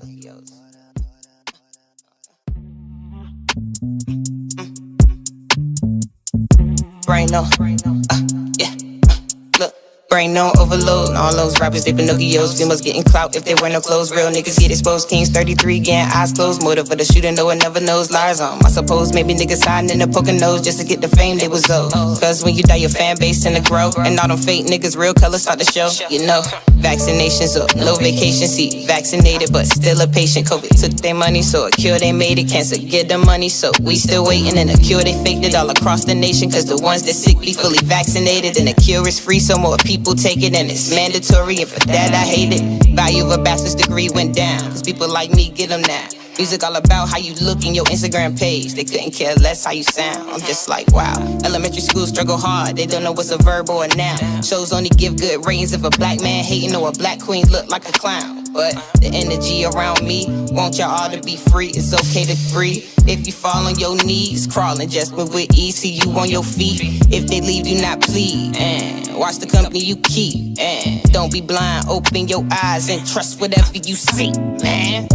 Brain no, yeah. Look, brain no overload. All those rappers, they Pinocchios. Females getting clout if they wear no clothes. Real niggas get exposed. Kings 33 getting eyes closed. Motive for the shooter, no one never knows. Lies on. I suppose maybe niggas hiding in the poking nose just to get the fame they was owed. Cause when you die, your fan base tend to grow. And all them fake niggas, real colors start to show. You know, vaccinations up, no vacation. See, vaccinated, but still a patient. COVID took their money, so a cure they made it. Cancer get the money, so we still waiting. And a cure they faked it all across the nation. Cause the ones that sick be fully vaccinated. And the cure is free, so more people take it. And it's mandatory, and for that I hate it. Value of a bachelor's degree went down. Cause people like me get them now. Music all about how you look in your Instagram page. They couldn't care less how you sound. I'm just like, wow. Elementary school struggle hard. They don't know what's a verb or a noun. Shows only give good ratings if a black man hating or a black queen look like a clown. But the energy around me, want y'all all to be free. It's okay to breathe. If you fall on your knees, crawling just move with ease. See you on your feet. If they leave, do not plead. And watch the company you keep. And don't be blind, open your eyes and trust whatever you see, man.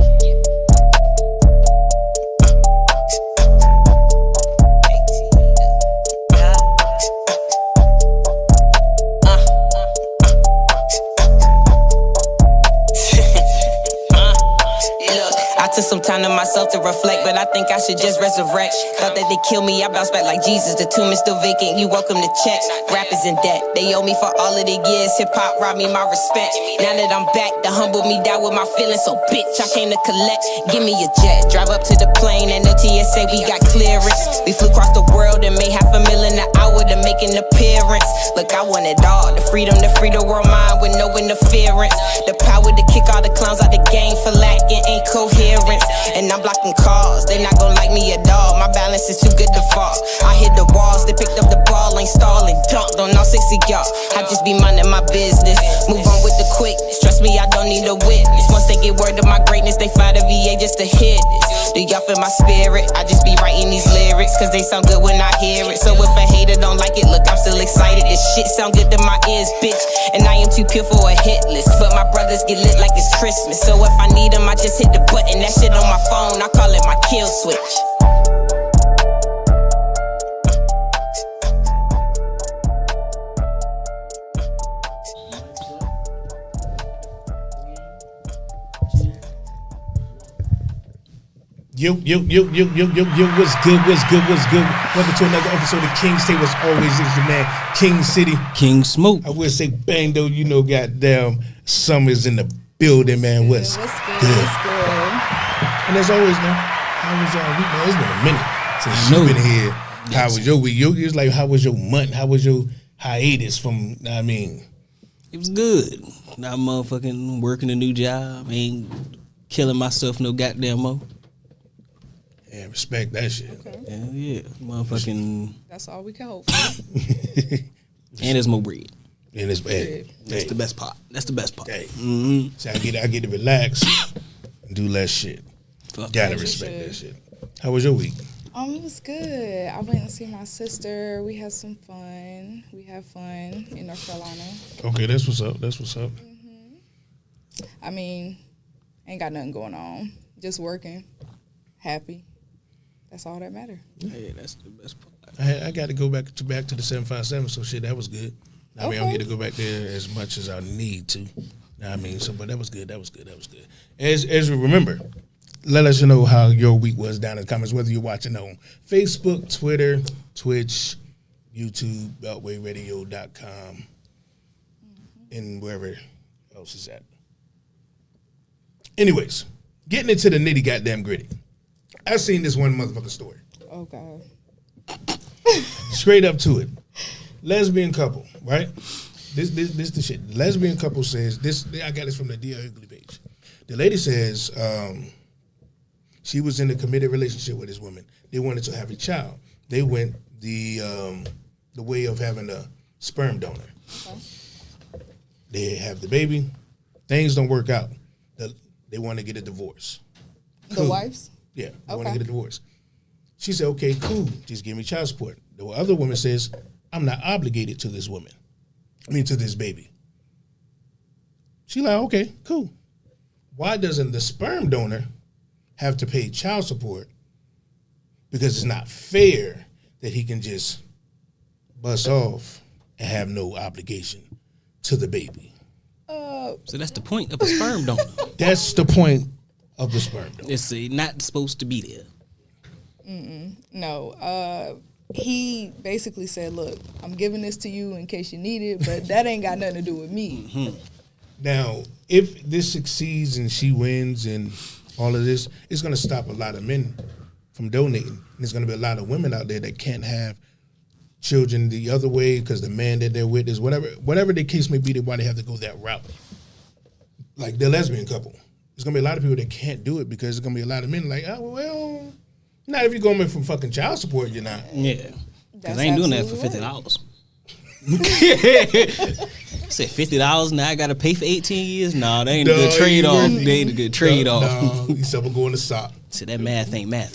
Took some time to myself to reflect, but I think I should just resurrect. Thought that they killed me, I bounced back like Jesus. The tomb is still vacant, you welcome to check. Rappers in debt, they owe me for all of the years. Hip-hop robbed me my respect. Now that I'm back, to humble me down with my feelings. So bitch, I came to collect. Give me a jet, drive up to the plane, and the TSA, we got clearance. We flew across the world and made $500,000 an hour to make an appearance. Look, I want it all, the freedom to free the world mind with no interference. The power to kick all the clowns out the game for lacking ain't coherent. And I'm blocking calls, they not gon' like me at all. My balance is too good to fall. I hit the walls, they picked up the ball, ain't stalling. Dunked on all 60 y'all. I just be minding my business. Move on with the quickness. Trust me, I don't need a witness. Once they get word of my greatness, they fly to VA just to hit this. Do y'all feel my spirit? I just be writing these lyrics, cause they sound good when I hear it. So if a hater don't like it, look, I'm still excited. This shit sound good to my ears, bitch. And I am too pure for a hit list. But my brothers get lit like it's Christmas. So if I need them, I just hit the button. That shit on my phone, I call it my kill switch. Yo, what's good? Welcome to another episode of King State. As always, it's your man, King City. King Smoke. I will say bang though, you know, goddamn, Summer's in the building, man. What's good? What's good? And as always, man, how was y'all week, man? It's been a minute since you've been here. How was your week? It was like, how was your month? How was your hiatus from, I mean? It was good. Now motherfucking working a new job. Ain't killing myself no goddamn more. Yeah, respect that shit. Okay. Yeah. Motherfucking. That's all we can hope for. And there's more bread. And it's bad. That's the best part. That's the best part. Hey. Mm-hmm. So I get to relax and do less shit. Fuck. Gotta respect that shit. How was your week? It was good. I went and see my sister. We had some fun. We had fun in North Carolina. Okay, that's what's up. Mm-hmm. I mean, ain't got nothing going on. Just working. Happy. That's all that matters. Yeah, that's the best part. I got to go back to the 757, so shit, that was good. I mean, I don't get to go back there as much as I need to. I mean, so but that was good. As we remember, let us know how your week was down in the comments, whether you're watching on Facebook, Twitter, Twitch, YouTube, BeltwayRadio.com, and wherever else is at. Anyways, getting into the nitty goddamn gritty. I seen this one motherfucking story. Oh, God. Straight up to it. Lesbian couple, right? This the shit. Lesbian couple says this. I got this from the Dear Ugly page. The lady says she was in a committed relationship with this woman. They wanted to have a child. They went the way of having a sperm donor. Okay. They have the baby. Things don't work out. They want to get a divorce. The wives? Yeah, they want to get a divorce. She said, okay, cool. Just give me child support. The other woman says, I'm not obligated to this woman. To this baby. She like, okay, cool. why doesn't the sperm donor have to pay child support? Because it's not fair that he can just bust off and have no obligation to the baby. So that's the point of a sperm donor. That's the point of the sperm donor. It's not supposed to be there. No. He basically said, look, I'm giving this to you in case you need it, but that ain't got nothing to do with me. Mm-hmm. Now, if this succeeds and she wins and all of this, it's going to stop a lot of men from donating. And there's going to be a lot of women out there that can't have children the other way because the man that they're with is whatever the case may be, why they have to go that route. Like the lesbian couple. There's going to be a lot of people that can't do it because there's going to be a lot of men like, oh, well, not if you're going from fucking child support, you're not. Yeah. Because That's I ain't doing that for absolutely $50. Said $50 now I gotta pay for 18 years? No, they ain't a good trade off. They ain't a good trade off. No, you still going to sock. So that math ain't math.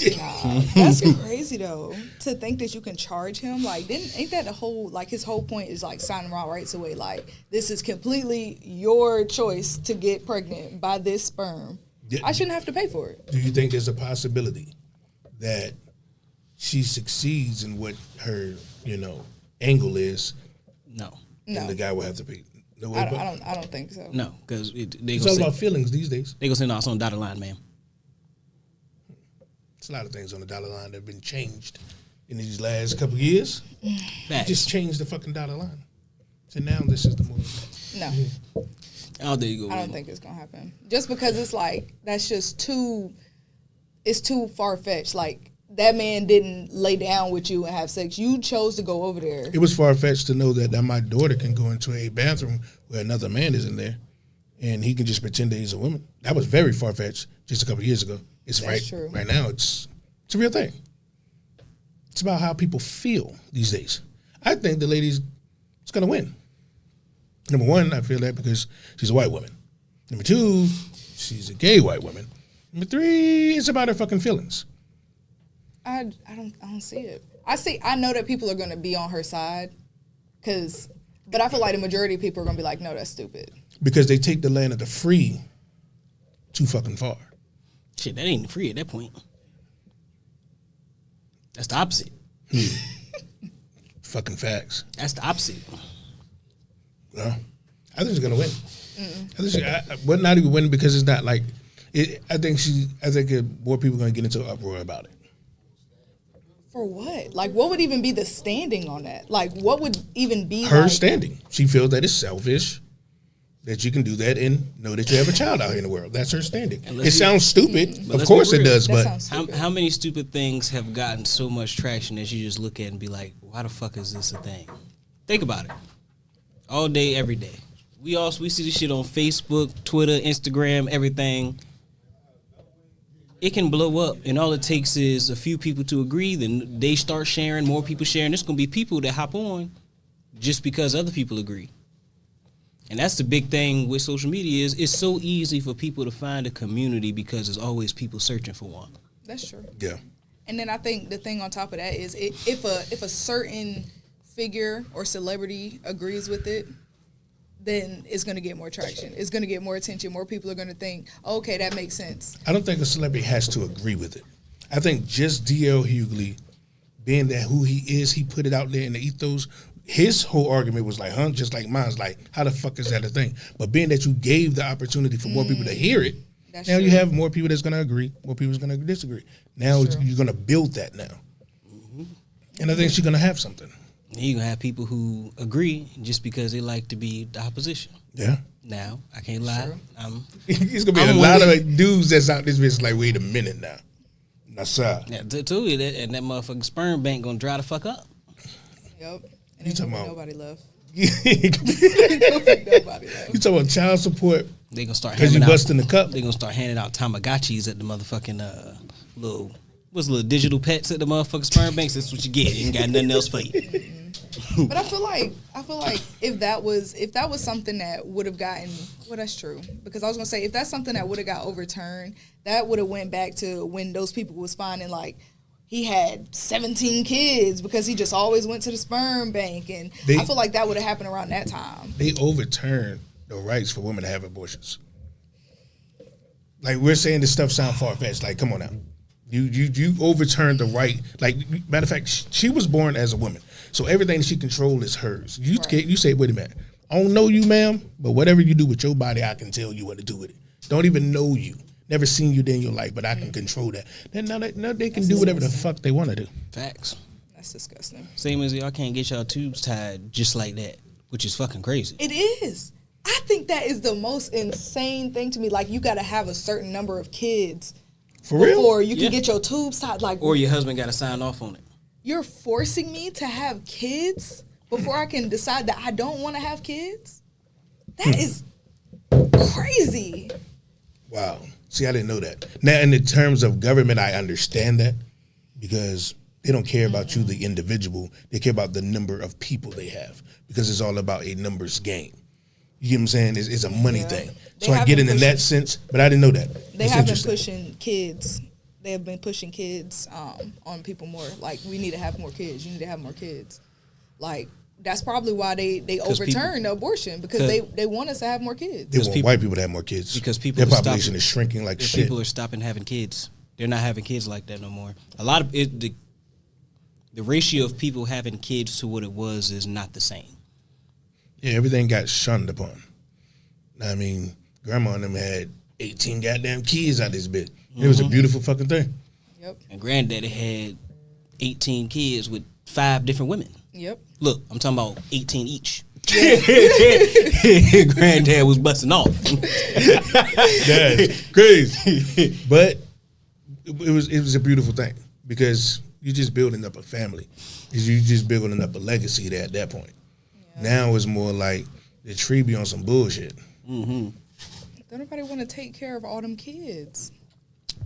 That's crazy though. To think that you can charge him, like, ain't that the whole, like, his whole point is like signing my rights away. Like, this is completely your choice to get pregnant by this sperm. Yeah. I shouldn't have to pay for it. Do you think there's a possibility that she succeeds in what her, angle is, No. and the guy will have to pay? No, I don't think so. No, because they it's gonna all say, about feelings these days. they gonna say, no, it's on the dotted line, man. It's a lot of things on the dollar line that have been changed in these last couple of years. Facts. Just change the fucking dollar line. So now this is the move. No. Oh, there you go. I don't think it's gonna happen. Just because it's like, that's just too far fetched. Like, that man didn't lay down with you and have sex. You chose to go over there. It was far-fetched to know that my daughter can go into a bathroom where another man is in there and he can just pretend that he's a woman. That was very far-fetched just a couple of years ago. It's That's true. Right now, it's a real thing. It's about how people feel these days. I think the lady's going to win. Number one, I feel that because she's a white woman. Number two, she's a gay white woman. Number three, it's about her fucking feelings. I don't see it. I know that people are gonna be on her side, but I feel like the majority of people are gonna be like, no, that's stupid. Because they take the land of the free too fucking far. Shit, that ain't free at that point. That's the opposite. Fucking facts. That's the opposite. Well, I think she's gonna win. I think but not even win because it's not like. I think more people are gonna get into an uproar about it. For what? Like, what would even be the standing on that? Like, what would even be Her like, standing. She feels that it's selfish that you can do that and know that you have a child out here in the world. That's her standing. It sounds stupid. Of let's course be it real. does, That but sounds stupid. How many stupid things have gotten so much traction that you just look at and be like, why the fuck is this a thing? Think about it. All day, every day. We see this shit on Facebook, Twitter, Instagram, everything. It can blow up, and all it takes is a few people to agree. Then they start sharing, more people sharing. There's gonna be people that hop on just because other people agree. And that's the big thing with social media is it's so easy for people to find a community because there's always people searching for one. That's true. yeah. And then I think the thing on top of that is if a certain figure or celebrity agrees with it, then it's going to get more traction. It's going to get more attention. More people are going to think, okay, that makes sense. I don't think a celebrity has to agree with it. I think just D.L. Hughley, being that who he is, he put it out there in the ethos. His whole argument was like, just like mine's like, how the fuck is that a thing? But being that you gave the opportunity for more people to hear it, That's now true. you have more people that's going to agree, more people that's going to disagree. Now That's true. you're going to build that now. And I think she's going to have something. And you're gonna have people who agree just because they like to be the opposition. Yeah. Now, I can't lie. True. There's going to be I'm a lot with of dudes that's out this bitch like, wait a minute now. That's Yeah, too, and that motherfucking sperm bank gonna dry the fuck up. Yep. And You ain't talking gonna about- be nobody left. you Nobody left. talking about child support They gonna start because you handing out. busting the cup. They gonna start handing out Tamagotchis at the motherfucking little digital pets at the motherfucking sperm banks. That's what you get. You ain't got nothing else for you. But I feel like if that was something that would have gotten, well, that's true, because I was gonna say if that's something that would have got overturned, that would have went back to when those people was finding like he had 17 kids because he just always went to the sperm bank, and I feel like that would have happened around that time. They overturned the rights for women to have abortions. Like we're saying this stuff sound far fetched. Like, come on now. You overturned the right. Like, matter of fact, she was born as a woman, so everything she controls is hers. You say, wait a minute, I don't know you, ma'am, but whatever you do with your body, I can tell you what to do with it. Don't even know you, never seen you day in your life, but I can control that. Then now they can do whatever the fuck they want to do. Facts. That's disgusting. Same as y'all can't get y'all tubes tied just like that, which is fucking crazy. It is. I think that is the most insane thing to me. Like, you got to have a certain number of kids For real? before you can Yeah. get your tubes tied. Like, Or your husband got to sign off on it. you're forcing me to have kids before I can decide that I don't want to have kids? That is crazy. Wow. See, I didn't know that. Now, in the terms of government, I understand that because they don't care about you, the individual. They care about the number of people they have because it's all about a numbers game. You get what I'm saying? It's a money thing. They So I have get been it in that sense, but I didn't know that. They That's have been interesting. pushing kids. They have been pushing kids on people more. Like, we need to have more kids. You need to have more kids. Like, that's probably why they overturned the abortion, because they want us to have more kids. They want white people to have more kids. Because people Their are population stopping- is shrinking like If shit. people are stopping having kids. They're not having kids like that no more. A lot of it, the ratio of people having kids to what it was is not the same. Yeah, everything got shunned upon. I mean, grandma and them had 18 goddamn kids out this bitch. It was a beautiful fucking thing. Yep. And granddaddy had 18 kids with 5 different women. Yep. Look, I'm talking about 18 each. Granddad was busting off. That's crazy. But it was a beautiful thing because you're just building up a family. You're just building up a legacy there at that point. Yeah. Now it's more like the tree be on some bullshit. Mm-hmm. Don't nobody want to take care of all them kids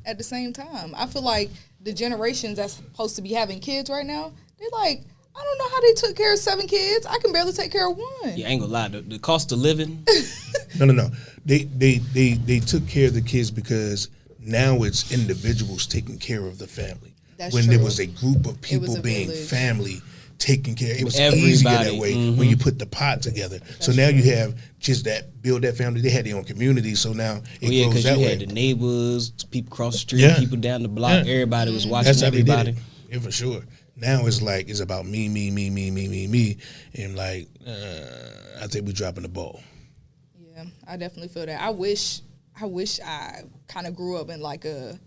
at the same time. I feel like the generations that's supposed to be having kids right now, they're like, I don't know how they took care of 7 kids. I can barely take care of 1. Yeah, I ain't gonna lie. The cost of living. No. They took care of the kids because now it's individuals taking care of the family. That's when true. there was a group of people a being village. family taking care, it was Everybody. easier that way Mhm. when you put the pot together. So now you have just build that family. They had their own community, so now it Yeah, grows because that you way. had the neighbors, people across the street, Yeah. people down the block. Yeah. Everybody was watching That's how they did everybody. it. Yeah, for sure. Now it's like it's about me, and like I think we're dropping the ball. Yeah, I definitely feel that. I wish I kind of grew up in like a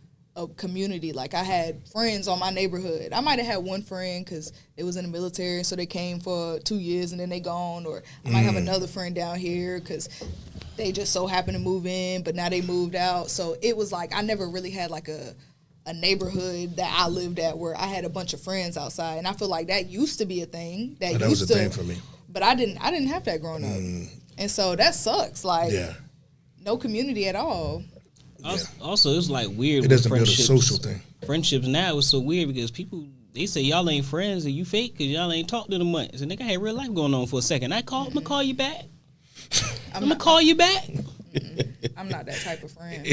community. Like, I had friends on my neighborhood. I might have had one friend because they was in the military, so they came for 2 years and then they gone. Or I might have another friend down here because they just so happened to move in, but now they moved out. So it was like I never really had like a neighborhood that I lived at where I had a bunch of friends outside. And I feel like that used to be a thing. That was used a to, thing for me. But I didn't have that growing up. And so that sucks. Like, Yeah, no community at all. Also, it's like weird. it with doesn't build a friendships. social thing. Friendships now is so weird because people, they say y'all ain't friends and you fake because y'all ain't talked in a month. So nigga, I had real life going on for a second. I'm gonna call you back. I'm gonna call you back. I'm not that type of friend.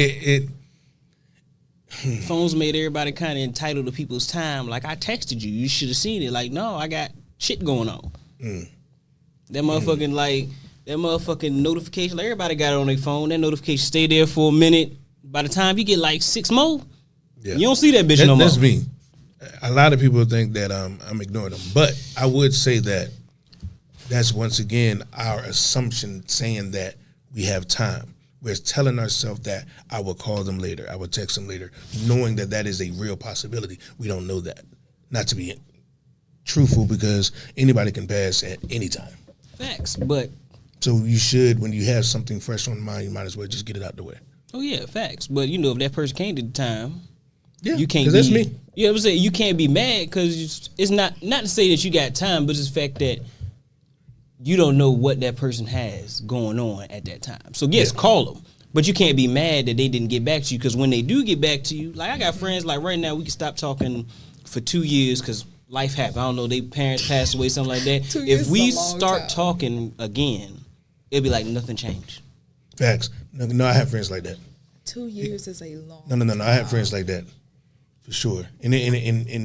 Phones made everybody kind of entitled to people's time. Like, I texted you, you should have seen it. Like, no, I got shit going on. That motherfucking notification. Like, everybody got it on their phone. That notification stay there for a minute. By the time you get like 6 more, Yeah. you don't see that bitch no more. That's me. A lot of people think that I'm ignoring them, but I would say that that's once again our assumption saying that we have time. We're telling ourselves that I will call them later, I will text them later, knowing that that is a real possibility. We don't know that. Not to be truthful, because anybody can pass at any time. Facts, but So you should, when you have something fresh on mind, you might as well just get it out the way. oh yeah, facts. But you know, if that person came to the time, Yeah, you can't. 'cause that's me. Yeah, I'm saying you can't be mad because it's not to say that you got time, but it's the fact that you don't know what that person has going on at that time. So yes, call them, but you can't be mad that they didn't get back to you, because when they do get back to you, like I got friends like right now we can stop talking for 2 years because life happened. I don't know, their parents passed away, something like that. 2 years If is we a long start time. talking again, it'll be like nothing changed. Facts. No, I have friends like that. 2 years is a long. No. I have friends like that, for sure. And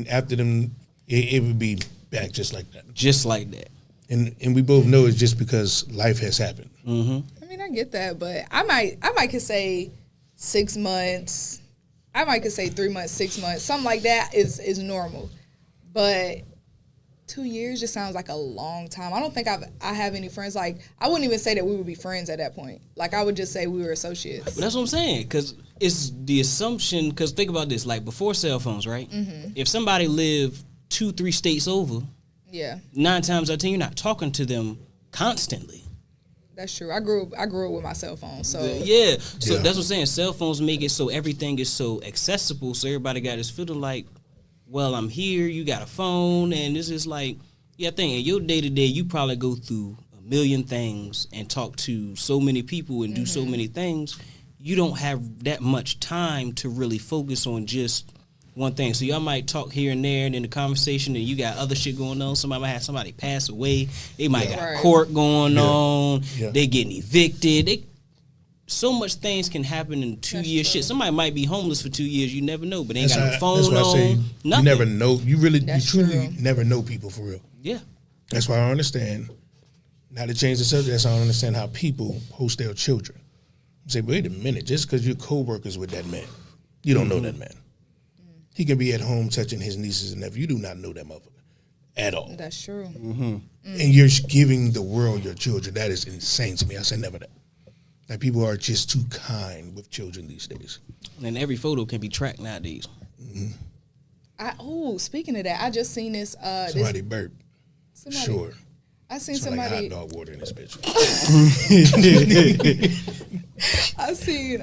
after them, it would be back just like that. Just like that. And we both know it's just because life has happened. Mm-hmm. I mean, I get that, but I might could say 6 months. I might could say 3 months, 6 months, something like that is normal. But 2 years just sounds like a long time. I don't think I have any friends. Like, I wouldn't even say that we would be friends at that point. Like, I would just say we were associates. But that's what I'm saying, because it's the assumption, because think about this, like before cell phones, right? Mm-hmm. If somebody lived 2-3 states over, Yeah, 9 times out of 10, you're not talking to them constantly. that's true. I grew up with my cell phone, so Yeah. So Yeah. that's what I'm saying. Cell phones make it so everything is so accessible. So everybody got this feeling like, well, I'm here, you got a phone, and this is like, yeah, I think in your day to day, you probably go through a million things and talk to so many people and do so many things. You don't have that much time to really focus on just one thing. So y'all might talk here and there, and in the conversation, and you got other shit going on. Somebody might have somebody pass away. They might got Right. court going on. Yeah. They getting evicted. So much things can happen in 2 years. true. Shit, somebody might be homeless for 2 years. You never know, but they ain't That's got no why- phone that's why I say on. you Nothing. never know. You That's truly true. never know people for real. Yeah. That's why I understand. Not to change the subject, that's how I understand how people post their children. Say, wait a minute, just because you're co-workers with that man, you don't know that man. He can be at home touching his nieces and nephews. You do not know that motherfucker at all. that's true. And you're giving the world your children. That is insane to me. I say never that. Like, people are just too kind with children these days. And every photo can be tracked nowadays. Speaking of that, I just seen this. Somebody burp. Somebody- Sure. I seen Smell like somebody. hot dog water in this bitch. I seen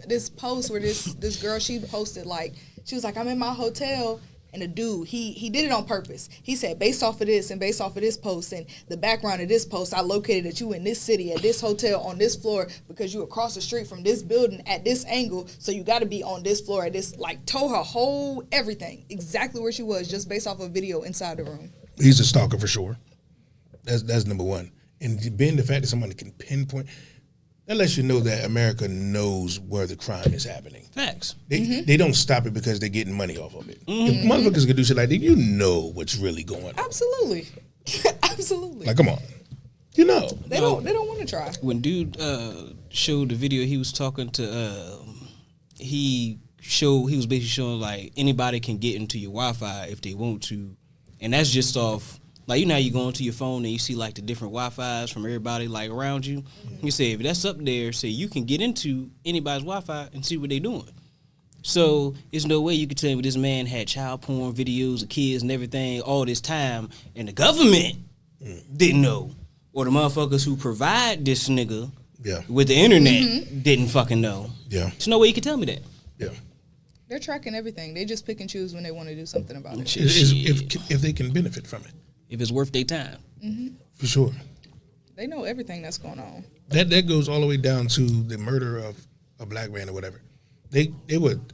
this post where this girl, she posted, like, she was like, I'm in my hotel, and the dude, he did it on purpose. He said, based off of this and based off of this post and the background of this post, I located that you in this city at this hotel on this floor because you across the street from this building at this angle, so you got to be on this floor at this, like, told her whole everything, exactly where she was, just based off a video inside the room. He's a stalker for sure. That's number one. And being the fact that somebody can pinpoint, that lets you know that America knows where the crime is happening. Facts. They don't stop it because they're getting money off of it. If motherfuckers can do shit like that, you know what's really going on. Absolutely. Absolutely. Like, come on. You know. They don't want to try. When dude showed the video, he was talking to he was basically showing like anybody can get into your Wi-Fi if they want to, and that's just off. Like, you know how you go into your phone and you see like the different Wi-Fis from everybody like around you. You say if that's up there, say you can get into anybody's Wi-Fi and see what they doing. So there's no way you could tell me this man had child porn videos of kids and everything all this time, and the government didn't know, or the motherfuckers who provide this nigga Yeah. with the internet didn't fucking know. Yeah. There's no way you can tell me that. Yeah. They're tracking everything. They just pick and choose when they want to do something about it. If they can benefit from it. If it's worth their time. For sure. They know everything that's going on. That goes all the way down to the murder of a black man or whatever. They would,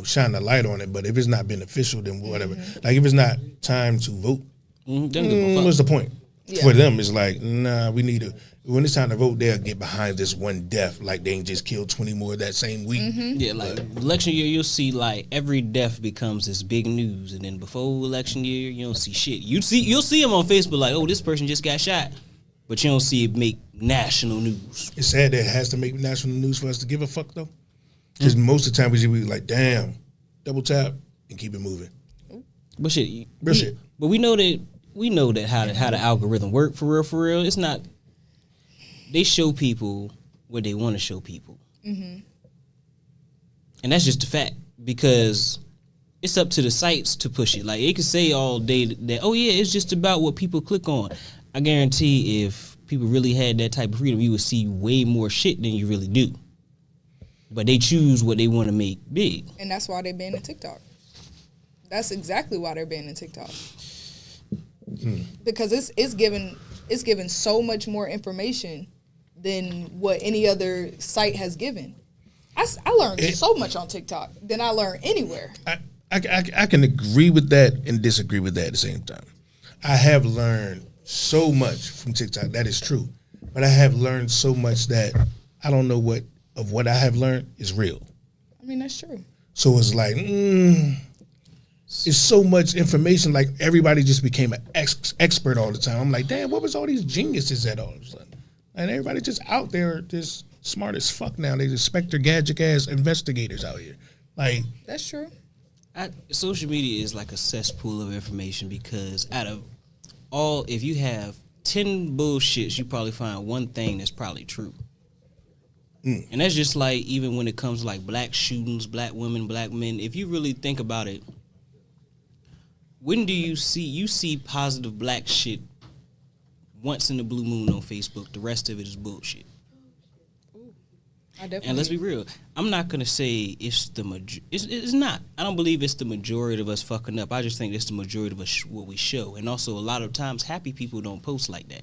shine the light on it, but if it's not beneficial, then whatever. Like, if it's not time to vote, Doesn't give a fuck. what's the point? Yeah. For them, it's like, nah, we need to. When it's time to vote, they'll get behind this one death, like they ain't just killed 20 more that same week. Yeah, like election year, you'll see like every death becomes this big news, and then before election year, you don't see shit. You'll see them on Facebook like, oh, this person just got shot, but you don't see it make national news. It's sad that it has to make national news for us to give a fuck, though. Because most of the time we just be like, damn, double tap and keep it moving. But shit, Real shit. But we know that how the algorithm work for real. It's not. They show people what they want to show people, and that's just a fact, because it's up to the sites to push it. Like, it can say all day that, oh yeah, it's just about what people click on. I guarantee if people really had that type of freedom, you would see way more shit than you really do. But they choose what they want to make big. And that's why they're banning TikTok. That's exactly why they're banning TikTok. Because it's given so much more information than what any other site has given. I learned so much on TikTok than I learned anywhere. I can agree with that and disagree with that at the same time. I have learned so much from TikTok. That is true. But I have learned so much that I don't know what of what I have learned is real. I mean, that's true. So it's like, it's so much information. Like, everybody just became an expert all the time. I'm like, damn, what was all these geniuses at all of a sudden? And everybody just out there just smart as fuck now. They Inspector Gadget ass investigators out here. Like, That's true. Social media is like a cesspool of information because out of all, if you have 10 bullshits, you probably find one thing that's probably true. And that's just like even when it comes to like black shootings, black women, black men. If you really think about it, when do you see positive black shit once in the blue moon on Facebook? The rest of it is bullshit. I definitely. And let's be real. I'm not gonna say it's it's not. I don't believe it's the majority of us fucking up. I just think it's the majority of us what we show. And also, a lot of times, happy people don't post like that.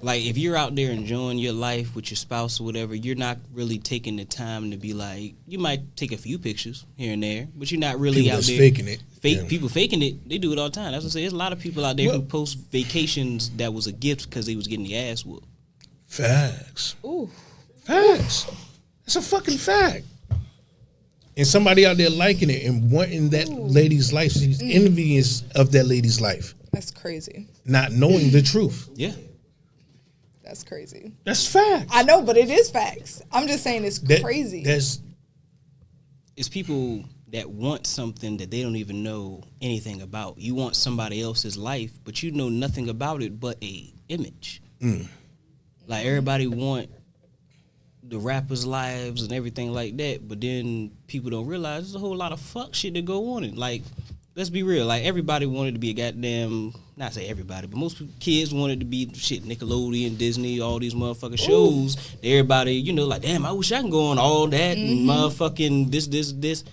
Like if you're out there enjoying your life with your spouse or whatever, you're not really taking the time to be like. You might take a few pictures here and there, but you're not really people out that's there faking it. People faking it. They do it all the time. That's what I say. There's a lot of people out there who post vacations that was a gift because they was getting the ass whooped. Facts. Ooh. Facts. It's a fucking fact. And somebody out there liking it and wanting that lady's life. She's envious of that lady's life, That's crazy. not knowing the truth. Yeah. That's crazy. That's facts. I know, but it is facts. I'm just saying it's crazy. That's It's people that want something that they don't even know anything about. You want somebody else's life, but you know nothing about it but a image. Like everybody want the rappers' lives and everything like that, but then people don't realize there's a whole lot of fuck shit that go on. And like, let's be real. Like everybody wanted to be a goddamn, not say everybody, but most kids wanted to be shit Nickelodeon, Disney, all these motherfucking shows. Everybody, you know, like damn, I wish I can go on all that and motherfucking this.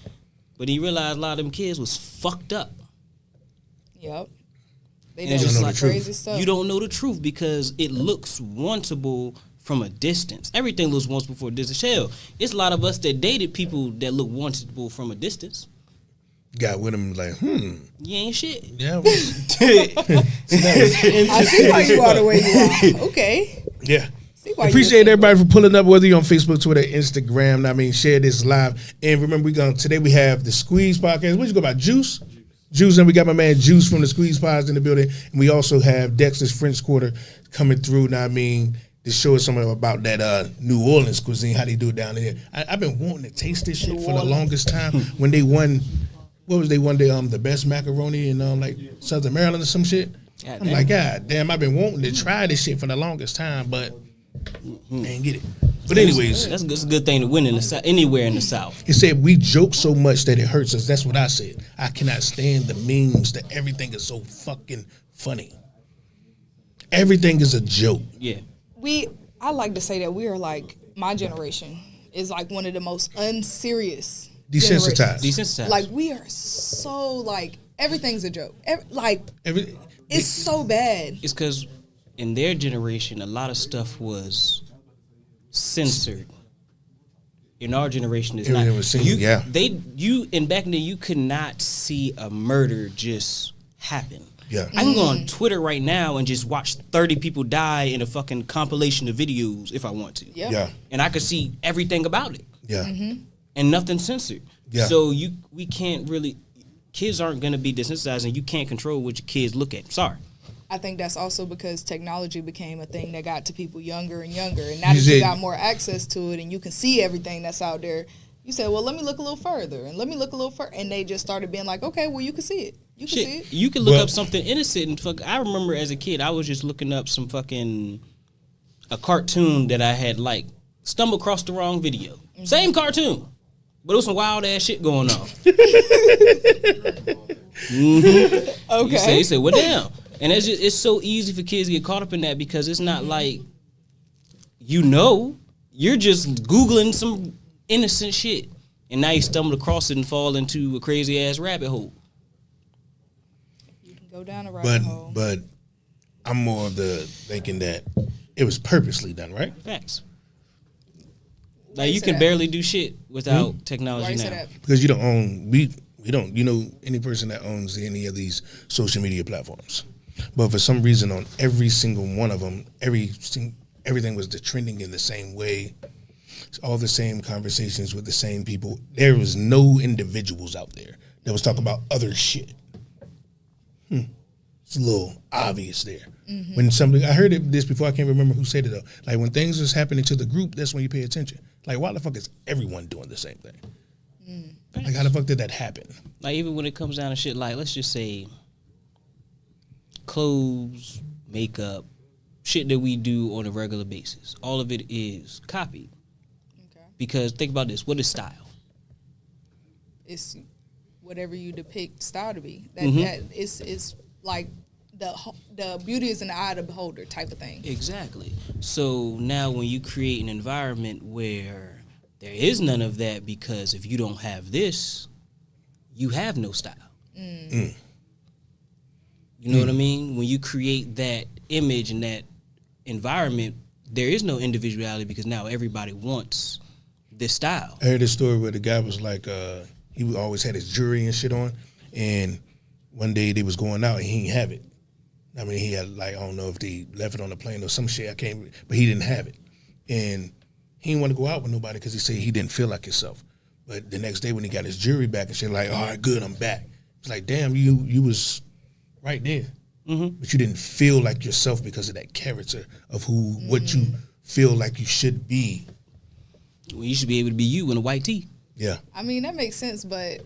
But he realized a lot of them kids was fucked up. Yep. They And do it's just some like crazy stuff. You don't know the truth because it looks wantable from a distance. Everything looks wantable for a distance. Hell, it's a lot of us that dated people that look wantable from a distance. got with him like, You ain't shit. yeah, I see why you are the way you are. Okay. yeah. See why Appreciate you everybody for pulling up, whether you're on Facebook, Twitter, Instagram. I mean, share this live. And remember, today we have the Squeeze podcast. What you go about? Juice, and we got my man Juice from the Squeeze Pods in the building. And we also have Dexter's French Quarter coming through. Now, I mean, to show us something about that New Orleans cuisine, how they do it down there. I've been wanting to taste this shit for the longest time. When they won, what was they won the best macaroni in like Southern Maryland or some shit. God I'm damn. like, God damn, I've been wanting to try this shit for the longest time, but ain't get it. But anyways, That's a good thing to win in the South, anywhere in the South. it said we joke so much that it hurts us. That's what I said. I cannot stand the memes that everything is so fucking funny. Everything is a joke. Yeah. I like to say that we are like, my generation is like one of the most unserious Desensitized. generations. Desensitized. Like we are so like, everything's a joke. Every, It's so bad. It's because in their generation, a lot of stuff was censored. In our generation, it's Everything not. was censored, yeah. And back then, you could not see a murder just happen. Yeah. I can go on Twitter right now and just watch 30 people die in a fucking compilation of videos if I want to. Yep. Yeah. And I could see everything about it. Yeah. And nothing censored. Yeah. So we can't really, kids aren't going to be desensitized and you can't control what your kids look at. Sorry. I think that's also because technology became a thing that got to people younger and younger. And now You that you said- got more access to it and you can see everything that's out there, you say, well, let me look a little further and let me look a little further. And they just started being like, okay, well, you can see it. You can see Shit, it. you can look Well- up something innocent and fuck. I remember as a kid, I was just looking up some fucking a cartoon that I had like stumbled across the wrong video. Same cartoon, but it was some wild ass shit going on. Okay. You say, well, damn. And it's so easy for kids to get caught up in that because it's not like, you're just Googling some innocent shit. And now you stumble across it and fall into a crazy ass rabbit hole. You can go down a rabbit hole. But I'm more of the thinking that it was purposely done, right? Facts. Why Like you you say can that? barely do shit without Why technology you say now. that? Because you don't own we don't any person that owns any of these social media platforms. But for some reason on every single one of them, everything was trending in the same way. It's all the same conversations with the same people. There was no individuals out there that was talking about other shit. it's a little obvious there. When somebody, I heard this before, I can't remember who said it though. Like when things is happening to the group, that's when you pay attention. Like why the fuck is everyone doing the same thing? Like how the fuck did that happen? Like even when it comes down to shit, like let's just say clothes, makeup, shit that we do on a regular basis. All of it is copied. Okay. Because think about this: what is style? It's whatever you depict style to be. That Mm-hmm. that is like the beauty is in the eye of the beholder type of thing. Exactly. So now when you create an environment where there is none of that, because if you don't have this, you have no style. You know what I mean? When you create that image and that environment, there is no individuality because now everybody wants this style. I heard this story where the guy was like, he always had his jewelry and shit on, and one day they was going out and he didn't have it. I mean, he had like, I don't know if they left it on the plane or some shit, I can't, but he didn't have it. And he didn't want to go out with nobody because he said he didn't feel like himself. But the next day when he got his jewelry back and shit, like, all right, good, I'm back. It's like, damn, you was right there. But you didn't feel like yourself because of that character of what you feel like you should be. Well, you should be able to be you in a white tee. Yeah. I mean, that makes sense, but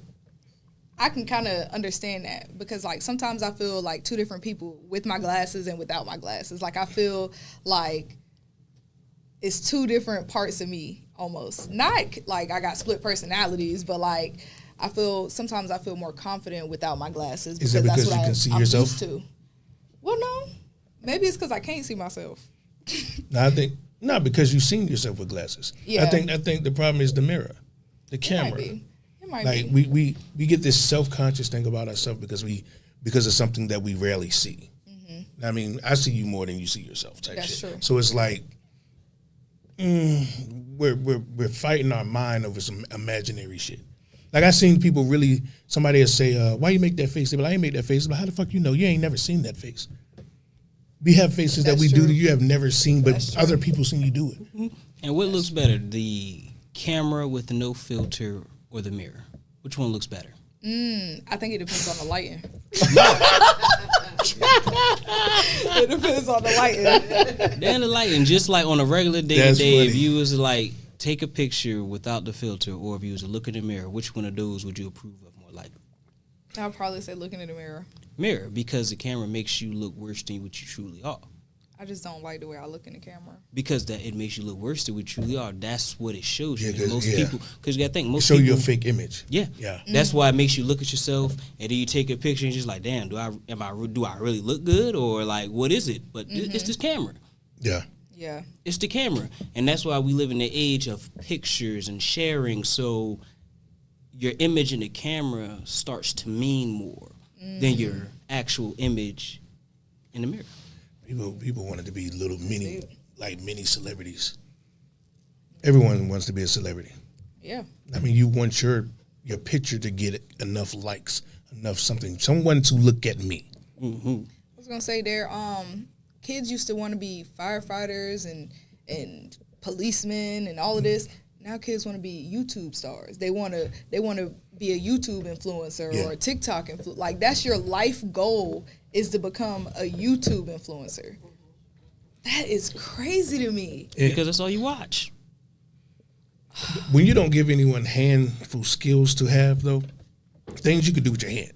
I can kind of understand that because, like, sometimes I feel like two different people with my glasses and without my glasses. Like, I feel like it's two different parts of me almost. Not like I got split personalities, but like sometimes I feel more confident without my glasses Is it because you can see yourself? Used to. Well, no. Maybe it's because I can't see myself. No, I think not because you've seen yourself with glasses. Yeah. I think the problem is the mirror, the camera. It might Like be. we get this self-conscious thing about ourselves because of something that we rarely see. I mean, I see you more than you see yourself type That's shit. true. So it's like we're fighting our mind over some imaginary shit. Like I seen people really, somebody will say, why you make that face? They be like, I ain't make that face. But how the fuck you know? You ain't never seen that face. We have faces that That's we true. do that you have never seen, but That's true. other people seen you do it. And what looks better, the camera with no filter or the mirror? Which one looks better? I think it depends on the lighting. It depends on the lighting. Then the lighting, just like on a regular day to That's day, if funny. you was to like take a picture without the filter, or if you was to look in the mirror, which one of those would you approve of more likely? I'll probably say looking in the mirror. Mirror, because the camera makes you look worse than what you truly are. I just don't like the way I look in the camera. Because that it makes you look worse than what you truly are. That's what it shows you. Yeah, And most people, because you got to think, most Show people you a fake image. Yeah, Yeah. That's why it makes you look at yourself, and then you take a picture and just like, damn, do I really look good, or like what is it? But it's this camera. Yeah. Yeah. It's the camera, and that's why we live in the age of pictures and sharing. So your image in the camera starts to mean more than your actual image in the mirror. People wanted to be little mini celebrities. Everyone wants to be a celebrity. Yeah. I mean, you want your picture to get enough likes, enough something, someone to look at me. I was gonna say kids used to want to be firefighters and policemen and all of this. Now kids want to be YouTube stars. They want to be a YouTube influencer or a TikTok influencer. Like that's your life goal is to become a YouTube influencer. That is crazy to me. Because that's all you watch. When you don't give anyone handful skills to have, though, things you could do with your hand,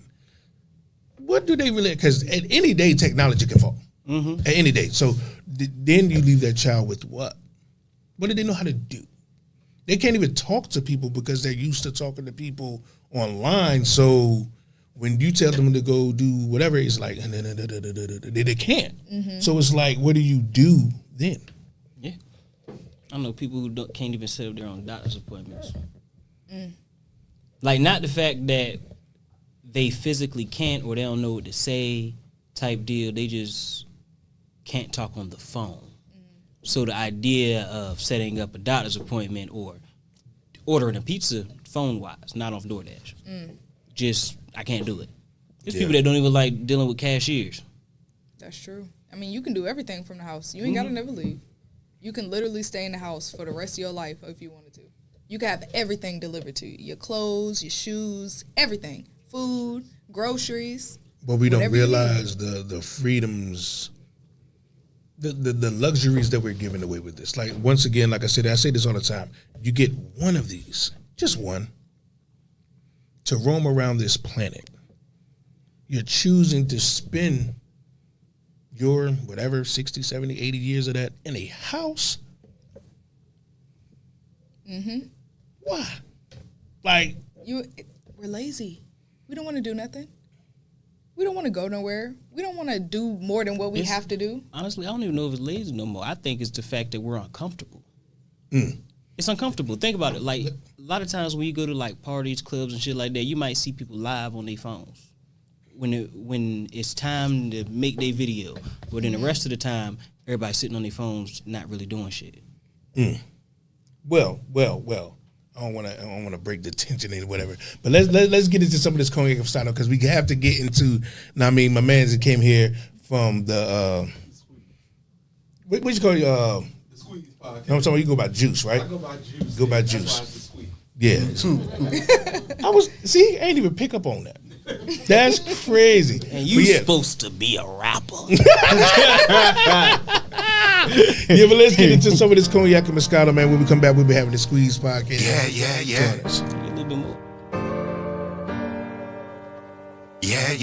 what do they really? Because at any day, technology can fall. At any day. So then you leave that child with what? What do they know how to do? They can't even talk to people because they're used to talking to people online. So when you tell them to go do whatever, it's like, they can't. So it's like, what do you do then? Yeah. I know people who can't even set up their own doctor's appointments. Like, not the fact that they physically can't or they don't know what to say type deal. They just can't talk on the phone. So the idea of setting up a doctor's appointment or ordering a pizza phone-wise, not off DoorDash, just, I can't do it. There's people that don't even like dealing with cashiers. That's true. I mean, you can do everything from the house. You ain't got to never leave. You can literally stay in the house for the rest of your life if you wanted to. You can have everything delivered to you. Your clothes, your shoes, everything. Food, groceries. But we don't Whatever you realize the freedoms, the luxuries that we're giving away with this. Like, once again, like I said, I say this all the time. You get one of these, just one, to roam around this planet. You're choosing to spend your, whatever, 60, 70, 80 years of that in a house. Mm-hmm. Why? Like, we're lazy. We don't want to do nothing. We don't want to go nowhere. We don't want to do more than what we have to do. Honestly, I don't even know if it's lazy no more. I think it's the fact that we're uncomfortable. It's uncomfortable. Think about it. Like, a lot of times when you go to like parties, clubs, and shit like that, you might see people live on their phones when it's time to make their video. But then the rest of the time, everybody's sitting on their phones, not really doing shit. Well. I don't want to break the tension and whatever. But let's get into some of this Cognac Cafsano, because we have to get into. Now, I mean, my man that came here from the what you call The Squeeze podcast. I'm talking about, you go by Juice, right? I go by Juice. Go by That's Juice. why it's the Squeeze. Yeah. I ain't even pick up on that. That's crazy. And you But yeah. supposed to be a rapper. Yeah, but let's get into some of this Cognac and Moscato, man. When we come back, we'll be having the Squeeze podcast. Yeah. A little bit more. Yeah.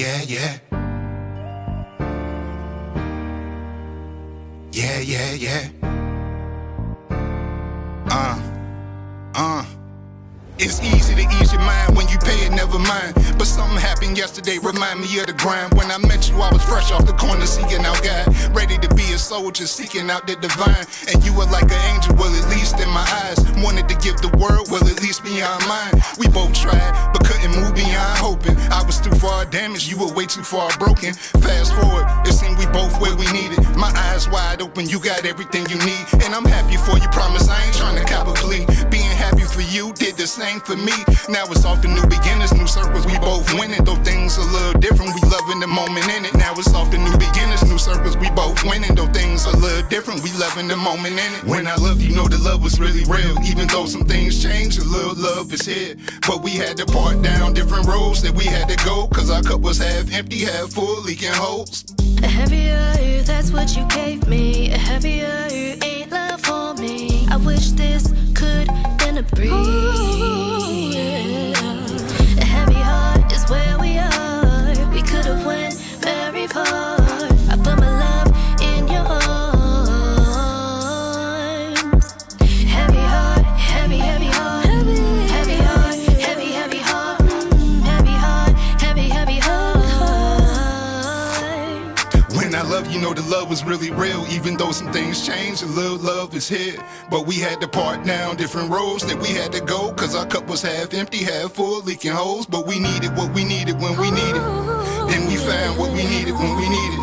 It's easy to ease your mind when you pay it, never mind. But something happened yesterday, remind me of the grind. When I met you, I was fresh off the corner, seeking out God, ready to be a soldier, seeking out the divine. And you were like an angel, well, at least in my eyes. Wanted to give the world, well, at least beyond mine. We both tried, but couldn't move beyond hoping. I was too far damaged, you were way too far broken. Fast forward, it seemed we both where we needed. My eyes wide open, you got everything you need. And I'm happy for you, promise I ain't trying to cop a plea. Being happy for you did the same for me. Now it's off to new beginners, new circles, we both winning. Though things a little different, we loving the moment in it. Now it's off to new beginners, new circles, we both winning. Though things a little different, we loving the moment in it. When I love you, know the love was really real. Even though some things changed, a little love is here. But we had to part down different roads that we had to go. Cause our cup was half empty, half full, leaking holes. A heavier you, that's what you gave me. A heavier you ain't love for me. I wish this could been a breeze. A heavy heart is where we are. We could have went very far. I put my love in your arms. Heavy heart, heavy heart. Heavy heart, heavy heart. Heavy heart, heavy heart. When I love you, know the love was really real. Even though some things changed, a little love is here. But we had to part down different roads that we had to go. Cause our cup was half empty, half full, leaking holes. But we needed what we needed when we needed. Then we found what we needed when we needed.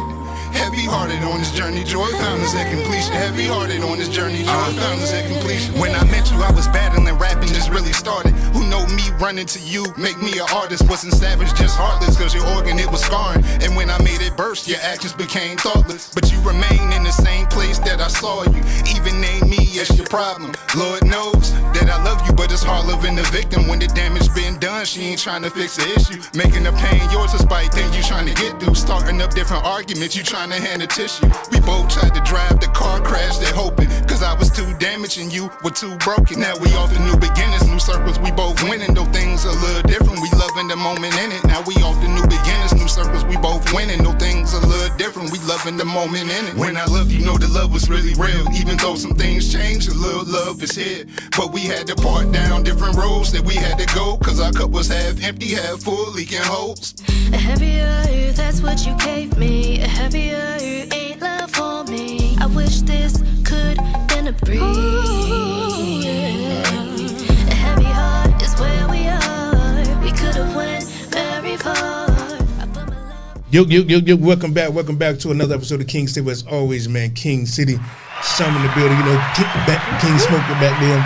Heavy-hearted on this journey, joy found us at completion. Heavy-hearted on this journey, joy found us at completion. When I met you, I was battling, rapping just really started. Who know me running to you, make me an artist. Wasn't savage, just heartless, cause your organ, it was scarring. And when I made it burst, your actions became thoughtless. But you remain in the same place that I saw you. Even name me as your problem. Lord knows that I love you, but it's hard loving the victim. When the damage been done, she ain't trying to fix the issue. Making the pain yours despite things you trying to get through. Starting up different arguments, you trying to hand a tissue. We both tried to drive the car, crashed it hoping. Cause I was too damaged and you were too broken. Now we off to new beginnings, new circles, we both winning. Though things a little different, we loving the moment in it. Now we off to new beginnings, new circles, we both winning. Though things a little different, we loving the moment in it. When I love you, know the love was really real. Even though some things changed, a little love is here. But we had to part down different roads that we had to go. Cause our cup was half empty, half full, leaking holes. A heavier you, that's what you gave me. A heavier you ain't love for me. I wish this could been a breeze. A heavy heart is where we are. We could have went very far. I put my love. Yo, welcome back to another episode of King City. As always, man, King City, some in the building, you know, King Smoker back there.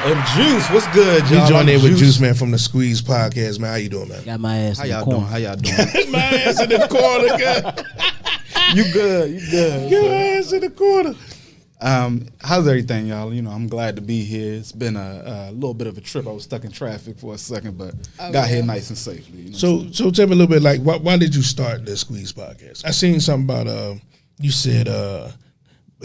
And Juice, what's good, y'all? We joined in with Juice, man, from the Squeeze podcast, man. How you doing, man? Got my ass How in the y'all corner. doing? How y'all doing? My ass in the corner, girl. You good? You good? Your ass in the corner. How's everything, y'all? You know, I'm glad to be here. It's been a little bit of a trip. I was stuck in traffic for a second, but got here nice and safely. You know So tell me a little bit, like, why did you start the Squeeze podcast? I seen something about you said a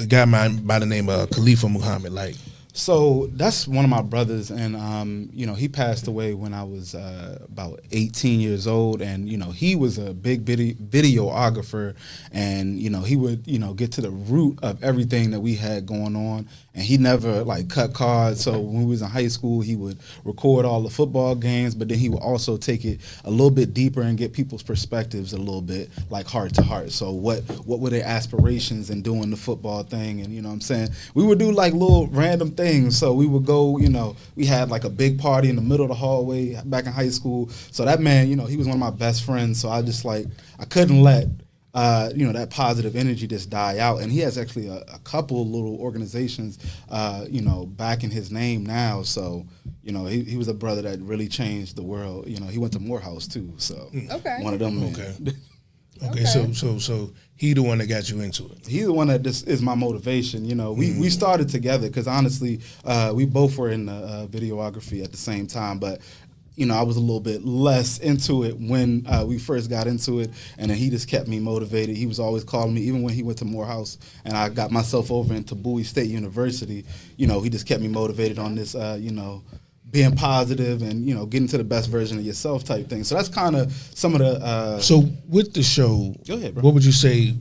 guy by the name of Khalifa Muhammad, like. So that's one of my brothers, and you know, he passed away when I was about 18 years old, and you know, he was a big videographer, and you know, he would get to the root of everything that we had going on, and he never like cut cards. So when we was in high school, he would record all the football games, but then he would also take it a little bit deeper and get people's perspectives a little bit like heart to heart. So what were their aspirations in doing the football thing, and you know what I'm saying, we would do like little random things. So we would go, you know, we had like a big party in the middle of the hallway back in high school. So that man, you know, he was one of my best friends. So I just like, I couldn't let, you know, that positive energy just die out. And he has actually a couple little organizations, you know, back in his name now. So, you know, he was a brother that really changed the world. You know, he went to Morehouse too. So one of them. Okay. Okay, so he the one that got you into it. He's the one that just is my motivation. You know, we started together because honestly, we both were in videography at the same time, but you know, I was a little bit less into it when we first got into it, and then he just kept me motivated. He was always calling me, even when he went to Morehouse, and I got myself over into Bowie State University. You know, he just kept me motivated on this, you know, being positive and, you know, getting to the best version of yourself type thing. So that's kind of some of the. So with the show, go ahead, bro. What would you say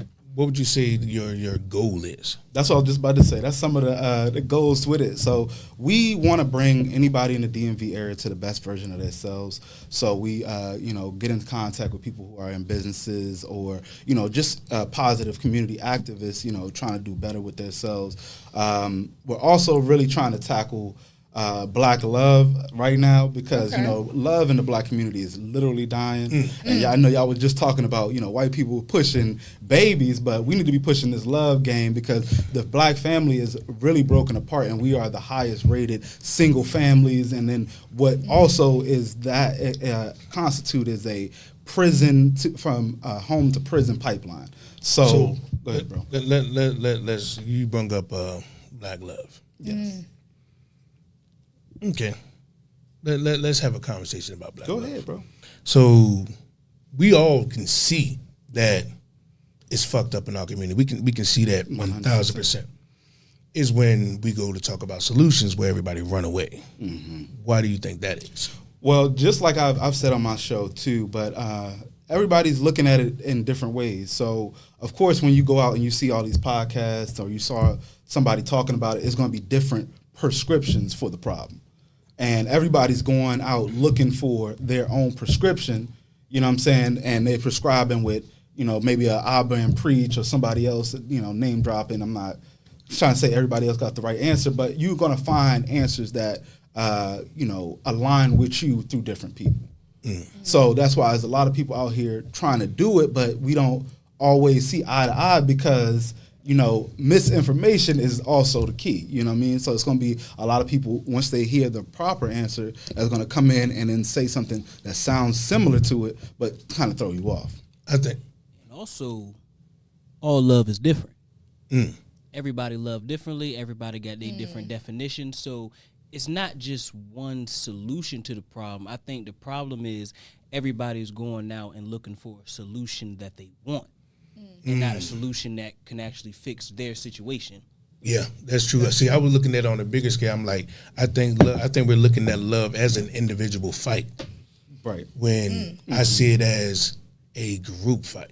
your goal is? That's what I was just about to say. That's some of the goals with it. So we want to bring anybody in the DMV area to the best version of themselves. So we, you know, get into contact with people who are in businesses or, you know, just positive community activists, you know, trying to do better with themselves. We're also really trying to tackle Black love right now because, you know, love in the Black community is literally dying. And I know y'all was just talking about, you know, white people pushing babies, but we need to be pushing this love game because the Black family is really broken apart and we are the highest rated single families. And then what also is that constitute is a prison from home to prison pipeline. So go ahead, bro. Let's you bring up Black love. Yes. Okay. Let's have a conversation about Black love. Go ahead, bro. So we all can see that it's fucked up in our community. We can see that 1,000%. Is when we go to talk about solutions where everybody run away. Why do you think that is? Well, just like I've said on my show too, but everybody's looking at it in different ways. So, of course, when you go out and you see all these podcasts or you saw somebody talking about it, it's going to be different prescriptions for the problem. And everybody's going out looking for their own prescription, you know what I'm saying? And they're prescribing with, you know, maybe a Abba and Preach or somebody else, you know, name dropping. I'm not trying to say everybody else got the right answer, but you're going to find answers that, you know, align with you through different people. So that's why there's a lot of people out here trying to do it, but we don't always see eye to eye because, you know, misinformation is also the key, you know what I mean? So it's going to be a lot of people, once they hear the proper answer, that's going to come in and then say something that sounds similar to it, but kind of throw you off. I think. And also, all love is different. Everybody love differently. Everybody got their different definitions. So it's not just one solution to the problem. I think the problem is everybody's going out and looking for a solution that they want. And not a solution that can actually fix their situation. Yeah, that's true. See, I was looking at it on a bigger scale. I'm like, I think we're looking at love as an individual fight, right? When I see it as a group fight,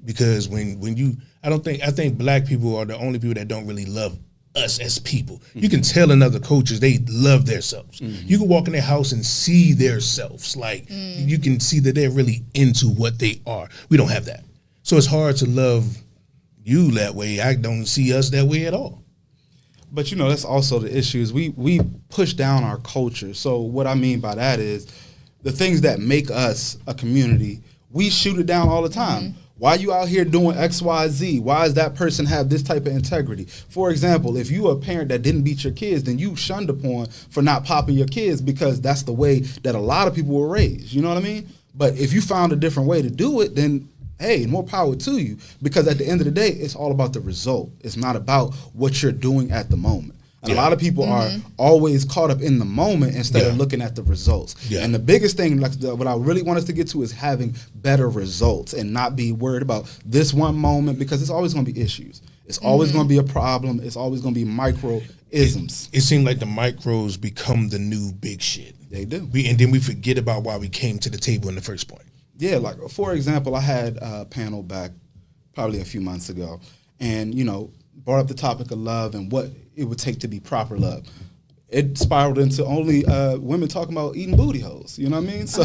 because when you, I think Black people are the only people that don't really love us as people. You can tell in other cultures they love themselves. You can walk in their house and see their selves. Like you can see that they're really into what they are. We don't have that. So it's hard to love you that way. I don't see us that way at all. But, you know, that's also the issue is we push down our culture. So what I mean by that is the things that make us a community, we shoot it down all the time. Why are you out here doing X, Y, Z? Why does that person have this type of integrity? For example, if you are a parent that didn't beat your kids, then you shunned upon for not popping your kids because that's the way that a lot of people were raised. You know what I mean? But if you found a different way to do it, then hey, more power to you. Because at the end of the day, it's all about the result. It's not about what you're doing at the moment. And a lot of people are always caught up in the moment instead of looking at the results. Yeah. And the biggest thing, what I really want us to get to, is having better results and not be worried about this one moment, because it's always going to be issues. It's always going to be a problem. It's always going to be micro-isms. It seems like the micros become the new big shit. They do. And then we forget about why we came to the table in the first point. Yeah, like, for example, I had a panel back probably a few months ago, and, brought up the topic of love and what it would take to be proper love. It spiraled into only women talking about eating booty holes. You know what I mean? So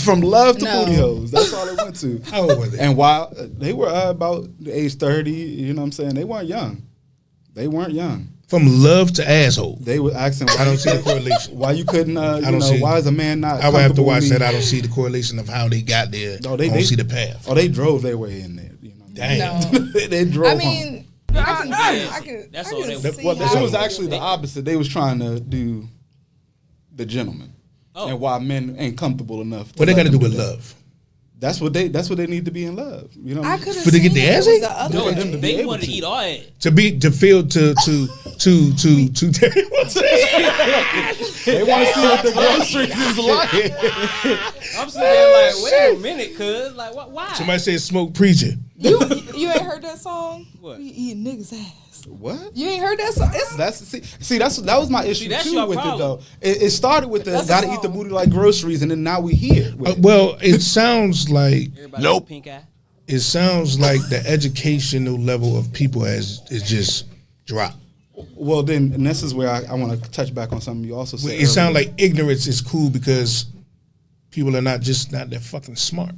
from love to booty holes. That's all they went to. How old were they? And while they were about the age 30, you know what I'm saying? They weren't young. From love to asshole. They were asking. I don't see the correlation. Why you couldn't? See why is a man not? I would have to watch that. I don't see the correlation of how they got there. No, they don't see the path. Oh, they drove their way in there. Damn. No. They drove. I mean, I can. That's I all can they- see Well, how it was actually the opposite. They was trying to do the gentleman, and why men ain't comfortable enough. What they got to do with that. love? That's what they need to be in love. You know, what I I mean? could have For to get seen the it ass was ate? the other No, for them way. to be they able want to to. eat all that. To feel They want to see what the groceries is like. I'm sitting there like, wait a minute, cuz. Like, why? Somebody said smoke preacher. You ain't heard that song? What? We eating niggas' ass. What? You ain't heard that song? It's, That was my issue that's too your with problem. it though. It started with the That's a gotta eat the song. booty like groceries, and then now we here. with it. Well, it sounds like Everybody with pink eye. the educational level of people is just dropped. Well, then, and this is where I want to touch back on something you also said. It sounds like ignorance is cool because people are not that fucking smart.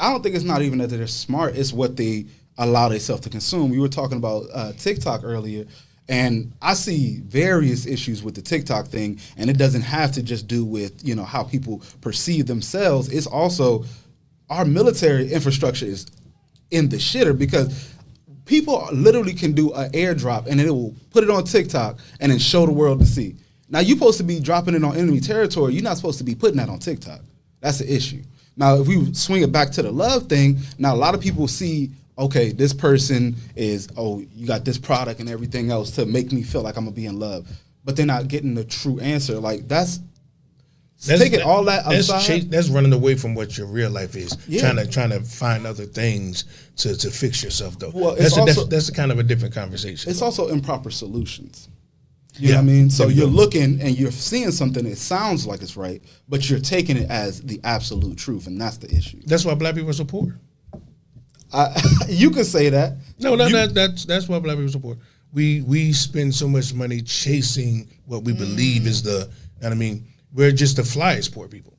I don't think it's not even that they're smart. It's what they allow themselves to consume. You were talking about TikTok earlier, and I see various issues with the TikTok thing, and it doesn't have to just do with how people perceive themselves. It's also our military infrastructure is in the shitter because people literally can do an airdrop and it will put it on TikTok and then show the world to see. Now, you're supposed to be dropping it on enemy territory. You're not supposed to be putting that on TikTok. That's the issue. Now, if we swing it back to the love thing, now a lot of people see, okay, this person is, you got this product and everything else to make me feel like I'm going to be in love. But they're not getting the true answer. Like, that's taking all that outside. That's running away from what your real life is. Yeah. Trying to find other things to fix yourself though. Well, that's a kind of a different conversation. It's also improper solutions. You know what I mean? So you're looking and you're seeing something that sounds like it's right, but you're taking it as the absolute truth, and that's the issue. That's why black people are so poor. You could say that. That's why black people are so poor. We spend so much money chasing what we believe is the. You know what I mean? We're just the flyest poor people.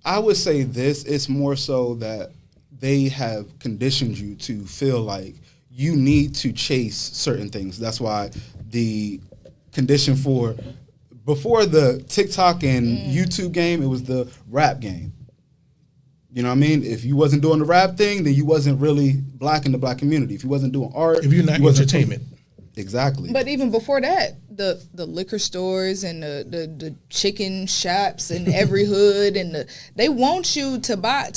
I would say this, it's more so that they have conditioned you to feel like you need to chase certain things. That's why the condition for before the TikTok and YouTube game, it was the rap game. You know what I mean? If you wasn't doing the rap thing, then you wasn't really black in the black community. If you wasn't doing art, If you're not entertainment. Exactly. but even before that, the liquor stores and the chicken shops in every hood and they want you to buy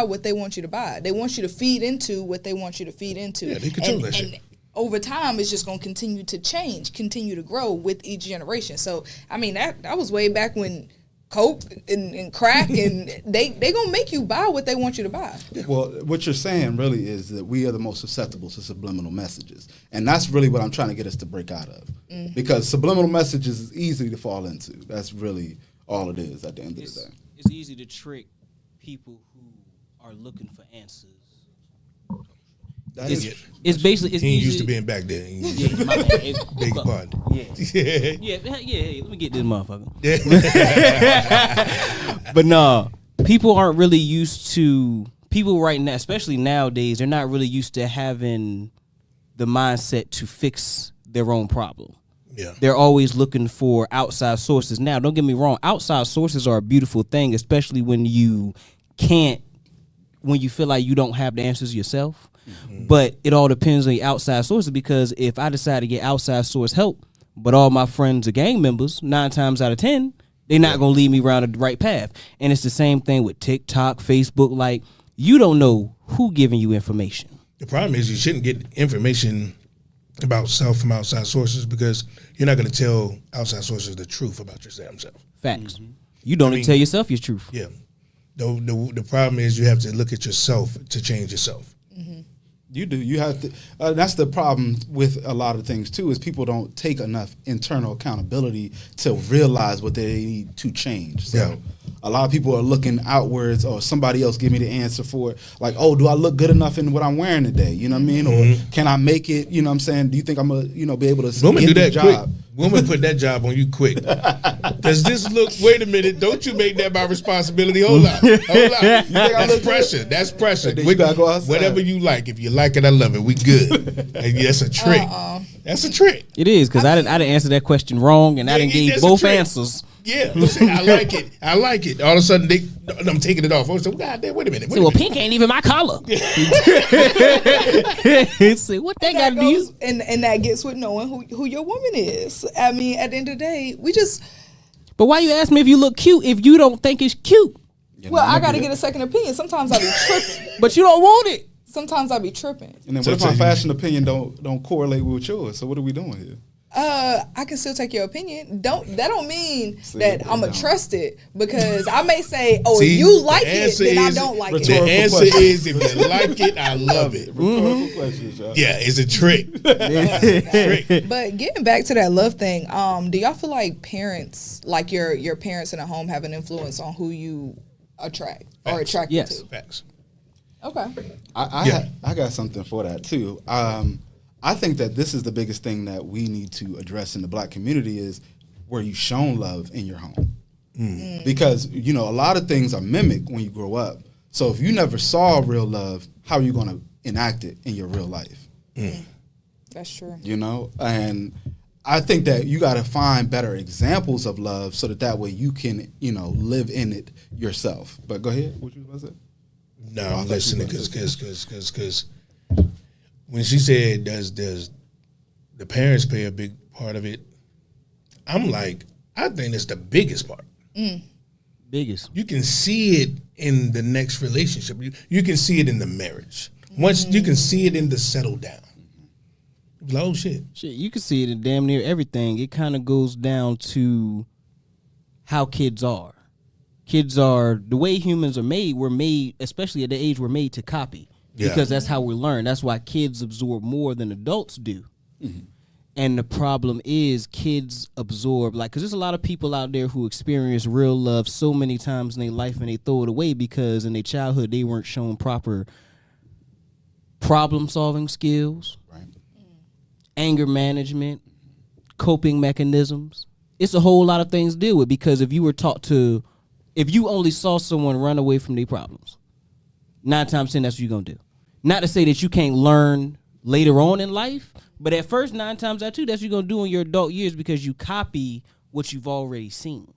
what they want you to buy. They want you to feed into what they want you to feed into. Yeah, they control that shit. And over time, it's just going to continue to change, continue to grow with each generation. So, I mean, that was way back when Coke and crack and they gonna make you buy what they want you to buy. Well, what you're saying really is that we are the most susceptible to subliminal messages. And that's really what I'm trying to get us to break out of. Because subliminal messages is easy to fall into. That's really all it is at the end of the day. It's easy to trick people who are looking for answers. That is, It's basically it's He ain't easy. used to being back there. Yeah, my bad. It's, Big pardon. Yeah, let me get this motherfucker. But no, people aren't really used to people right now, especially nowadays. They're not really used to having the mindset to fix their own problem. Yeah. They're always looking for outside sources. Now, don't get me wrong. Outside sources are a beautiful thing, especially when you feel like you don't have the answers yourself. But it all depends on the outside sources, because if I decide to get outside source help, but all my friends are gang members, 9 times out of 10, they're not going to lead me around the right path. And it's the same thing with TikTok, Facebook. Like, you don't know who giving you information. The problem is you shouldn't get information about self from outside sources because you're not going to tell outside sources the truth about your damn self. Facts. You don't even tell yourself your truth. Yeah. The problem is you have to look at yourself to change yourself. You do. You have to. That's the problem with a lot of things too. Is people don't take enough internal accountability to realize what they need to change. So Yeah. a lot of people are looking outwards, or somebody else give me the answer for it. Like, oh, do I look good enough in what I'm wearing today? You know what I mean? Or can I make it? You know what I'm saying? Do you think I'm gonna, be able to Women get do this that quick. Women put that job on you quick. Does this look? Wait a minute! Don't you make that my responsibility? Hold up, hold up. That's pressure. That's pressure. Then you gotta go outside. Whatever you like. If you like it, I love it. We good. And that's a trick. That's a trick. It is, because I didn't answer that question wrong, and I didn't give that's a both trick. answers. Yeah, listen, I like it. I like it. All of a sudden, I'm taking it off. I was like, God damn, wait a minute. Wait Say, a well, minute. pink ain't even my color. Say, what that got to That do? goes, and that gets with knowing who your woman is. I mean, at the end of the day, we just. But why you ask me if you look cute if you don't think it's cute? Well, I got to get a second opinion. Sometimes I be tripping. But you don't want it. Sometimes I be tripping. And then So what if my you- fashion opinion don't correlate with yours? So what are we doing here? I can still take your opinion. That don't mean See, that it I'm gonna don't. trust it, because I may say, oh, See, if you like the it, answer then I is- don't like The it. Rhetorical answer question. is, if you like it, I love it. Rhetorical questions, y'all. Yeah, it's a trick. But getting back to that love thing, do y'all feel like parents, like your parents in a home, have an influence on who you attract or Facts. attracted Yes. to? Facts. Okay. I got something for that too. I think that this is the biggest thing that we need to address in the black community is were you shown love in your home? Because a lot of things are mimicked when you grow up. So if you never saw real love, how are you going to enact it in your real life? That's true. And I think that you got to find better examples of love so that way you can live in it yourself. But go ahead. What you was about to say? No, I I'm thought you listening was because when she said does the parents play a big part of it, I'm like, I think it's the biggest part. Biggest. You can see it in the next relationship. You can see it in the marriage. Once you can see it in the settle down. Like, oh shit. Shit, you can see it in damn near everything. It kind of goes down to how kids are. Kids are, the way humans are made, we're made, especially at the age we're made to copy. Yeah. Because that's how we learn. That's why kids absorb more than adults do. And the problem is kids absorb, because there's a lot of people out there who experience real love so many times in their life and they throw it away because in their childhood they weren't shown proper problem solving skills, Right. anger management, coping mechanisms. It's a whole lot of things to deal with, because if you were taught to, if you only saw someone run away from their problems, 9 times 10 that's what you're gonna do. Not to say that you can't learn later on in life, but at first 9 times out of 2 that's what you're gonna do in your adult years, because you copy what you've already seen.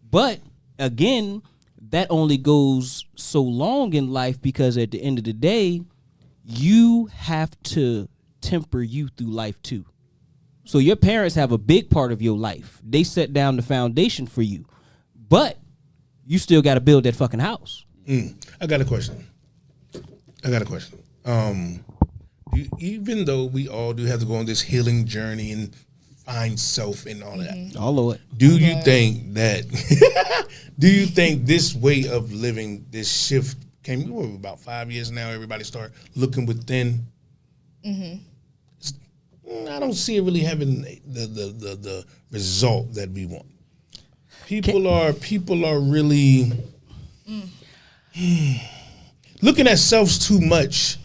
But again, that only goes so long in life, because at the end of the day, you have to temper you through life too. So your parents have a big part of your life. They set down the foundation for you, but you still got to build that fucking house. I got a question. Even though we all do have to go on this healing journey and find self and all of that, All of it. do you think that? Do you think this way of living, this shift came about 5 years now? Everybody start looking within. I don't see it really having the result that we want. People are really looking at selves too much.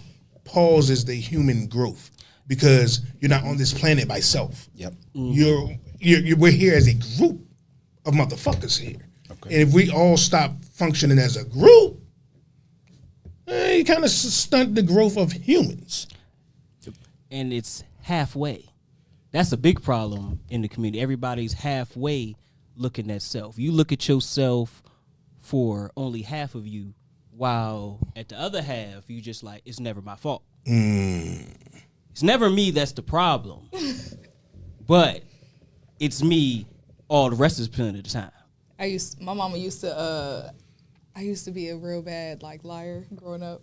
Pauses the human growth, because you're not on this planet by self. Yep. We're here as a group of motherfuckers here. Okay. And if we all stop functioning as a group, you kind of stunt the growth of humans. And it's halfway. That's a big problem in the community. Everybody's halfway looking at self. You look at yourself for only half of you, while at the other half, you just like, it's never my fault. It's never me that's the problem. But it's me all the rest of the time. My mama used to I used to be a real bad like liar growing up.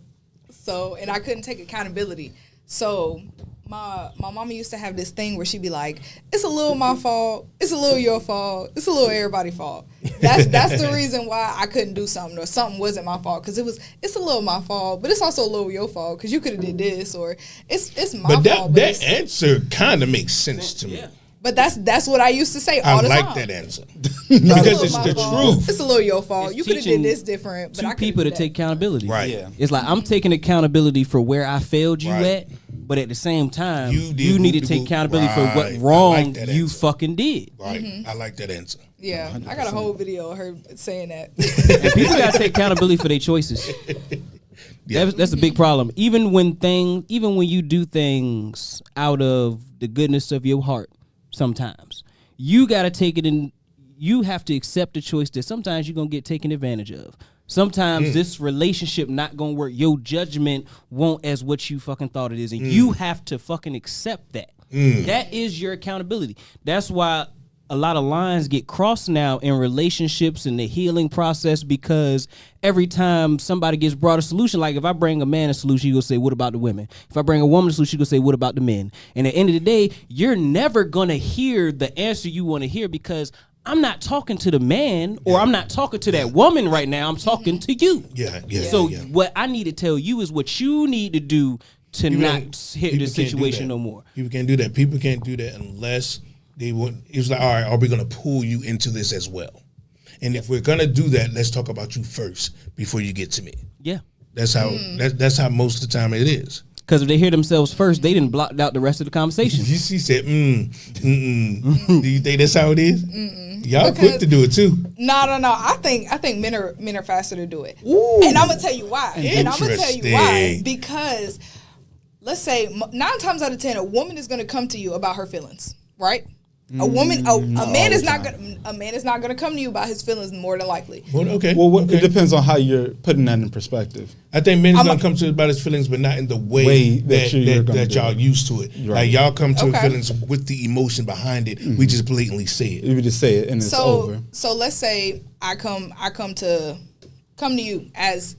So, and I couldn't take accountability. So my mama used to have this thing where she'd be like, it's a little my fault, it's a little your fault, it's a little everybody's fault. That's the reason why I couldn't do something or something wasn't my fault, because it's a little my fault, but it's also a little your fault because you could have did this, or it's my But fault. that answer kind of makes sense to me. But that's what I used to say all I the like time. that answer It's a because little it's my the fault. truth. It's a little your fault. It's You could have teaching did this different, but two I couldn't people do to that. take accountability. Right. Yeah. It's like I'm taking accountability for where I failed you Right. at, but at the same time, You did you need to whoop-de-whoop. take accountability for Right. what I wrong like that you answer. fucking did. Right. I like that answer. Yeah, I got a whole video of her saying that. And people gotta take accountability for their choices. Yeah. That's a big problem. Even when you do things out of the goodness of your heart, sometimes you gotta take it in. You have to accept the choice that sometimes you're gonna get taken advantage of. Sometimes this relationship not gonna work. Your judgment won't as what you fucking thought it is, and you have to fucking accept that. That is your accountability. That's why a lot of lines get crossed now in relationships and the healing process, because every time somebody gets brought a solution, like if I bring a man a solution, you go say, what about the women? If I bring a woman a solution, you go say, what about the men? And at the end of the day, you're never going to hear the answer you want to hear, because I'm not talking to the man or I'm not talking to that woman right now. I'm talking to you. Yeah. So yeah. what I need to tell you is what you need to do to People not don't- hit the people can't do situation that. no more. People can't do that. People can't do that unless they want. It's like, all right, are we going to pull you into this as well? And if we're going to do that, let's talk about you first before you get to me. Yeah. That's how. That's how most of the time it is. Because if they hear themselves first, they didn't block out the rest of the conversation. She said, Do you think that's how it is? Y'all quick to do it too. No. I think men are faster to do it. And I'm gonna tell you why. Interesting. Because let's say 9 times out of 10, a woman is gonna come to you about her feelings, right? A man is not gonna come to you about his feelings more than likely. Well, okay. Well, okay. it depends on how you're putting that in perspective. I think men's gonna come to it about his feelings, but not in the way that you're gonna that do y'all it. used to it. Right. Like y'all come to Okay. feelings with the emotion behind it. We just blatantly say it. You would just say it and it's over. So let's say I come to you as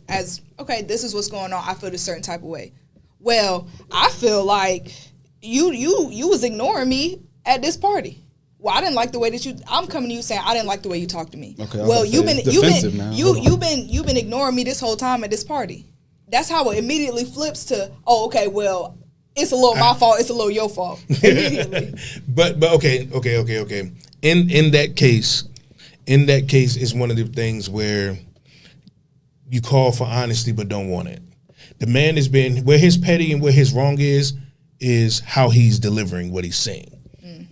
okay, this is what's going on. I feel a certain type of way. Well, I feel like you was ignoring me at this party. Well, I didn't like the way that I'm coming to you saying I didn't like the way you talked to me. Okay, I was well, gonna you've say, been it's defensive now. Hold on. you've been ignoring me this whole time at this party. That's how it immediately flips to, oh, okay, well, it's a little my fault, it's a little your fault. Immediately. But okay. In that case, it's one of the things where you call for honesty but don't want it. The man has been where his petty and where his wrong is how he's delivering what he's saying.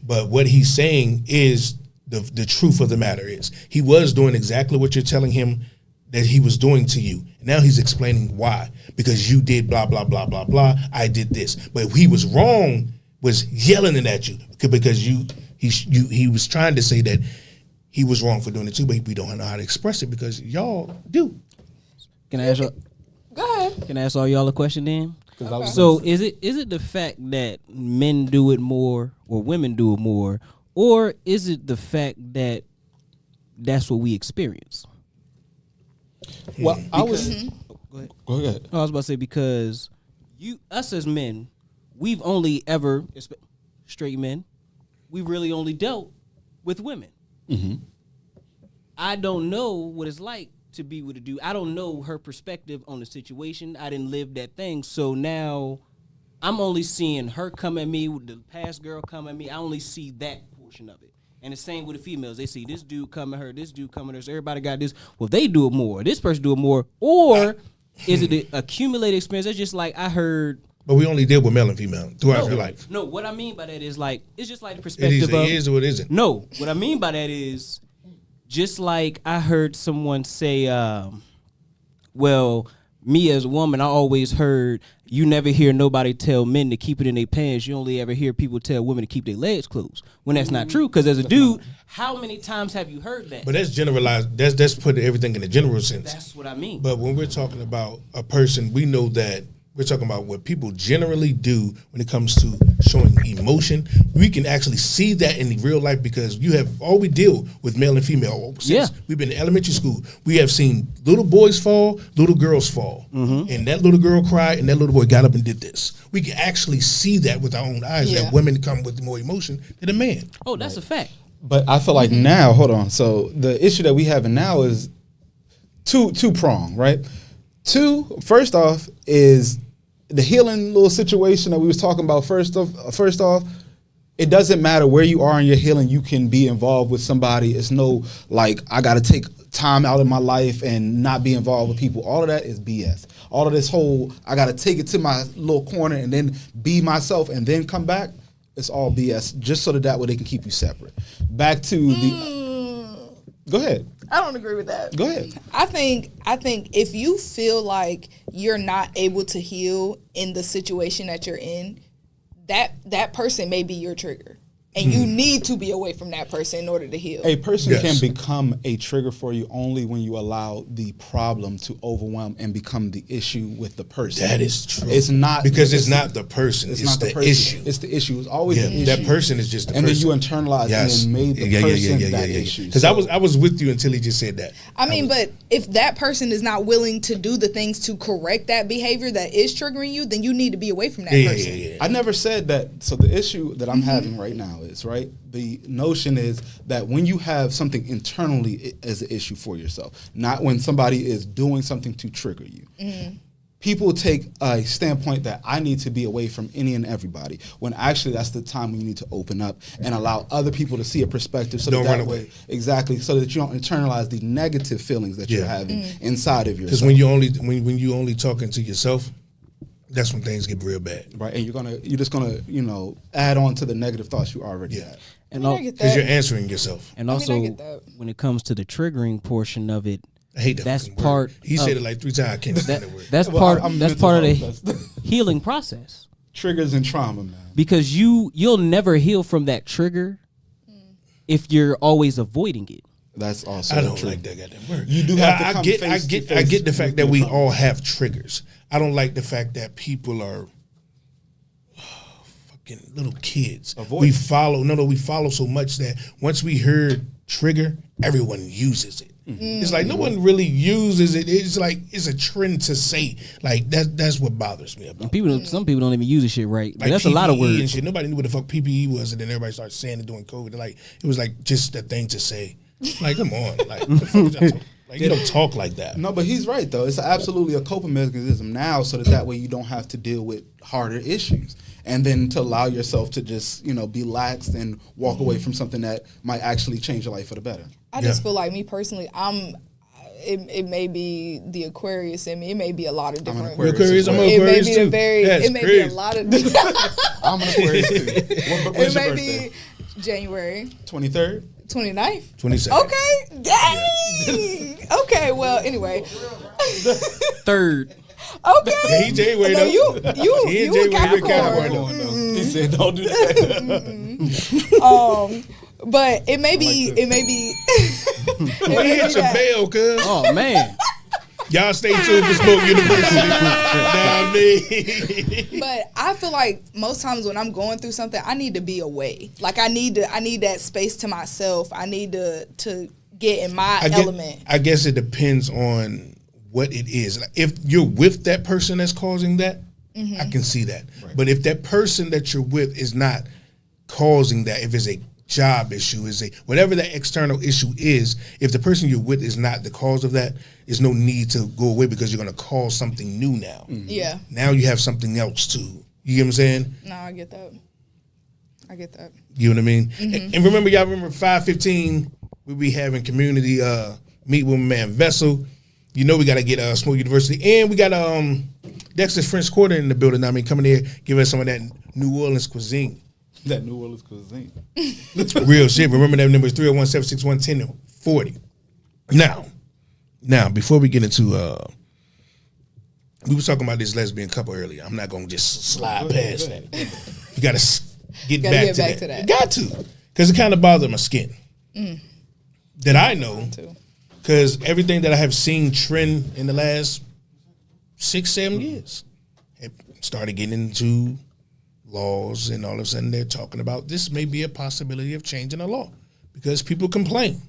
But what he's saying is the truth of the matter is he was doing exactly what you're telling him that he was doing to you. Now he's explaining why. Because you did blah, blah, blah, blah, blah. I did this. But if he was wrong, was yelling it at you because he was trying to say that he was wrong for doing it too, but we don't know how to express it because y'all do. Can I ask y'all? Go ahead. Can I ask all y'all a question then? Okay. So is it the fact that men do it more or women do it more, or is it the fact that that's what we experience? Well, I was. Go ahead. I was about to say because us as men, we've only ever straight men, we've really only dealt with women. I don't know what it's like to be with a dude. I don't know her perspective on the situation. I didn't live that thing. So now I'm only seeing her come at me, with the past girl come at me. I only see that portion of it. And the same with the females. They see this dude come at her, this dude come at her. So everybody got this. Well, they do it more. This person do it more. Or is it the accumulated experience? It's just like I heard. But we only deal with male and female throughout your life. No, what I mean by that is like, it's just like the It perspective of. is or it isn't. No, what I mean by that is just like I heard someone say, well, me as a woman, I always heard you never hear nobody tell men to keep it in their pants. You only ever hear people tell women to keep their legs closed. When that's not true, because as a dude, how many times have you heard that? But that's generalized. That's putting everything in a general sense. That's what I mean. But when we're talking about a person, we know that We're talking about what people generally do when it comes to showing emotion. We can actually see that in real life because you have all we deal with male and female. Since Yeah. we've been in elementary school. We have seen little boys fall, little girls fall, and that little girl cried, and that little boy got up and did this. We can actually see that with our own eyes. Yeah. That women come with more emotion than a man. Oh, that's a fact. But I feel like now, hold on. So the issue that we have now is two prong, right? First off, is the healing little situation that we was talking about. First off, it doesn't matter where you are in your healing. You can be involved with somebody. It's no like I got to take time out of my life and not be involved with people. All of that is BS. All of this whole I got to take it to my little corner and then be myself and then come back. It's all BS. Just so that way they can keep you separate. Back to the. Go ahead. I don't agree with that. Go ahead. I think if you feel like you're not able to heal in the situation that you're in, that person may be your trigger. And you need to be away from that person in order to heal. A person Yes. can become a trigger for you only when you allow the problem to overwhelm and become the issue with the person. That is true. It's not because it's not the person. It's not the person. issue. It's the issue. It's always Yeah, the issue. that person is just the and person. then you internalize it and made the person that issue. Because I was with you until he just said that. I mean, but if that person is not willing to do the things to correct that behavior that is triggering you, then you need to be away from that person. I never said that. So the issue that I'm having right now is, right, the notion is that when you have something internally as an issue for yourself, not when somebody is doing something to trigger you. People take a standpoint that I need to be away from any and everybody, when actually that's the time when you need to open up and allow other people to see a perspective. So Don't that run way, away. exactly, so that you don't internalize the negative feelings that you're having inside of yourself. Because when you only talking to yourself, that's when things get real bad. right, and you're just gonna add on to the negative thoughts you already had. And I get Because that. you're answering yourself. And I also, get that. when it comes to the triggering portion of it, I hate that. That's fucking word. part He of- said it like 3 times. I can't stand that word. that's Well, part I'm that's mental part of the health. That's- healing process. Triggers and trauma, man. Because you'll never heal from that trigger if you're always avoiding it. That's also I don't true. like that goddamn word. You do have to I come get, face I to get, face I get the fact with that your we trauma. all have triggers. I don't like the fact that people are fucking little kids. We follow so much that once we heard trigger, everyone uses it. It's like no one really uses it. It's like it's a trend to say. Like that's what bothers me about it. Some people don't even use this shit right. But Like that's a lot of PPE and words. shit. Nobody knew what the fuck PPE was, and then everybody started saying it during COVID. Like it was like just a thing to say. Like come on, like, what the fuck is y'all talking- like you don't talk like that. No, but he's right though. It's absolutely a coping mechanism now, so that way you don't have to deal with harder issues, and then to allow yourself to just be laxed and walk away from something that might actually change your life for the better. I just feel like me personally, it may be the Aquarius in me. It may be a lot of different. Aquarius, I'm an It may Aquarius be too. a very. Yes, it may be Aquarius. a lot of. I'm an Aquarius too. When's it your may birthday? be January 23rd. 29th. 22nd. Okay, dang. Okay, well, anyway. Third. Okay. Yeah, he January No, though. you He in a January, Capricorn. Capricorn though. He said, "Don't do that." But it may be. It may be. it Well, may hit be your that. bell, cuz. Oh man. Y'all stay tuned for Smoke University. Down there. But I feel like most times when I'm going through something, I need to be away. Like I need that space to myself. I need to get in my element. I guess it depends on what it is. Like, if you're with that person that's causing that, I can see that. But if that person that you're with is not causing that, if it's a job issue, is a whatever that external issue is, if the person you're with is not the cause of that, there's no need to go away because you're going to cause something new now. Yeah. Now you have something else too. You get what I'm saying? No, I get that. I get that. You know what I mean? And remember, y'all remember 5:15, we be having community meet with my man Vessel. You know we got to get Smoke University. And we got Dexter's French Quarter in the building. I mean, coming here, give us some of that New Orleans cuisine. That New Orleans cuisine. Real shit. Remember that number is 301-761-1040. Now, before we get into, we was talking about this lesbian couple earlier. I'm not going to just slide past that. You got to get Gotta back, get to, back that. to that. You got to. Because it kind of bothered my skin. That I know. Too. Because everything that I have seen trend in the last 6-7 years, started getting into laws, and all of a sudden they're talking about this may be a possibility of changing the law because people complain.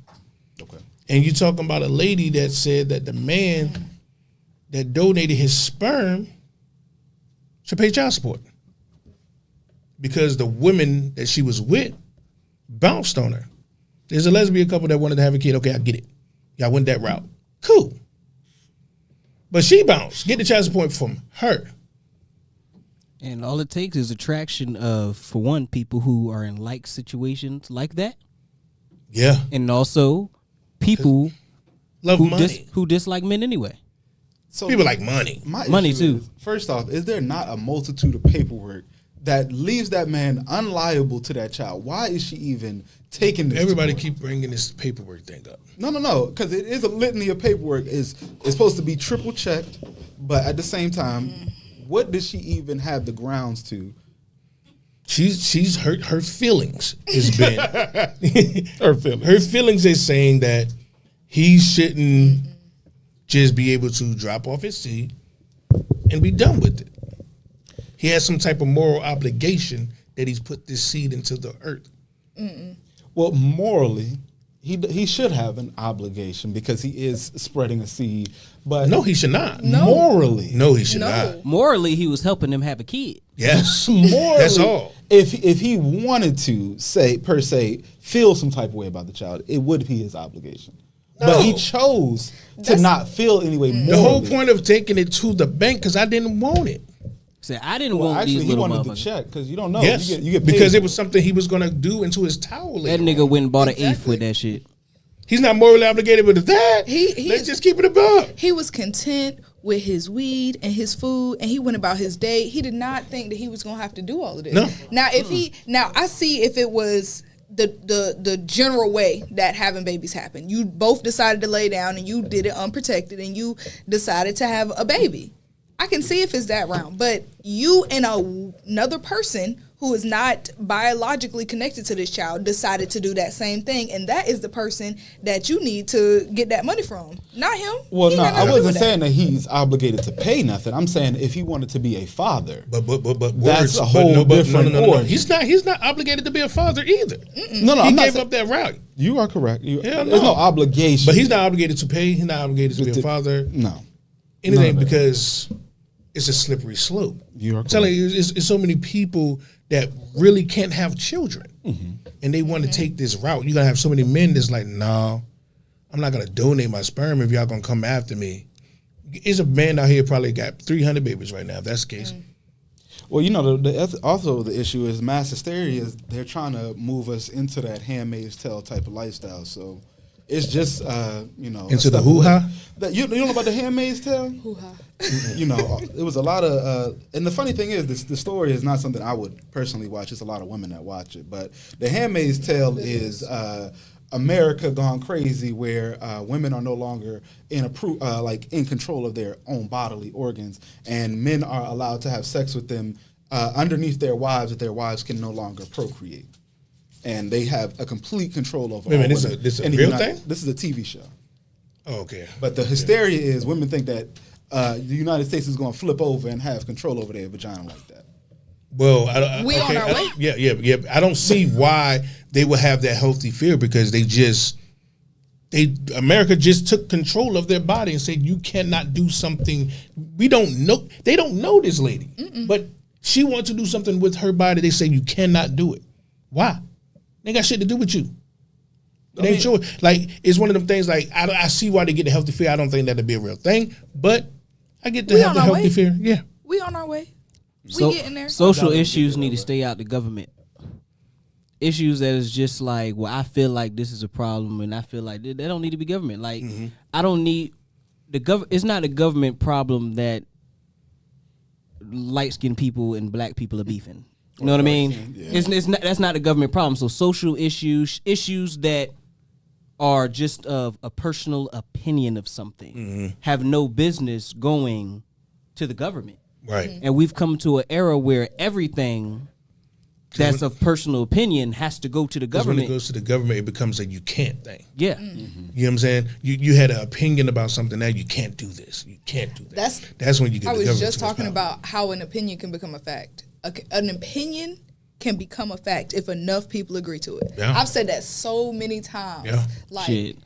Okay. And you're talking about a lady that said that the man that donated his sperm should pay child support because the women that she was with bounced on her. There's a lesbian couple that wanted to have a kid. Okay, I get it. Y'all went that route. Cool. But she bounced. Get the child support from her. And all it takes is attraction of, for one, people who are in like situations like that, Yeah. and also people Love money. who dislike men anyway. So People like money. my Money, issue too. is, first off, is there not a multitude of paperwork that leaves that man unliable to that child? Why is she even taking this? Everybody to court? keep bringing this paperwork thing up. No, because it is a litany of paperwork. It's supposed to be triple checked, but at the same time, what does she even have the grounds to? She's hurt. Her feelings has been her feelings is saying that he shouldn't just be able to drop off his seed and be done with it. He has some type of moral obligation that he's put this seed into the earth. Well, morally, he should have an obligation because he is spreading a seed. But No, he should not. morally, No, he should No. not. Morally, he was helping them have a kid. Yes, morally, that's all. If he wanted to say per se feel some type of way about the child, it would be his obligation. But he chose to not feel any way. The whole morally. point of taking it to the bank because I didn't want it. Said I didn't Well, want actually, these he little wanted to motherfuckers. check because you don't know. Yes, you get paid because it for was something he was going to do into his towel. That later nigga on. went and bought an eighth Exactly. with that shit. He's not morally obligated with that. He Let's is- just keep it above. He was content with his weed and his food, and he went about his day. He did not think that he was gonna have to do all of this. No. Now, I see if it was the general way that having babies happen. You both decided to lay down and you did it unprotected, and you decided to have a baby. I can see if it's that round, but you and another person who is not biologically connected to this child decided to do that same thing, and that is the person that you need to get that money from, not him. Well, He no, got I nothing to do wasn't with that. saying that he's obligated to pay nothing. I'm saying if he wanted to be a father. But That's words, a whole different origin. He's not obligated to be a father either. No, He I'm not gave saying- up that route. You are correct. Hell There's no no. obligation. But he's not obligated to pay. He's not obligated to be a father. No. Anything None of that. because it's a slippery slope. You are I'm telling you, it's so many people that really can't have children, and they want to take this route. You're gonna have so many men that's like, no, I'm not gonna donate my sperm if y'all gonna come after me. There's a man out here probably got 300 babies right now. If that's the case. Well, also the issue is mass hysteria. They're trying to move us into that Handmaid's Tale type of lifestyle. So it's just Into the hoo-ha? That you know about the Handmaid's Tale? Hoo-ha. It was a lot of, and the funny thing is, the story is not something I would personally watch. It's a lot of women that watch it. But the Handmaid's Tale is America gone crazy, where women are no longer in control of their own bodily organs, and men are allowed to have sex with them underneath their wives, that their wives can no longer procreate, and they have a complete control over. Wait a all minute, women. this a In the real United- thing? This is a TV show. Oh, okay. But the hysteria is women think that the United States is going to flip over and have control over their vagina like that. Well, We on our way? Yeah. I don't see why they would have that healthy fear because America just took control of their body and said you cannot do something. We don't know. They don't know this lady, but she wants to do something with her body. They say you cannot do it. Why? They got shit to do with you. It ain't sure. Like it's one of them things. Like I see why they get the healthy fear. I don't think that'd be a real thing, but I get to We have on the our healthy way. fear. Yeah. We on our way. We So, getting there. social issues need to stay out the government. Issues that is just like, well, I feel like this is a problem, and I feel like they don't need to be government. Like, I don't need the It's not a government problem that light skinned people and black people are beefing. You know what I mean? It's not, that's not a government problem. So social issues that are just of a personal opinion of something have no business going to the government. Right. And we've come to an era where everything that's of personal opinion has to go to the Because when it government. goes to the government, it becomes a you can't thing. Yeah. You know what I'm saying? You had an opinion about something, now you can't do this. You can't do that. That's when you get I the was government just too much talking power. about how an opinion can become a fact. An opinion can become a fact if enough people agree to it. Yeah. I've said that so many times. Yeah. Like, Shit.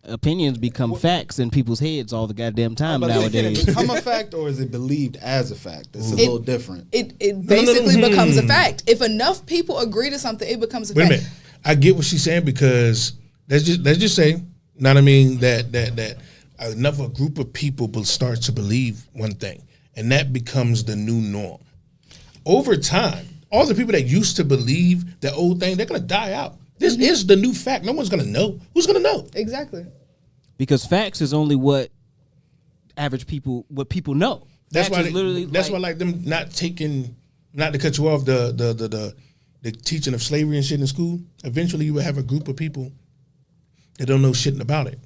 Opinions become facts in people's heads all the goddamn time But can it nowadays. become a fact or is it believed as a fact? It's a little different. it basically becomes a fact. If enough people agree to something, it becomes a Wait a fact. minute. I get what she's saying because let's just say, know what I mean, that enough a group of people will start to believe one thing, and that becomes the new norm. Over time, all the people that used to believe the old thing, they're gonna die out. This is the new fact. No one's gonna know. Who's gonna know? Exactly. Because facts is only what what people know. That's Facts why. is literally That's why, like them not to cut you off, the teaching of slavery and shit in school. Eventually, you will have a group of people that don't know shit about it.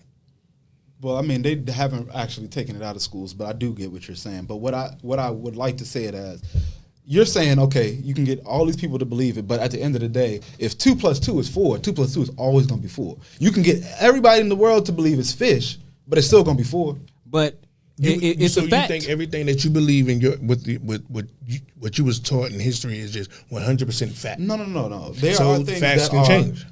Well, I mean, they haven't actually taken it out of schools, but I do get what you're saying. But what I would like to say it as, you're saying, okay, you can get all these people to believe it, but at the end of the day, if 2 + 2 is 4, 2 + 2 is always going to be 4. You can get everybody in the world to believe it's fish, but it's still going to be 4. But it's so a fact. You think everything that you believe in what you was taught in history is just 100% fact? No. There So are things facts that can are change.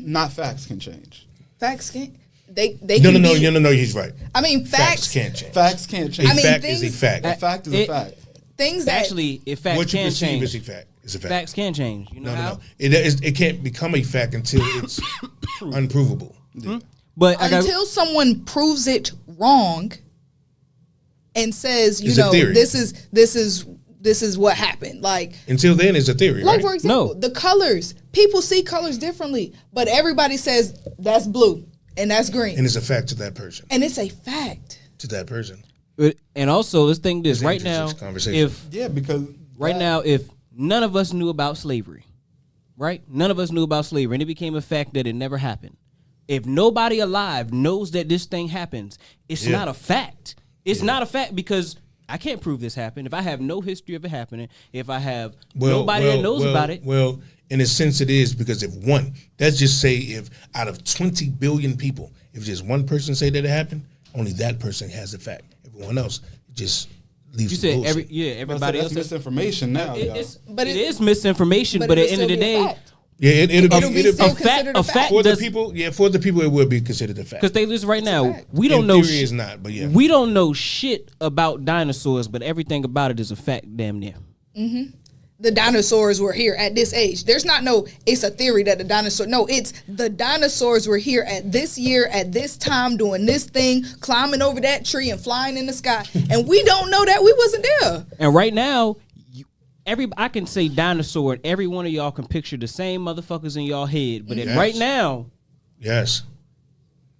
not facts can change. Facts can't. They No, can be, no. He's right. I mean, Facts facts can't change. Facts can't change. A mean, fact things- is a fact. A fact is a fact. things that Actually, if facts What you can perceive change, is a fact. Is a fact. facts can change. You know how? No. It can't become a fact until it's unprovable. But I got, until someone proves it wrong and says, It's a theory. this is what happened. Like Until then, it's a theory, Like right? for example, No. the colors. People see colors differently, but everybody says that's blue and that's green, And it's a fact to that person. and it's a fact. To that person. and also let's think this It's right an now. interesting conversation. If Yeah, because right now, if none of us knew about slavery, right? None of us knew about slavery, and it became a fact that it never happened. If nobody alive knows that this thing happens, it's Yeah. not a fact. It's not a fact because I can't prove this happened. If I have no history of it happening, if I have nobody that knows about it, Well, in a sense, it is because if one, let's just say if out of 20 billion people, if just one person say that it happened, only that person has the fact. Everyone else just leaves. you the said bullshit. everybody that's else. misinformation now. y'all. But it is misinformation, but at the end of the day, Yeah, it'll It'll be be still a fact- considered a a fact fact. for the does- people. Yeah, for the people, it will be considered a fact. because they listen right now, fact. we don't In know. theory, it's not, but yeah. We don't know shit about dinosaurs, but everything about it is a fact, damn near. The dinosaurs were here at this age. There's not no, it's a theory that the dinosaur. No, it's the dinosaurs were here at this year, at this time, doing this thing, climbing over that tree and flying in the sky. And we don't know that. We wasn't there. And right now, I can say dinosaur, and every one of y'all can picture the same motherfuckers in y'all head. But Yes. right now, Yes.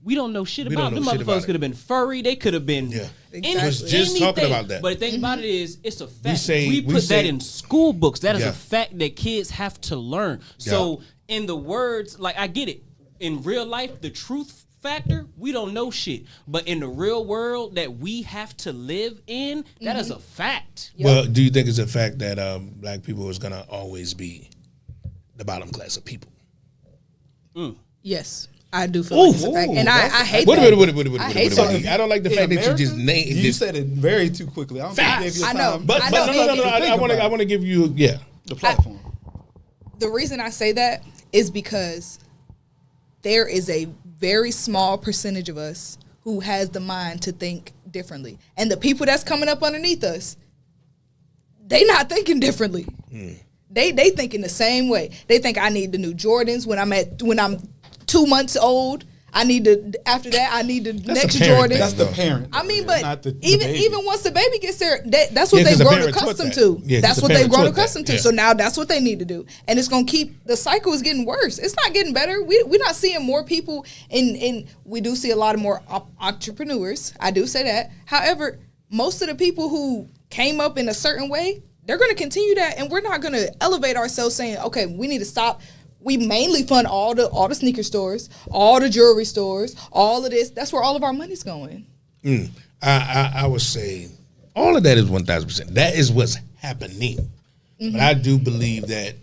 we don't know shit We about don't them. know shit about Motherfuckers it. could have been furry. They could have been. Yeah. Exactly. Was just talking about that. But the thing about it is, it's a fact. say- We we put say- that in school books. That is Yeah. a fact that kids have to learn. So, in the words, like I get it. In real life, the truth factor, we don't know shit. But in the real world that we have to live in, that is a fact. Well, do you think it's a fact that black people is gonna always be the bottom class of people? Yes, I do feel like it's a fact. And I hate that. I hate that. I don't like the In fact that you America, just named. You said it very too quickly. I don't think you gave your I know. time. But I no. know. I want to give you The platform. The reason I say that is because there is a very small percentage of us who has the mind to think differently. And the people that's coming up underneath us, they not thinking differently. They thinking the same way. They think I need the new Jordans when I'm 2 months old. I need after that I need the next a parent Jordans. thing, That's the though. parent. I mean, Not but the baby. even once the baby gets there, that's what Yeah, 'cause they've the grown parent taught accustomed that. to. Yeah, 'cause that's the what they've parent grown taught that. accustomed to. Yeah. So now that's what they need to do, and it's gonna keep the cycle is getting worse. It's not getting better. We're not seeing more people in. We do see a lot of more entrepreneurs. I do say that. However, most of the people who came up in a certain way, they're going to continue that, and we're not going to elevate ourselves saying, okay, we need to stop. We mainly fund all the sneaker stores, all the jewelry stores, all of this. That's where all of our money's going. I would say all of that is 1,000%. That is what's happening. But I do believe that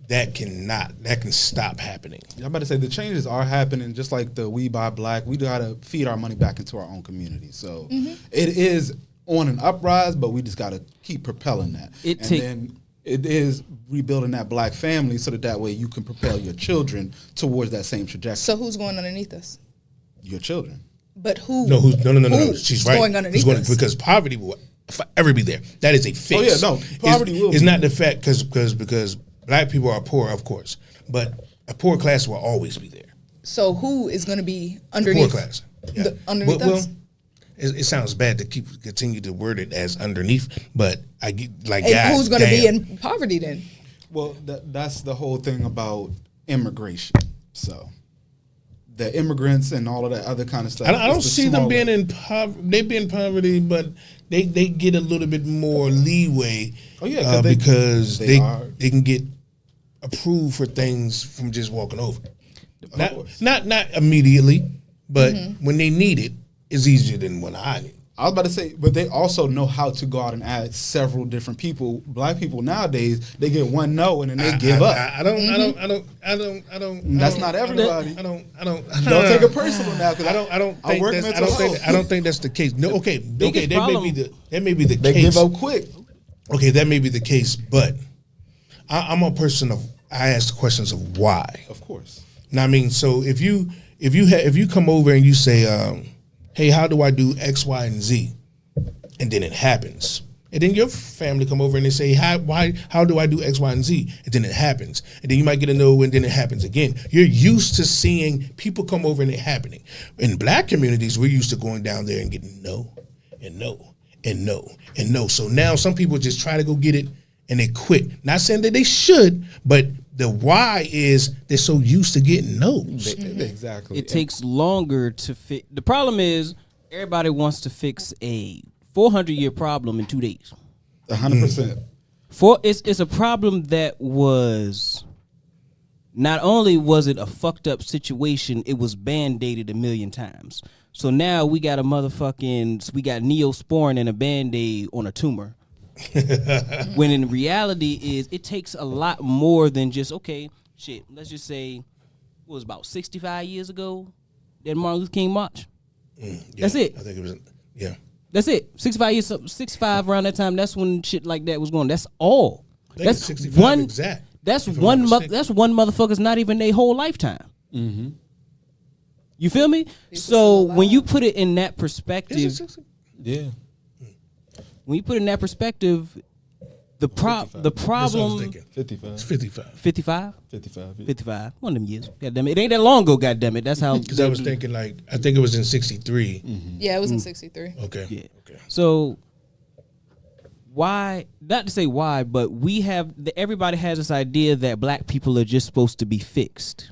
that can stop happening. I'm about to say the changes are happening, just like the We Buy Black. We gotta feed our money back into our own community. So it is on an uprise, but we just gotta keep propelling that. Then it is rebuilding that black family so that way you can propel your children towards that same trajectory. So who's going underneath us? Your children. But who? No. Who's She's right. going underneath us? Because poverty will forever be there. That is a fix. Oh, yeah, no, poverty will It's be not the fact because black people are poor, of course, but a poor class will always be there. So who is going to be Poor underneath? class. Yeah. Underneath us? It sounds bad to continue to word it as underneath, but I get like And God who's going to be damn. in poverty then? Well, that's the whole thing about immigration. So the immigrants and all of that other kind of stuff. I don't it's the see them smaller- being in poverty. They be in poverty, but they get a little bit more leeway. Oh, yeah, 'cause because they are. they can get approved for things from just walking over. Not immediately, but when they need it, it's easier than when I need it. I was about to say, but they also know how to go out and add several different people. Black people nowadays, they get one no and then they give up. I don't. That's not everybody. I don't. Don't take it personal now. 'Cause I don't I think work that's, mental health. I don't think that's the case. No, okay, Biggest that problem- may be the They case. give up quick. Okay, that may be the case, but I'm a person of I ask the questions of why. Of course. Now, I mean, so if you come over and you say, "Hey, how do I do X, Y, and Z?" and then it happens, and then your family come over and they say, "How do I do X, Y, and Z?" and then it happens, and then you might get a no, and then it happens again. You're used to seeing people come over and it happening. In black communities, we're used to going down there and getting no, and no, and no, and no. So now some people just try to go get it and they quit. Not saying that they should, but the why is they're so used to getting no's. Exactly. It takes longer to fix. The problem is everybody wants to fix a 400-year problem in 2 days. 100%. It's a problem that was not only was it a fucked up situation, it was band-aided a million times. So now we got Neosporin and a Band-Aid on a tumor. When in reality is it takes a lot more than just let's just say it was about 65 years ago that Martin Luther King march. That's it. I think it was, That's it. 65 around that time. That's when shit like that was going. That's all. I think That's it's 65 one. exact. That's if I'm one. not mistaken. That's one motherfucker's not even their whole lifetime. Mm-hmm. You feel me? So when you put it in that perspective, Yeah. when you put it in that perspective, the problem. thinking. 55. It's 55. 55? 55. Yeah. 55. One of them years. Goddamn it. It ain't that long ago, goddamn it. That's how. Because I was thinking I think it was in 63. Yeah, it was in 63. Okay. Yeah. Okay. So why? Not to say why, but everybody has this idea that black people are just supposed to be fixed.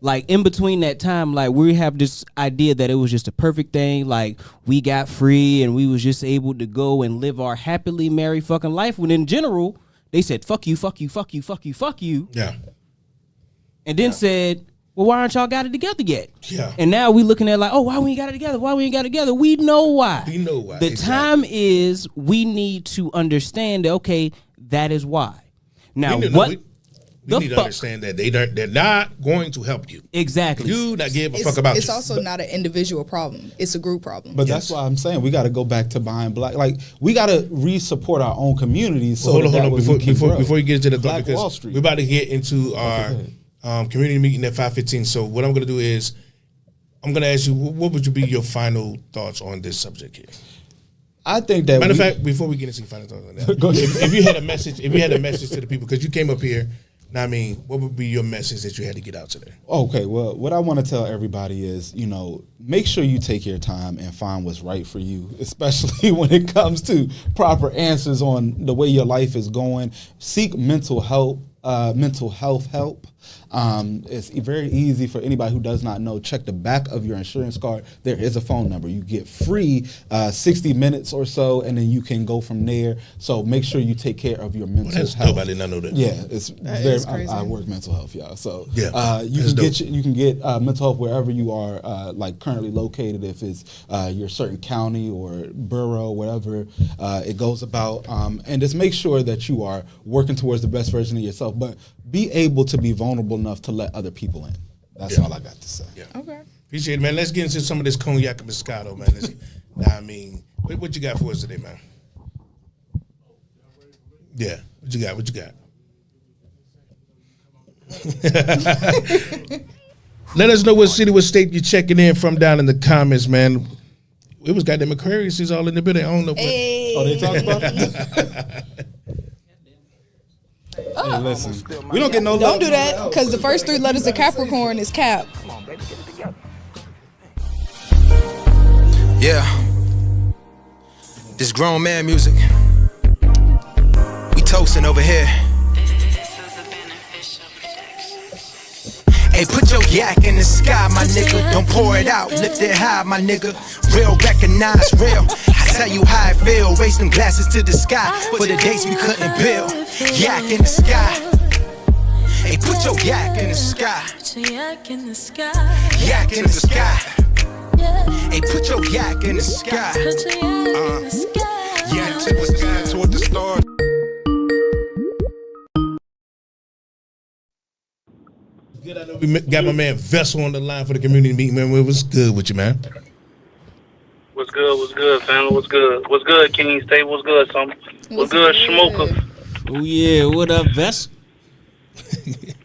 Like in between that time, like we have this idea that it was just a perfect thing. Like we got free and we was just able to go and live our happily married fucking life. When in general, they said fuck you, fuck you, fuck you, fuck you, fuck you, Yeah. and then said, well, why aren't y'all got it together yet? Yeah. And now we looking at like, oh, why we ain't got it together? Why we ain't got it together? We know why. We know why, The exactly. time is we need to understand that, okay, that is why. Now We what? need to fuck? understand that they're not going to help you. Exactly. You not give a fuck about It's you. also not an individual problem. It's a group problem. But that's why I'm saying we got to go back to buying black. Like we got to re-support our own communities. So Hold on. that way we can grow. Before you get into the Black because Wall Street. we're about to get into our community meeting at 5:15. So what I'm going to do is I'm going to ask you, what would you be your final thoughts on this subject here? I think that. Matter of fact, before we get into your final thoughts on that, Go ahead. if you had a message, to the people, because you came up here. Now, I mean, what would be your message that you had to get out today? Okay, well, what I want to tell everybody is, make sure you take your time and find what's right for you, especially when it comes to proper answers on the way your life is going. Seek mental health help. It's very easy for anybody who does not know. Check the back of your insurance card. There is a phone number. You get free 60 minutes or so, and then you can go from there. So make sure you take care of your mental That's health. dope. I did not know that. Yeah, it's That very. is crazy. I work mental health, y'all. So Yeah, you can get mental health wherever you are, like currently located. If it's your certain county or borough, whatever it goes about, and just make sure that you are working towards the best version of yourself. yourself, but be able to be vulnerable enough to let other people in. That's all I got to say. Yeah. Okay. Appreciate it, man. Let's get into some of this cognac and Moscato, man. Nah, I mean, what you got for us today, man? Yeah, what you got? What you got? Let us know what city, what state you're checking in from down in the comments, man. It was goddamn Aquarius is all in the building. I don't know. Oh, they talking about it? Hey, listen, we don't get no love. Don't do that, because the first 3 letters of Capricorn is Cap. Yeah. This grown man music. We toasting over here. Hey, put your yak in the sky, my nigga. Don't pour it out, lift it high, my nigga. Real, recognize real. I tell you how I feel. Raise them glasses to the sky for the days we couldn't build. Yak in the sky. Hey, put your yak in the sky. Yak in the sky. Yak in the sky. Hey, put your yak in the sky. Yak to the sky, toward the stars. Good, I know we got my man Vessel on the line for the community meeting, man. What's good with you, man? What's good, family? What's good, King State? What's good, son? What's good, Smoker? Oh yeah, what up, Vess?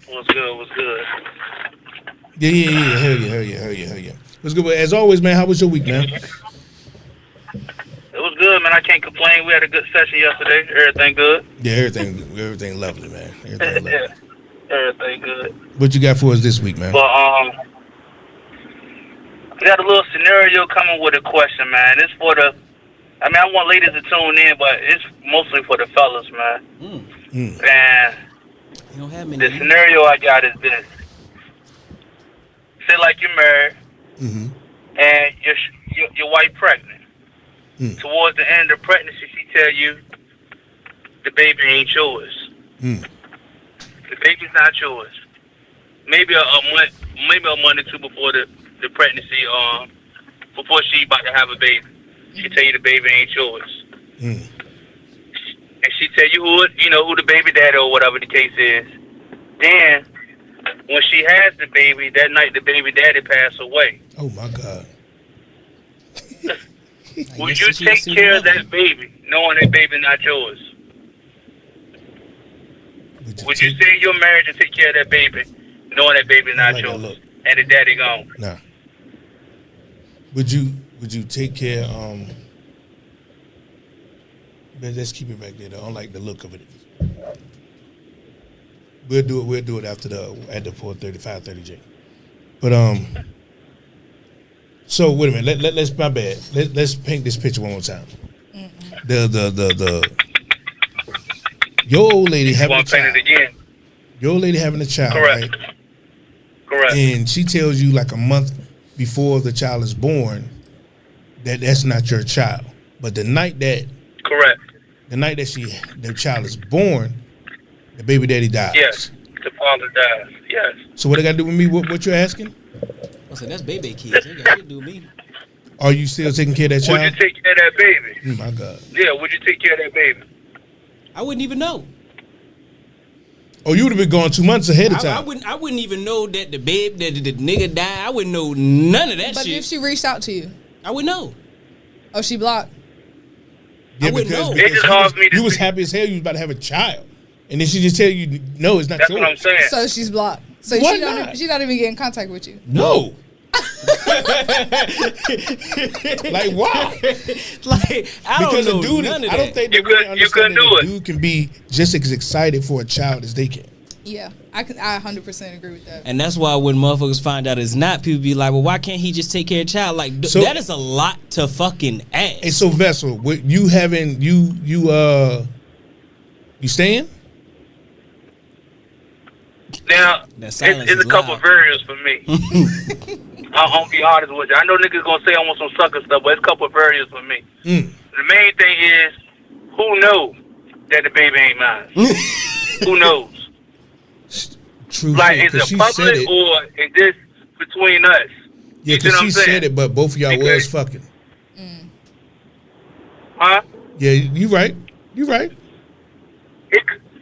What's good? Yeah. Hell yeah. What's good? As always, man, how was your week, man? It was good, man. I can't complain. We had a good session yesterday. Everything good. Yeah, everything lovely, man. Everything lovely. Everything good. What you got for us this week, man? But we got a little scenario coming with a question, man. It's for the. I mean, I want ladies to tune in, but it's mostly for the fellas, man. And You don't have many. the scenario I got is this: say like you're married, and your wife pregnant. Towards the end of the pregnancy, she tell you the baby ain't yours. The baby's not yours. Maybe a month or two before the pregnancy, before she about to have a baby, she tell you the baby ain't yours. And she tell you who the baby daddy or whatever the case is. Then when she has the baby, that night the baby daddy passed away. Oh my God. Would you take care of that baby, knowing that baby not yours? Would you stay in your marriage and take care of that baby, knowing that baby not like yours, that look. and the daddy gone? Nah. Would you take care? But let's keep it back there. Though. I don't like the look of it. We'll do it after the 4:30, 5:30, But so wait a minute. Let's my bad. Let's paint this picture one more time. Your old lady having a child. Paint it again. Your old lady having a child, Correct. right? Correct. And she tells you like a month before the child is born that that's not your child. But the night that Correct. the child is born, the baby daddy dies. Yes. The father dies. Yes. So what I got to do with me? What you're asking? I said that's baby kids. They got to do me. Are you still taking care of that child? Would you take care of that baby? Oh my God. Yeah. Would you take care of that baby? I wouldn't even know. Oh, you would have been gone 2 months ahead of I time. wouldn't even know that the nigga died. I wouldn't know none of that But shit. if she reached out to you, I would know. oh, she blocked. Yeah, I wouldn't know. It just caused me to you was see- happy as hell you was about to have a child. And then she just tell you, no, it's not That's yours. what I'm saying. So she's blocked. So Why she not? she's not even getting in contact with you. No. Like, why? Like I don't Because know a dude, none of I that. don't think You they really couldn't- you couldn't understand that do a it. dude can be just as excited for a child as they can. Yeah, I 100% agree with that. And that's why when motherfuckers find out it's not, people be like, well, why can't he just take care of child? Like, So- that is a lot to fucking ask. Hey, so Vessel, what you having you staying? Now, That it's silence a is couple loud. variables for me. I'll be honest with you. I know niggas gonna say I want some sucker stuff, but it's a couple variables for me. The main thing is, who knows that the baby ain't mine? Who knows? True. Like, shit, is 'cause it she public said it. or is this between us? Yeah, You see because what she I'm saying? said it, but both of y'all Because- was fucking. Huh? Yeah, you right. You right.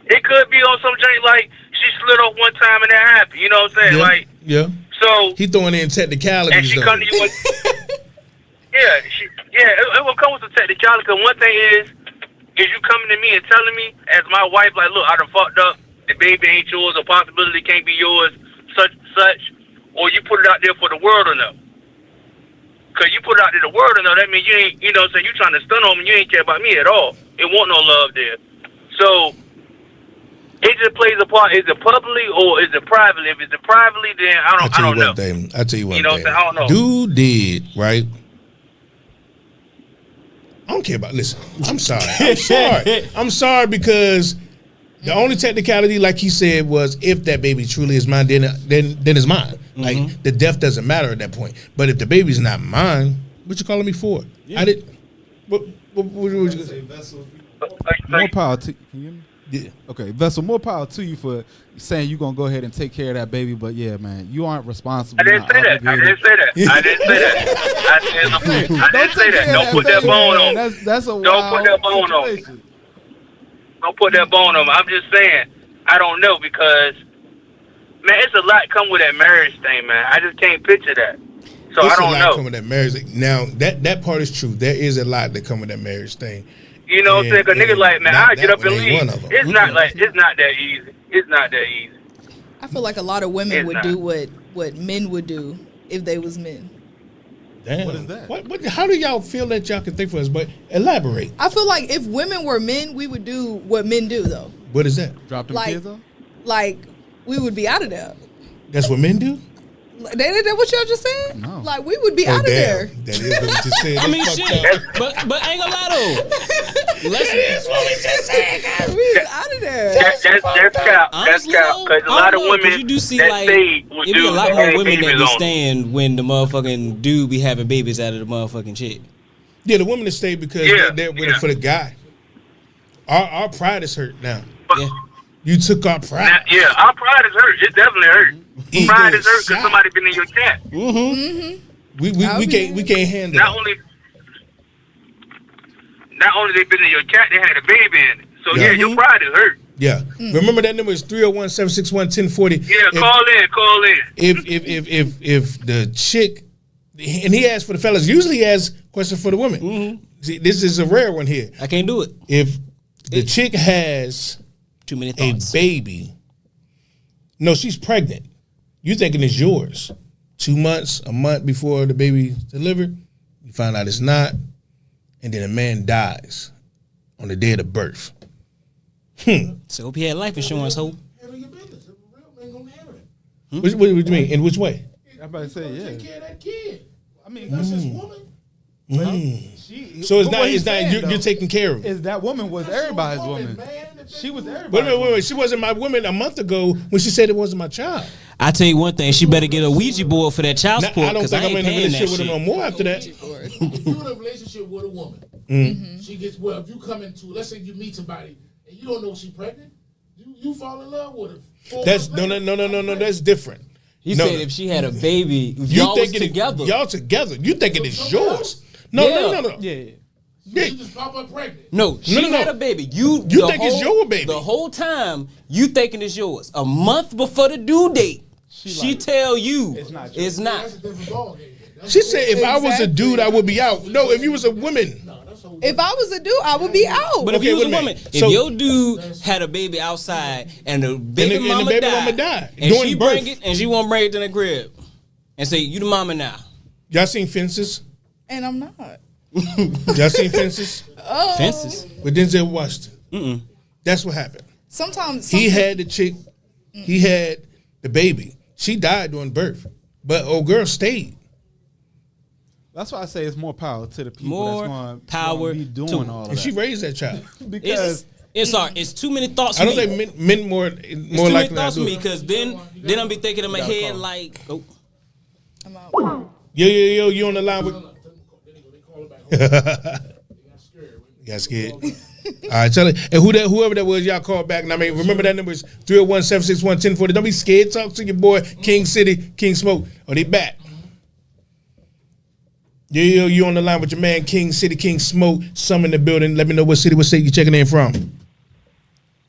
It could be on some joint like she slid off one time and that happened. You know what I'm saying? Yeah. Like, Yeah. so, He throwing in and technicalities she though. come to you with, it will come with some technicality. Cause one thing is you coming to me and telling me as my wife, like, look, I done fucked up, the baby ain't yours, a possibility can't be yours, such, or you put it out there for the world to know. Cause you put it out there the world to know, that means you ain't, you know what I'm saying, you trying to stun on me, you ain't care about me at all. It won't no love there. So, it just plays a part. Is it publicly or is it privately? If it's privately, then I don't know. I tell you what, You know what I'm saying? I don't know. Dude did, right? I don't care about, listen, I'm sorry. I'm sorry because the only technicality, like he said, was if that baby truly is mine, then it's mine. Like, the death doesn't matter at that point. But if the baby's not mine, what you calling me for? Yeah. I did. What you say? More power to. Can you hear me? Yeah. Okay, Vessel, more power to you for saying you're gonna go ahead and take care of that baby, but yeah, man, you aren't responsible. I didn't say that. I didn't say that. I didn't say that. Don't put that bone on me. That's a Don't put that bone on me. Don't put that bone on me. I'm just saying, I don't know because, man, it's a lot come with that marriage thing, man. I just can't picture that. So It's I don't a lot know. come with that marriage thing. Now, that part is true. There is a lot that come with that marriage thing. You know what I'm saying? Because niggas like, man, Not I get that up and one ain't leave. one of 'em. It's not that easy. It's not that easy. I feel like a lot of women It's would not. do what men would do if they was men. Damn. What is that? What, how do y'all feel that y'all can think for us? But elaborate. I feel like if women were men, we would do what men do though. What is that? Drop them Like- kids off. Like we would be out of there. That's what men do? That what y'all just said? No. Like we would be Oh, out of there. damn. That is what we just said. I mean, That's shit. fucked up. But I ain't gonna lie though. Let's, We was out of there. That's cap. That's honestly, cap. though, Because a I lot don't of know, 'cause women you do see that like say would it be do a lot that more have women that babies be on. staying when the motherfucking dude be having babies out of the motherfucking chick. Yeah, the women that stay because Yeah, they're with yeah. it for the guy. Our pride is hurt now. Yeah. You took our pride. Now, yeah, our pride is hurt. It definitely hurt. Ego Pride is hurt shot. because somebody been in your cat. We can't handle Not that. only they been in your cat, they had a baby in it. So Yeah. yeah, your pride is hurt. Yeah. Remember that number is 301-761-1040. Yeah, call in. If the chick, and he asked for the fellas, usually he asks questions for the women. See, this is a rare one here. I can't do it. If the chick has Too many a thoughts. baby, no, she's pregnant. You thinking it's yours. 2 months, a month before the baby delivered, you find out it's not, and then a man dies on the day of the birth. So hope he had life insurance. Hope. What do you mean? In which way? Everybody say yeah. Care of that kid. I mean, That's his woman. So it's But not. what he's It's not. saying, You're though, taking care of it. Is that woman was everybody's woman? Man, She was Wait a everybody's minute. woman. She wasn't my woman a month ago when she said it wasn't my child. I tell you one thing, she better get a Ouija board for that child Now, support I don't because I, think I'm ain't in a paying that relationship with her shit. no more after that. if you're in a relationship with a woman, she gets well. If you come into, let's say you meet somebody and you don't know she's pregnant, you fall in love with her. 4 That's months later, no. That's different. He No. said if she had a baby, if You y'all was thinking it- together. Y'all together. You thinking it's yours? No. Yeah. She just pop up pregnant. No, she no. had a baby. You think it's your baby. The whole time you thinking it's yours. A month before the due date, she like, tell you it's not it's not. That's a different ballgame. That's She said if I was a Exactly. dude, I would be out. No, if you was a woman. If I was a dude, I would be out. But if Okay, you was wait a a woman, minute. if So- your dude had a baby outside and the baby and the mama baby died, mama died and during she birth. bring it and she won't bring it to the crib and say you the mama now. Y'all seen Fences? And I'm not. Y'all seen Fences? Oh. Fences. With Denzel Washington. That's what happened. Sometimes He had the chick. He had the baby. She died during birth, but old girl stayed. That's why I say it's more power to the people More that's going power be doing to- all of And that. she raised that child. Because It's too many thoughts. I for don't me. think men more It's too many likely thoughts to for do me it. because then I'm be thinking in my head like, oh, I'm out. Yo, you on the line with? Got scared. All right, tell it. And whoever that was, y'all call back. And I mean, remember that number is 301-761-1040. Don't be scared. Talk to your boy, King City, King Smoke. Oh, they back. Yeah, you on the line with your man, King City, King Smoke. Some in the building. Let me know what city you checking in from.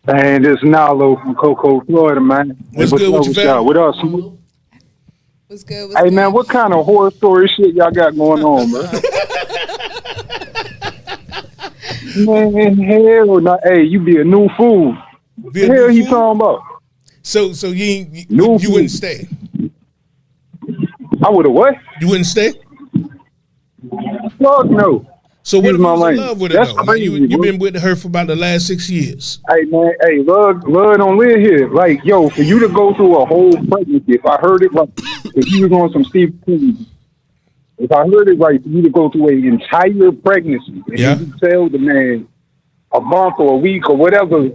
Man, this is Nalo from Cocoa, Florida, man. What's good with you, fam? What else? What's good? Hey, man, what kind of horror story shit y'all got going on, bro? Man, hell no. Hey, you be a new fool. What the hell you talking about? So you wouldn't stay? I would have what? You wouldn't stay? Fuck no. So what if Excuse you my was in language. love with her That's though? Like, crazy, you've bro. been with her for about the last 6 years. Hey, man, hey, love don't live here. Like, yo, for you to go through a whole pregnancy, if I heard it right, if you was on some Steve King, if I heard it right, for you to go through an entire pregnancy, and you tell the man a month or a week or whatever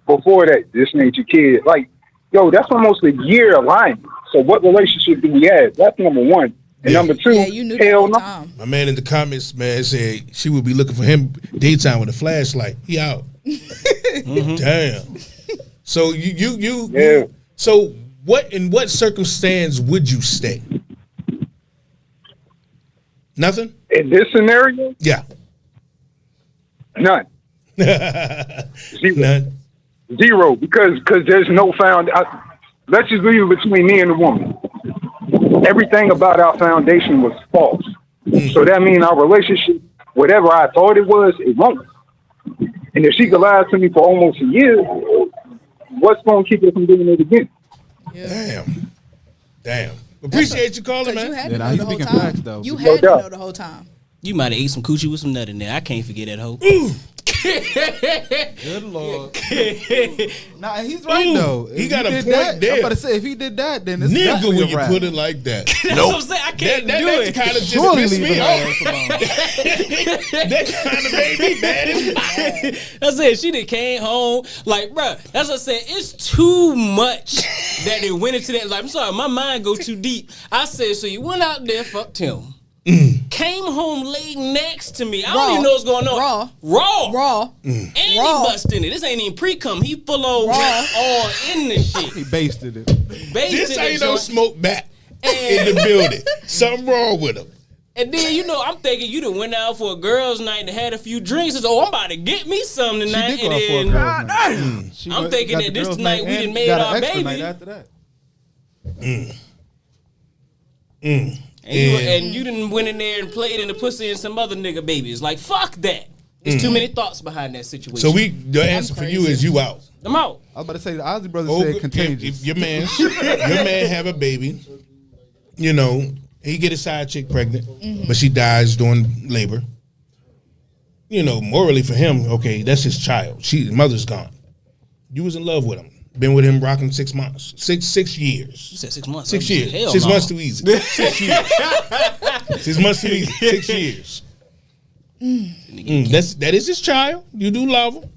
before that, this ain't your kid. Like, yo, that's almost a year alignment. So what relationship do we have? That's number one. And number two, hell no. My man in the comments, man, said she would be looking for him daytime with a flashlight. He out. Damn. So you so what in what circumstance would you stay? Nothing? In this scenario? Yeah. None. Zero. None. Zero, because there's no let's just leave it between me and the woman. Everything about our foundation was false. So that means our relationship, whatever I thought it was, it won't. And if she could lie to me for almost a year, what's going to keep her from doing it again? Damn. Appreciate you calling, man. You had to know the whole time. though. You had to know the whole time. You might have ate some coochie with some nut in there. I can't forget that hoe. Good Lord. Nah, he's right though. He If got a did point that, there. I'm about to say if he did that, then it's Nigga, definitely when a you rap. put it like that. That's what I'm saying. I can't do that it. kind of just Surely pissed leave me her off. ass alone. That kind of made me mad as That's it. She done came home. Like, bruh, that's what I said. It's too much that they went into that. Like, I'm sorry, my mind go too deep. I said, so you went out there, fucked him. Came home laid next to me. I don't even know what's going on. Raw. And he busted it. This ain't even pre-cum. He full on all in the shit. He basted it. This ain't no smoke back in the building. Something wrong with him. And then, you know, I'm thinking you done went out for a girls' night and had a few drinks. And so, I'm about to get me something tonight. She did go out for a girls' night. I'm thinking that this night we done made got our an extra baby. night after that. And you done went in there and played in the pussy and some other nigga babies. Like, fuck that. There's too many thoughts behind that situation. So the answer for you is you out. I'm out. I was about to say the Ozzy brothers said contagious. If your man have a baby, you know, he get a side chick pregnant, but she dies during labor. You know, morally for him, okay, that's his child. Mother's gone. You was in love with him. Been with him rocking 6 months. 6 years. You said 6 months. 6 years. Hell 6 no. months too easy. 6 years. 6 months too easy. 6 years. That is his child. You do love him.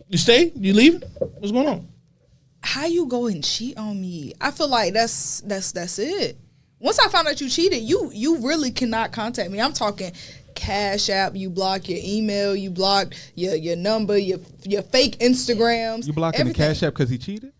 You stay? You leave? What's going on? How you go and cheat on me? I feel like that's it. Once I found out you cheated, you really cannot contact me. I'm talking Cash App, you block your email, you block your number, your fake Instagrams. You blocking everything. the Cash App because he cheated?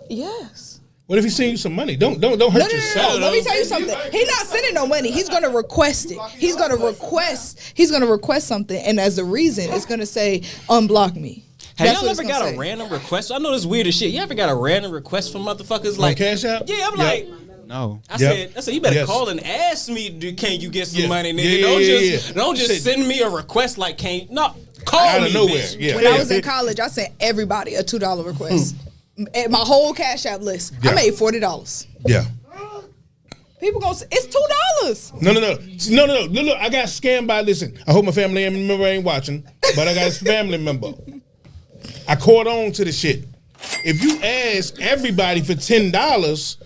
Yes. What if he send you some money? Don't hurt yourself. No. Let me tell you something. He's not sending no money. He's gonna request it. He's gonna request something, and as a reason, it's gonna say unblock me. Have That's y'all what it's ever gonna got say. a random request? I know this weird as shit. You ever got a random request from motherfuckers like Cash App? Yeah, I'm Yeah. like, No. I said, you better Yes. call and ask me, can you get some Yeah. money, nigga? Yeah. Don't just Shit. send me a request like, call Out me, of nowhere. bitch. Yeah. When I was in college, I sent everybody a $2 request. At my whole Cash App list, I made $40. Yeah. People gonna say it's $2. No. Look, I got scammed by, listen, I hope my family member ain't watching, but I got a family member. I caught on to the shit. If you ask everybody for $10,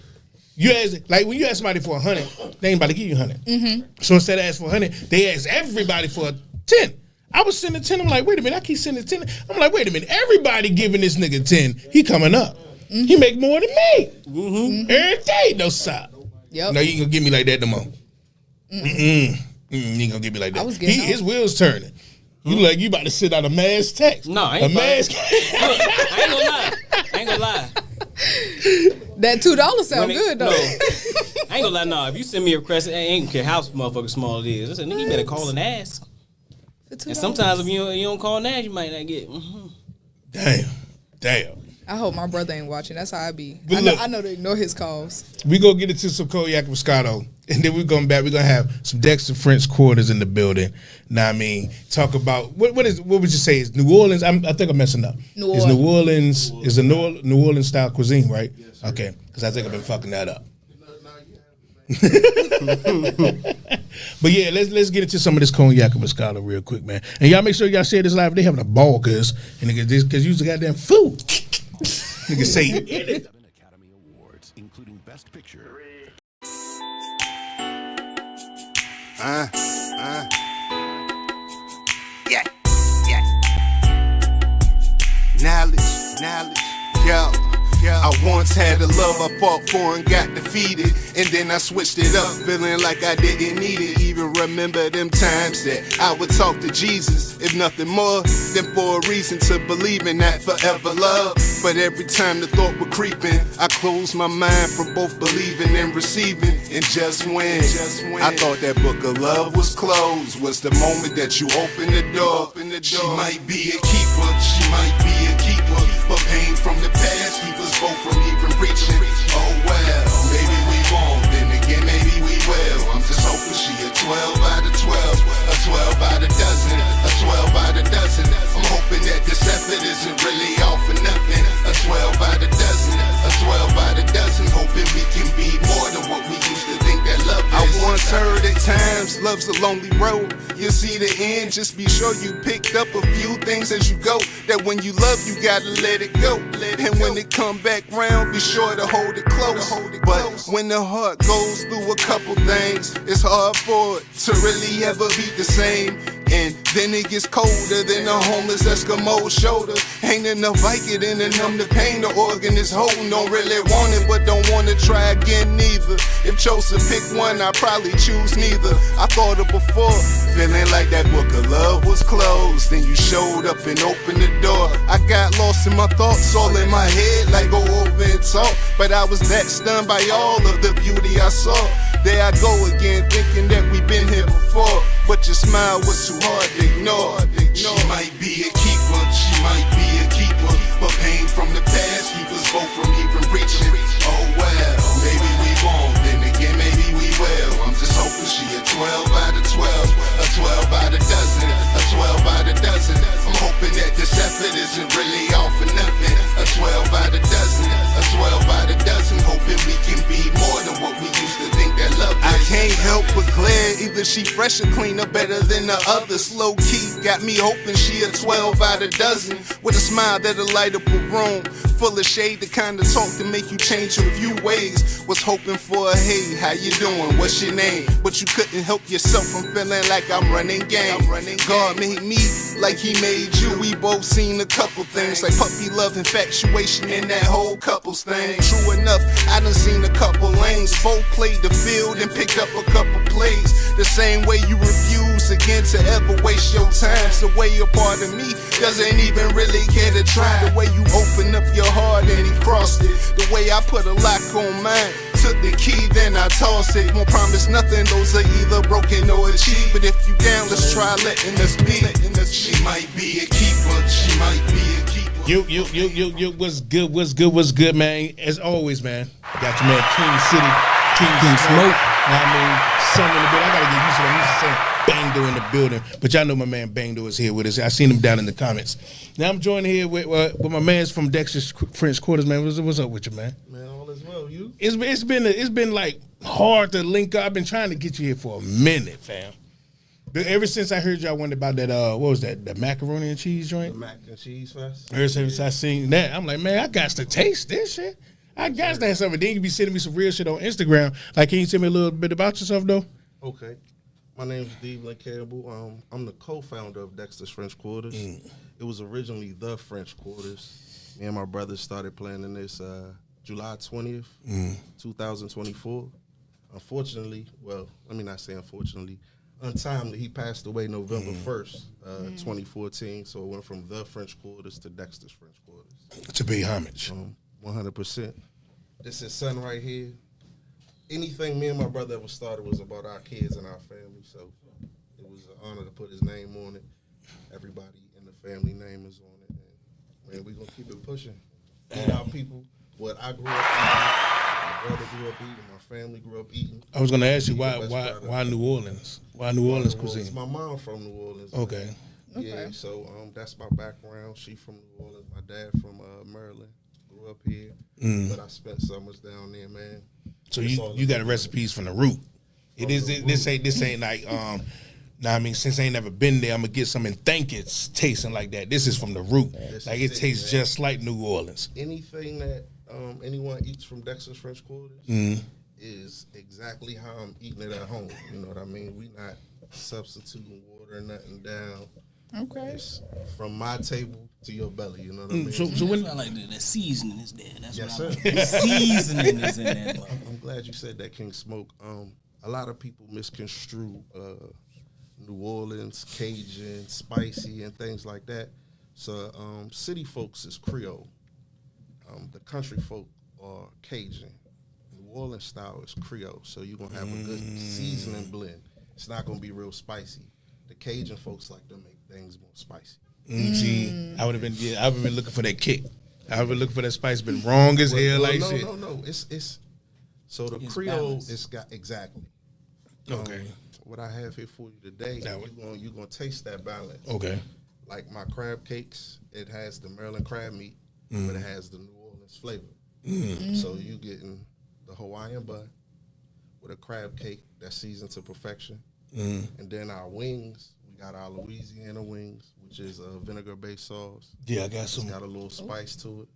you ask, like when you ask somebody for $100, they ain't about to give you $100. So instead of asking for $100, they ask everybody for $10. I was sending 10. I'm like, wait a minute, I keep sending 10. I'm like, wait a minute, everybody giving this nigga 10. He coming up. He make more than me. Every day, no stop. Yep. No, you ain't gonna give me like that no more. You ain't gonna give me like that. I was getting His wheels turning. You like you about to send out a mass text. No, I ain't a mass. I ain't gonna lie. That $2 sound good though. No, I ain't gonna lie. No, if you send me a request, I ain't care how motherfucking small it is. I said, nigga, you better call and ask. For $2. And sometimes if you don't call and ask, you might not get. Damn. I hope my brother ain't watching. That's how I be. But I know to ignore his calls. We gonna get into some cognac Moscato, and then we're going back. We're gonna have some Dexter French Quarters in the building. Now, I mean, talk about what would you say is New Orleans? I think I'm messing up. Is New Orleans is a New Orleans style cuisine, right? Yes, okay, because I think I've been fucking that up. But yeah, let's get into some of this cognac Moscato real quick, man. And y'all make sure y'all share this live. They having a ball, cause use the goddamn food. Nigga say it. Academy Awards, including Best Picture. Yeah. Knowledge, yo. I once had a love I fought for and got defeated, and then I switched it up, feeling like I didn't need it. Even remember them times that I would talk to Jesus, if nothing more than for a reason to believe in that forever love. But every time the thought would creep in, I closed my mind from both believing and receiving. And just when I thought that book of love was closed, was the moment that you opened the door. She might be a keeper, she might be a keeper, but pain from the past keep us both from even reaching. Oh well, maybe we won't, then again maybe we will. I'm just hoping she a 12 out of 12, a 12 out of dozen, a 12 out of dozen. I'm hoping that this effort isn't really all for nothing. A 12 out of dozen, a 12 out of dozen. Hoping we can be more than what we used to think that love is. I once heard at times love's a lonely road. You see the end, just be sure you picked up a few things as you go. That when you love, you gotta let it go. And when it come back round, be sure to hold it close. But when the heart goes through a couple things, it's hard for it to really ever be the same. And then it gets colder than a homeless Eskimo's shoulder. Ain't enough Vicodin and numb the pain the organ is holding. Don't really want it, but don't wanna try again neither. If chose to pick one, I'd probably choose neither. I thought it before, feeling like that book of love was closed. Then you showed up and opened the door. I got lost in my thoughts, all in my head, like go over and talk. But I was that stunned by all of the beauty I saw. There I go again, thinking that we've been here before. But your smile was too hard to ignore. She might be a keeper, she might be a keeper, but pain from the past keep us both from even reaching. Oh well, maybe we won't, then again maybe we will. I'm just hoping she a 12 out of 12, a 12 out of dozen, a 12 out of dozen. I'm hoping that this effort isn't really all for nothing. A 12 out of dozen, a 12 out of dozen. Hoping we can be more than what we used to think that love is. I can't help but glare, either she fresh or cleaner, better than the others. Low key, got me hoping she a 12 out of dozen. With a smile that'll light up a room full of shade, the kind of talk to make you change your view ways. Was hoping for a hey, how you doing, what's your name? But you couldn't help yourself from feeling like I'm running game. God made me like he made you. We both seen a couple things, like puppy love, infatuation, and that whole couples thing. True enough, I done seen a couple lanes. Both played the field and picked up a couple plays. The same way you refuse again to ever waste your time. So the way a part of me doesn't even really care to try. The way you open up your heart and he crossed it. The way I put a lock on mine. Took the key, then I tossed it. Won't promise nothing, those are either broken or achieved. But if you down, let's try letting us be. She might be a keeper, she might be a keeper. Yo, what's good, man? As always, man, got your man King City, King Smoke. Now, I mean, son in the building. I gotta get used to that. I'm used to saying Bangdo in the building, but y'all know my man Bangdo is here with us. I seen him down in the comments. Now I'm joined here with my man's from Dexter's French Quarters, man. What's up with you, man? Man, all is well. You? It's been like hard to link up. I've been trying to get you here for a minute, fam. Ever since I heard y'all wonder about that, what was that, the macaroni and cheese joint? The mac and cheese fest. Ever since I seen that, I'm like, man, I got to taste this shit. I got to have something. Then you be sending me some real shit on Instagram. Like, can you tell me a little bit about yourself, though? Okay. My name's Devlin Campbell. I'm the co-founder of Dexter's French Quarters. It was originally the French Quarters. Me and my brothers started planning this July 20th, 2024. Unfortunately, well, let me not say unfortunately, untimely, he passed away November 1st, 2014. So it went from the French Quarters to Dexter's French Quarters. To pay homage. 100%. This is son right here. Anything me and my brother ever started was about our kids and our family. So it was an honor to put his name on it. Everybody in the family name is on it. And man, we're going to keep it pushing. eat out people. What I grew up eating, my brother grew up eating, my family grew up eating. I was gonna ask you why New Orleans? Why New Orleans cuisine? My mom from New Orleans. Okay. Yeah, so that's my background. She from New Orleans. My dad from Maryland. Grew up here, but I spent summers down there, man. So you got recipes from the root. This ain't like Now I mean, since I ain't never been there, I'm gonna get some and think it's tasting like that. This is from the root. Like it tastes just like New Orleans. Anything that anyone eats from Dexter's French Quarters is exactly how I'm eating it at home. You know what I mean? We not substituting water or nothing down. Okay. It's from my table to your belly. You know what I mean? So when I like the seasoning is there. That's yes, what sir. I like. The seasoning is in there. I'm glad you said that, King Smoke. A lot of people misconstrue New Orleans, Cajun, spicy, and things like that. So city folks is Creole. The country folk are Cajun. New Orleans style is Creole. So you're going to have a good seasoning blend. It's not going to be real spicy. The Cajun folks like to make things more spicy. See, I would have been looking for that kick. I would have been looking for that spice. Been wrong as hell, like no, shit. No. It's so the It's Creole balanced. it's got exactly. Okay. What I have here for you today, you're gonna taste that balance. Okay. Like my crab cakes, it has the Maryland crab meat, but it has the New Orleans flavor. So you getting the Hawaiian bun with a crab cake that's seasoned to perfection. And then our wings, we got our Louisiana wings, which is a vinegar-based sauce. Yeah, I got some. It's got a little spice to it.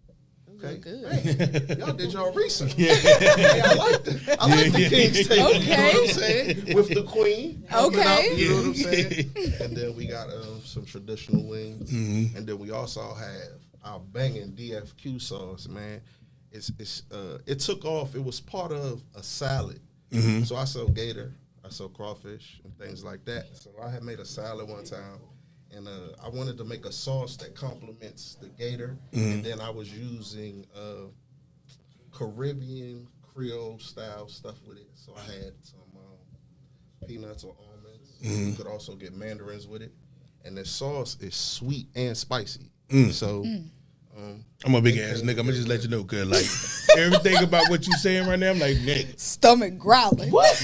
Okay. Good. Hey, y'all did y'all research. Yeah. Hey, I like the King's table. Okay. You know what I'm saying? With the queen. helping Okay. out, you know what I'm saying? And then we got some traditional wings. And then we also have our banging DFQ sauce, man. It took off. It was part of a salad. So I sell gator. I sell crawfish and things like that. So I had made a salad one time. And I wanted to make a sauce that complements the gator. And then I was using Caribbean Creole style stuff with it. So I had some peanuts or almonds. You could also get mandarins with it. And the sauce is sweet and spicy. So I'm a big ass nigga. I'm gonna just let you know, cause like everything about what you saying right now, I'm like, nigga, Stomach growling. what?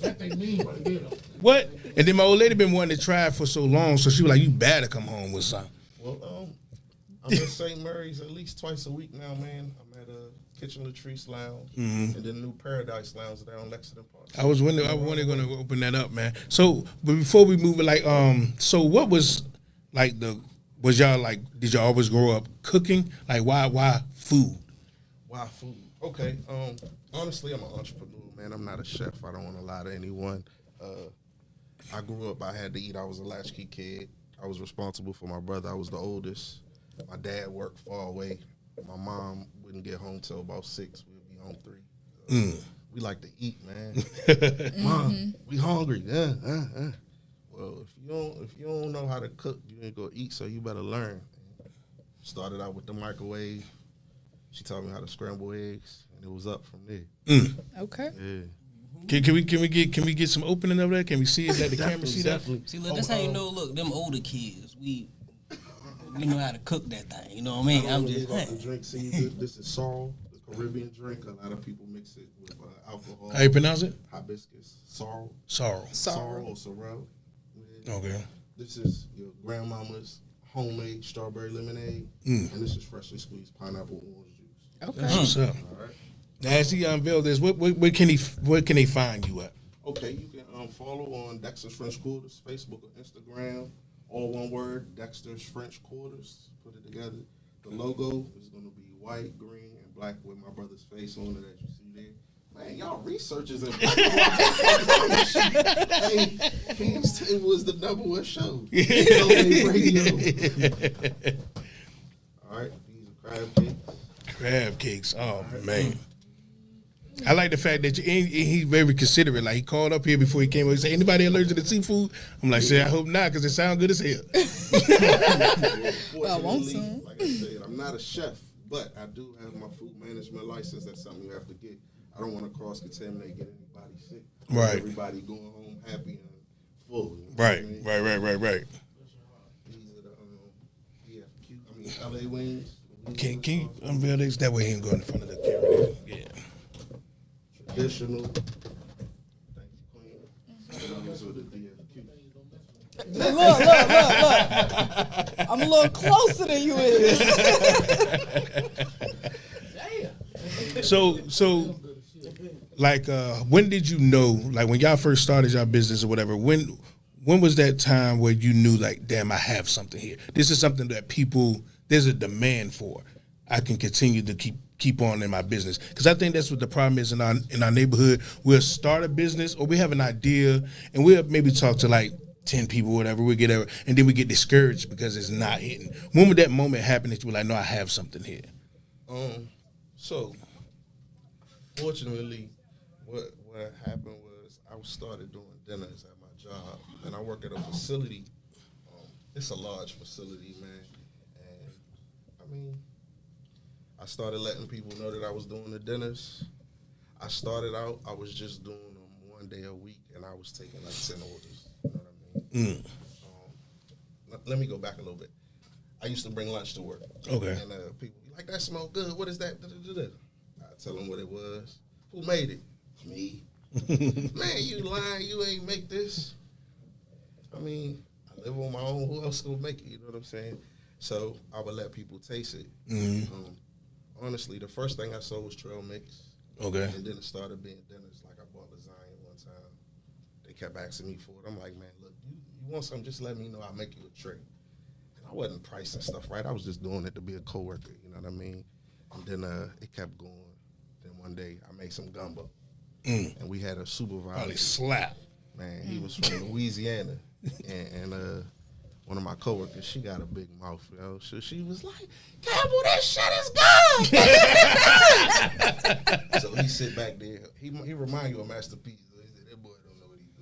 That they mean right there. What? And then my old lady been wanting to try it for so long, so she was like, "You better come home with something." Well, I'm at St. Mary's at least twice a week now, man. I'm at Kitchen Latrice Lounge and then New Paradise Lounge down Lexington Park. I was wondering going to open that up, man. So, but before we move it, like, so what was like was y'all like? Did y'all always grow up cooking? Like, why food? Why food? Okay. Honestly, I'm an entrepreneur, man. I'm not a chef. I don't want to lie to anyone. I grew up, I had to eat. I was a latchkey kid. I was responsible for my brother. I was the oldest. My dad worked far away. My mom wouldn't get home till about 6. We'd be home 3. We like to eat, man. Mom, we hungry. Well, if you don't know how to cook, you ain't gonna eat. So you better learn. Started out with the microwave. She taught me how to scramble eggs, and it was up from there. Okay. Yeah. Can we get some opening of that? Can we see it? Let the camera see that? See, look, that's how you know. Look, them older kids, we know how to cook that thing. You know what I mean? I'm just. The drink. See, this is sorrel, the Caribbean drink. A lot of people mix it with alcohol. How you pronounce it? Hibiscus, sorrel, Sorrel. sorrel or sorrel. Yeah. Okay. This is your grandmama's homemade strawberry lemonade, and this is freshly squeezed pineapple orange juice. Okay. That's what's up. All right. Now, as he unveiled this, where can they find you at? Okay, you can follow on Dexter's French Quarters, Facebook or Instagram, all one word, Dexter's French Quarters. Put it together. The logo is going to be white, green, and black with my brother's face on it, as you see there. Man, y'all researchers and hey, it was the #1 show. Radio. All right, these are crab cakes. Crab cakes. Oh man. I like the fact that he's very considerate. Like he called up here before he came. He said, "Anybody allergic to seafood?" I'm like, "Shit, I hope not, because it sounds good as hell." Well, I want some. Like I said, I'm not a chef, but I do have my food management license. That's something you have to get. I don't want to cross-contaminate, get anybody sick. Right. Everybody going home happy and full. You know Right. what I mean? These are the LA wings, Can you unveil this? That way he can go in front of the camera. Yeah. Traditional. Thank you, Queen. These are the DFQ. Look. I'm a little closer than you is. So, like, when did you know? Like, when y'all first started your business or whatever, when was that time where you knew, like, damn, I have something here. This is something that there's a demand for. I can continue to keep on in my business, because I think that's what the problem is in our neighborhood. We'll start a business or we have an idea and we'll maybe talk to like 10 people, whatever, and then we get discouraged because it's not hitting. When would that moment happen that you were like, no, I have something here? So, fortunately, what happened was I started doing dinners at my job, and I work at a facility. It's a large facility, man, and I mean, I started letting people know that I was doing the dinners. I started out, I was just doing them one day a week, and I was taking like 10 orders. You know what I mean? Let me go back a little bit. I used to bring lunch to work. Okay. And people be like, that smell good. What is that? I tell them what it was. Who made it? Me. Man, you lying. You ain't make this. I mean, I live on my own. Who else gonna make it? You know what I'm saying? So I would let people taste it. Honestly, the first thing I sold was trail mix. Okay. And then it started being dinners. Like I bought lasagna one time. They kept asking me for it. I'm like, man, look, you want something, just let me know. I'll make you a tray. And I wasn't pricing stuff right. I was just doing it to be a coworker. You know what I mean? And then it kept going. Then one day I made some gumbo. And we had a supervisor. Probably slap. Man, he was from Louisiana. And one of my coworkers, she got a big mouth, yo. So she was like, Campbell, this shit is good. So he sit back there. He remind you of Master P. So he said, that boy don't know what he's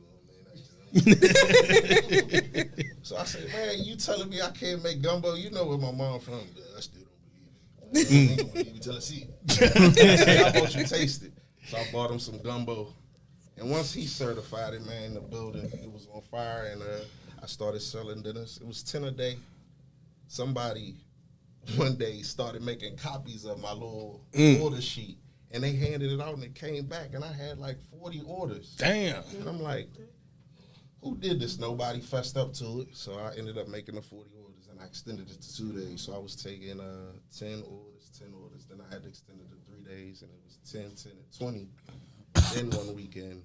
doing, man. So I said, man, you telling me I can't make gumbo? You know where my mom from. I still don't believe it. I ain't gonna believe it till I see it. I want you to taste it. So I bought him some gumbo. And once he certified it, man, the building, it was on fire, and I started selling dinners. It was 10 a day. Somebody one day started making copies of my little order sheet, and they handed it out, and it came back, and I had like 40 orders. Damn. And I'm like, who did this? Nobody fessed up to it. So I ended up making the 40 orders, and I extended it to 2 days. So I was taking 10 orders. Then I had to extend it to 3 days, and it was 10, and 20. Then one weekend,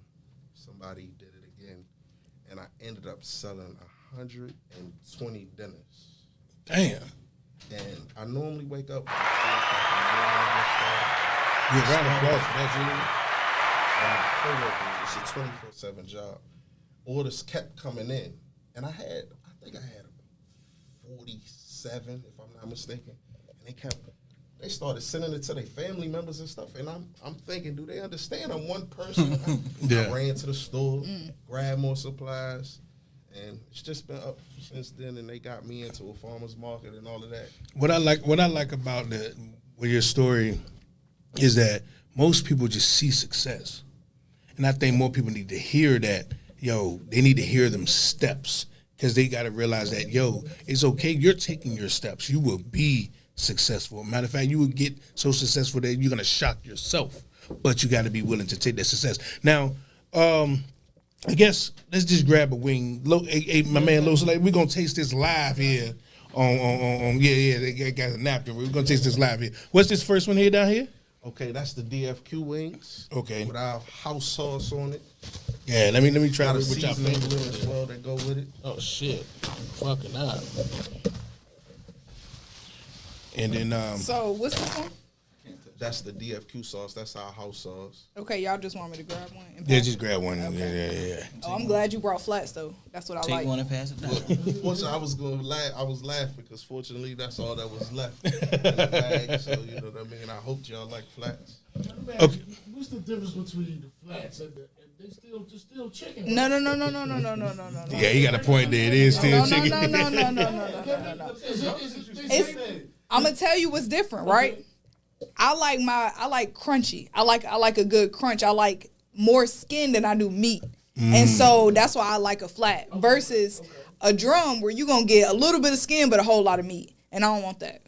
somebody did it again, and I ended up selling 120 dinners. Damn. And I normally wake up. Yeah, round of applause for that. It's a 24/7 job. Orders kept coming in, and I think I had 47, if I'm not mistaken, and they started sending it to their family members and stuff, and I'm thinking, do they understand I'm one person? I ran to the store, grabbed more supplies, and it's just been up since then, and they got me into a farmer's market and all of that. What I like about your story is that most people just see success. And I think more people need to hear that, they need to hear them steps, because they got to realize that, it's okay. You're taking your steps. You will be successful. Matter of fact, you will get so successful that you're going to shock yourself, but you got to be willing to take that success. Now, I guess let's just grab a wing. My man Lo, we're going to taste this live here they got a napkin. We're going to taste this live here. What's this first one here down here? Okay, that's the DFQ wings. Okay. With our house sauce on it. Yeah, let me try Got a it with y'all seasoning fingers as well that go with it. Oh shit. Fucking up. And then So what's this one? That's the DFQ sauce. That's our house sauce. Okay, y'all just want me to grab one? And yeah, pass just it? grab one. Okay. Yeah. Oh, I'm glad you brought flats though. That's what I like. Take one and pass it down. Fortunately, I was laughing because fortunately that's all that was left in the bag. So you know what I mean. I hoped y'all like flats. Man, Okay. What's the difference between the flats and they still chicken? Right? No. Yeah, you got a point there. It is still chicken. No. I'm gonna tell you what's different, right? I like crunchy. I like a good crunch. I like more skin than I do meat. And so that's why I like a flat versus a drum where you're gonna get a little bit of skin but a whole lot of meat. And I don't want that.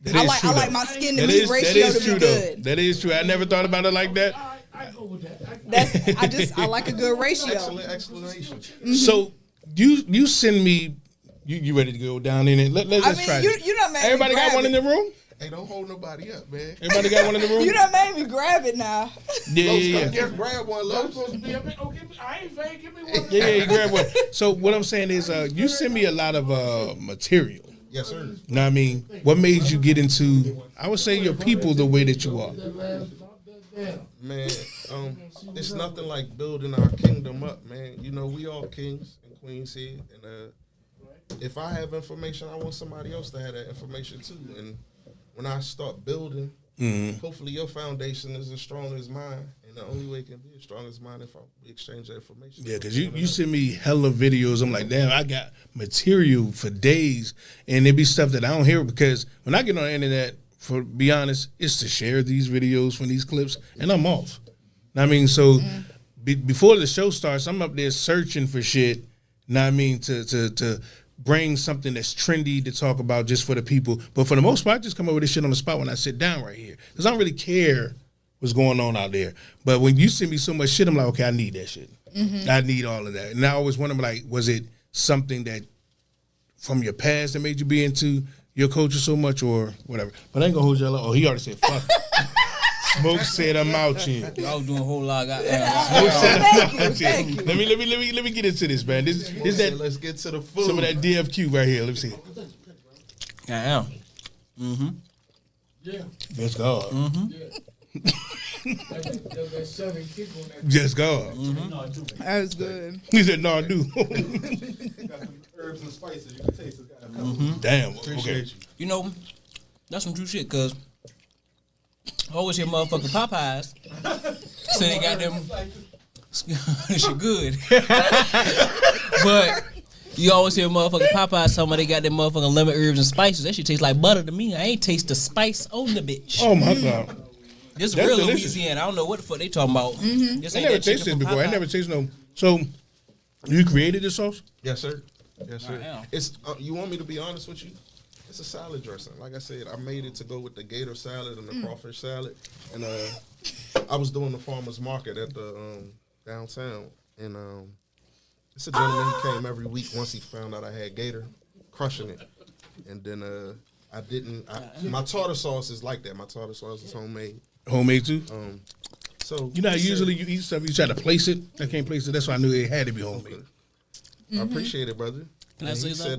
That I is like true, I like though. my skin to That meat is ratio to true, be though. good. That is true. I never thought about it like that. I go with that. That's I like a good ratio. Excellent explanation. So you send me. You ready to go down in it? Let's try. You done made Everybody me grab got one in it. the room. Hey, don't hold nobody up, man. Everybody got one in the room. You done made me grab it now. Yeah. Grab one, I'm Los. supposed to be up. Okay, I ain't fake. Give me one. Yeah, you grab one. So what I'm saying is, you send me a lot of material. Yes, sir. You know what I mean? What made you get into? I would say your people the way that you are. Man, it's nothing like building our kingdom up, man. You know, we all kings and queens here, and if I have information, I want somebody else to have that information too. And when I start building, hopefully your foundation is as strong as mine, and the only way it can be as strong as mine if we exchange that information. Yeah, because you send me hella videos. I'm like, damn, I got material for days, and it be stuff that I don't hear because when I get on the internet, for be honest, it's to share these videos from these clips, and I'm off. Know what I mean, so before the show starts, I'm up there searching for shit. Know what I mean, to bring something that's trendy to talk about just for the people. But for the most part, I just come up with this shit on the spot when I sit down right here. Because I don't really care what's going on out there. But when you send me so much shit, I'm like, okay, I need that shit. I need all of that. And I always wonder, like, was it something that from your past that made you be into your culture so much or whatever? But I ain't gonna hold y'all up. Oh, he already said, fuck it. Smoke said I'm out here. I was doing a whole lot. Smoke said I'm out here. Let me get into this, man. This that. Let's get to the food. Some of that DFQ right here. Let me see. I am. Mm-hmm. Yeah. Let's go. Yeah. That southern kick on that. Just go. That was good. He said, no, I do. Herbs and spices, you can taste it. Damn. Appreciate Okay. You know, that's some true shit, cause I always hear motherfucking Popeyes say they got them shit good. But you always hear motherfucking Popeyes talking about they got them motherfucking lemon herbs and spices. That shit tastes like butter to me. I ain't taste the spice on the bitch. Oh my God. This That's real delicious. Louisiana. I don't know what the fuck they talking about. This I ain't never that chicken tasted this from before. I Popeyes. never tasted no. So, you created this sauce? Yes, sir. Yes, sir. Wow. It's you want me to be honest with you? It's a salad dressing. Like I said, I made it to go with the gator salad and the crawfish salad. And I was doing the farmer's market at the downtown. And it's a gentleman, he came every week once he found out I had gator, crushing it. And then my tartar sauce is like that. My tartar sauce is homemade. Homemade too? So You know how he said- usually you eat stuff, you try to place it. I can't place it. That's why I knew it had to be homemade. I appreciate it, brother. Can I And say he said,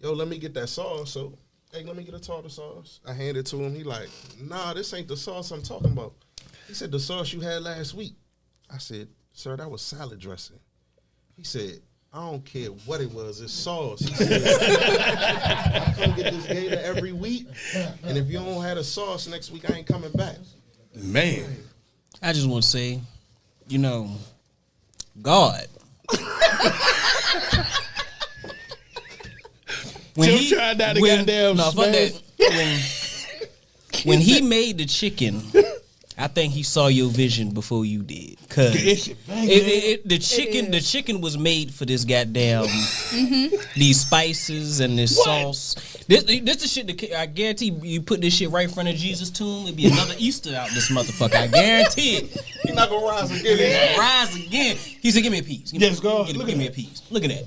yo, let me get that sauce. So, hey, let me get a tartar sauce. I handed it to him. He like, nah, this ain't the sauce I'm talking about. He said, the sauce you had last week. I said, sir, that was salad dressing. He said, I don't care what it was, it's sauce. He said, I come get this gator every week, and if you don't have a sauce next week, I ain't coming back. Man. I just want to say, you know, God. Tim tried out the goddamn fuck smash. that. When he made the chicken, I think he saw your vision before you did. Cause the chicken was made for this goddamn these spices and this sauce. This the shit that I guarantee you put this shit right in front of Jesus' tomb, it'd be another Easter out this motherfucker. I guarantee it. He's not gonna rise again. Rise again. He said, "Give me a piece. Give me a piece. Look at that."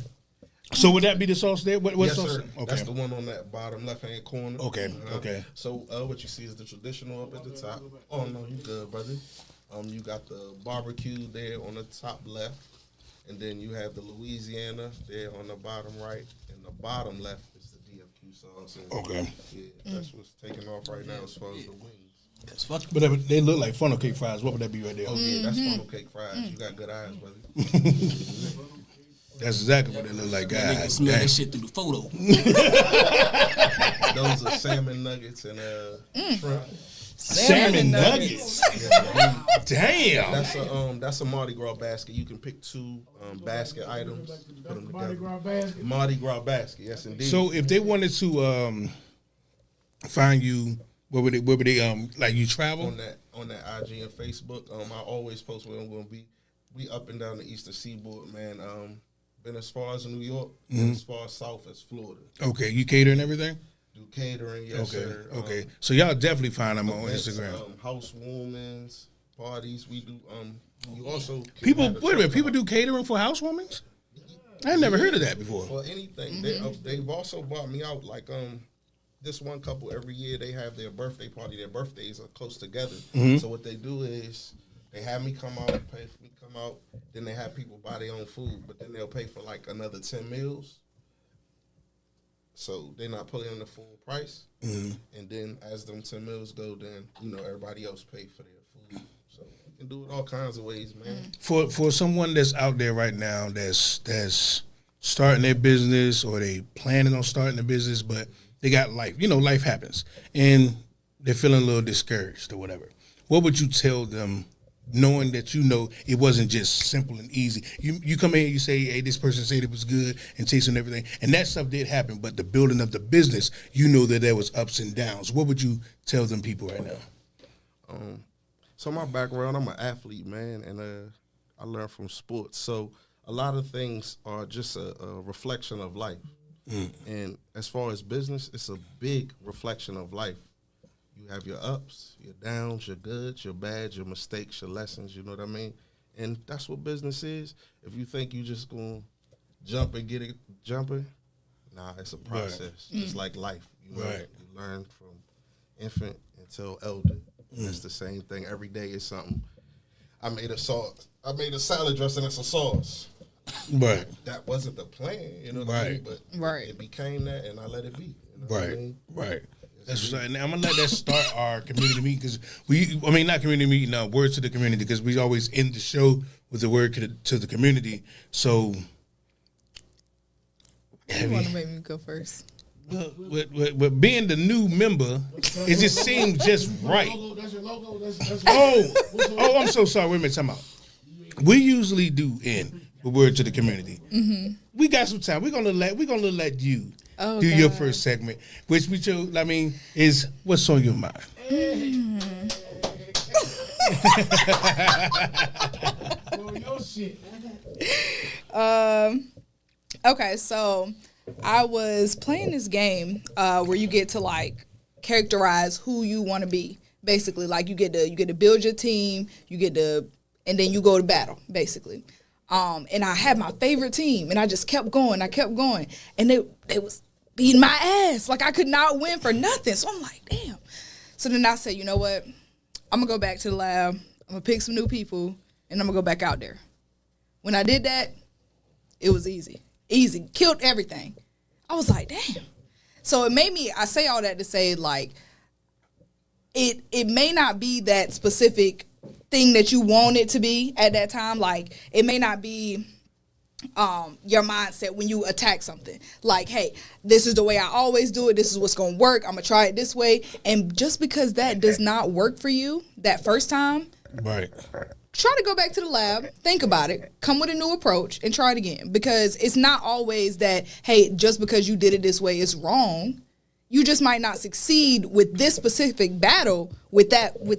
So would that be the sauce there? What Yes, sauce? sir. Okay. That's the one on that bottom left-hand corner. Okay, okay. So what you see is the traditional up at the top. Oh no, you good, brother. You got the barbecue there on the top left, and then you have the Louisiana there on the bottom right, and the bottom left is the DFQ sauce. And Okay. Yeah, that's what's taking off right now as far as the wings. But they look like funnel cake fries. What would that be right there? Oh yeah, that's funnel cake fries. You got good eyes, brother. That's exactly what they look like. They can God, smell damn. that shit through the photo. Those are salmon nuggets and shrimp. Salmon nuggets. Damn. That's a Mardi Gras basket. You can pick two basket items. Put them together. Mardi Gras basket. Mardi Gras basket. Yes, indeed. So if they wanted to find you, where would they like you travel? on that IG and Facebook, I always post where I'm going to be. We up and down the Eastern Seaboard, man. Been as far as New York, been as far as south as Florida. Okay, you cater and everything? Do catering, yes, sir. Okay. So y'all definitely find them on Instagram. Housewarmings, parties. We do. You also People. Wait a minute. People do catering for housewarmings. I never heard of that before. For anything, they've also bought me out. Like this one couple every year they have their birthday party. Their birthdays are close together. So what they do is they have me come out, pay for me to come out. Then they have people buy their own food, but then they'll pay for like another 10 meals. So they're not putting in the full price. And then as them 10 meals go, then everybody else pay for their food. So you can do it all kinds of ways, man. For someone that's out there right now that's starting their business or they planning on starting a business, but they got life. Life happens, and they're feeling a little discouraged or whatever. What would you tell them, knowing that it wasn't just simple and easy? You come in and you say, hey, this person said it was good and tasting everything, and that stuff did happen, but the building of the business, that there was ups and downs. What would you tell them people right now? So my background, I'm an athlete, man, and I learned from sports. So a lot of things are just a reflection of life. And as far as business, it's a big reflection of life. You have your ups, your downs, your goods, your bads, your mistakes, your lessons, you know what I mean? And that's what business is. If you think you just going to jump and get it jumping, nah, it's a process. Just like life. You learn from infant until elder. It's the same thing. Every day is something. I made a salad dressing and some sauce. Right. That wasn't the plan, you know what I mean? But it became that, and I let it be. You know what I mean? Right. That's right. And I'm gonna let that start our community meeting, because not community meeting, words to the community, because we always end the show with the word to the community. So, You want to make me go first? With being the new member, it just seems just right. That's your logo. That's Oh, I'm so sorry. Wait a minute, time out. We usually do end with word to the community. We got some time. We're gonna let you do your first segment, which we chose. Is what's on your mind. Okay, so I was playing this game where you get to characterize who you want to be. Basically, you get to build your team, and then you go to battle, basically. And I had my favorite team, and I just kept going. And they was beating my ass. I could not win for nothing. So I'm like, damn. So then I said, you know what? I'm going to go back to the lab. I'm going to pick some new people, and I'm going to go back out there. When I did that, it was easy. Easy. Killed everything. I was like, damn. So it made me, I say all that to say, it may not be that specific thing that you want it to be at that time. It may not be your mindset when you attack something. Hey, this is the way I always do it. This is what's going to work. I'm going to try it this way. And just because that does not work for you that first time, right? Try to go back to the lab, think about it, come with a new approach, and try it again. Because it's not always that, hey, just because you did it this way is wrong. You just might not succeed with this specific battle with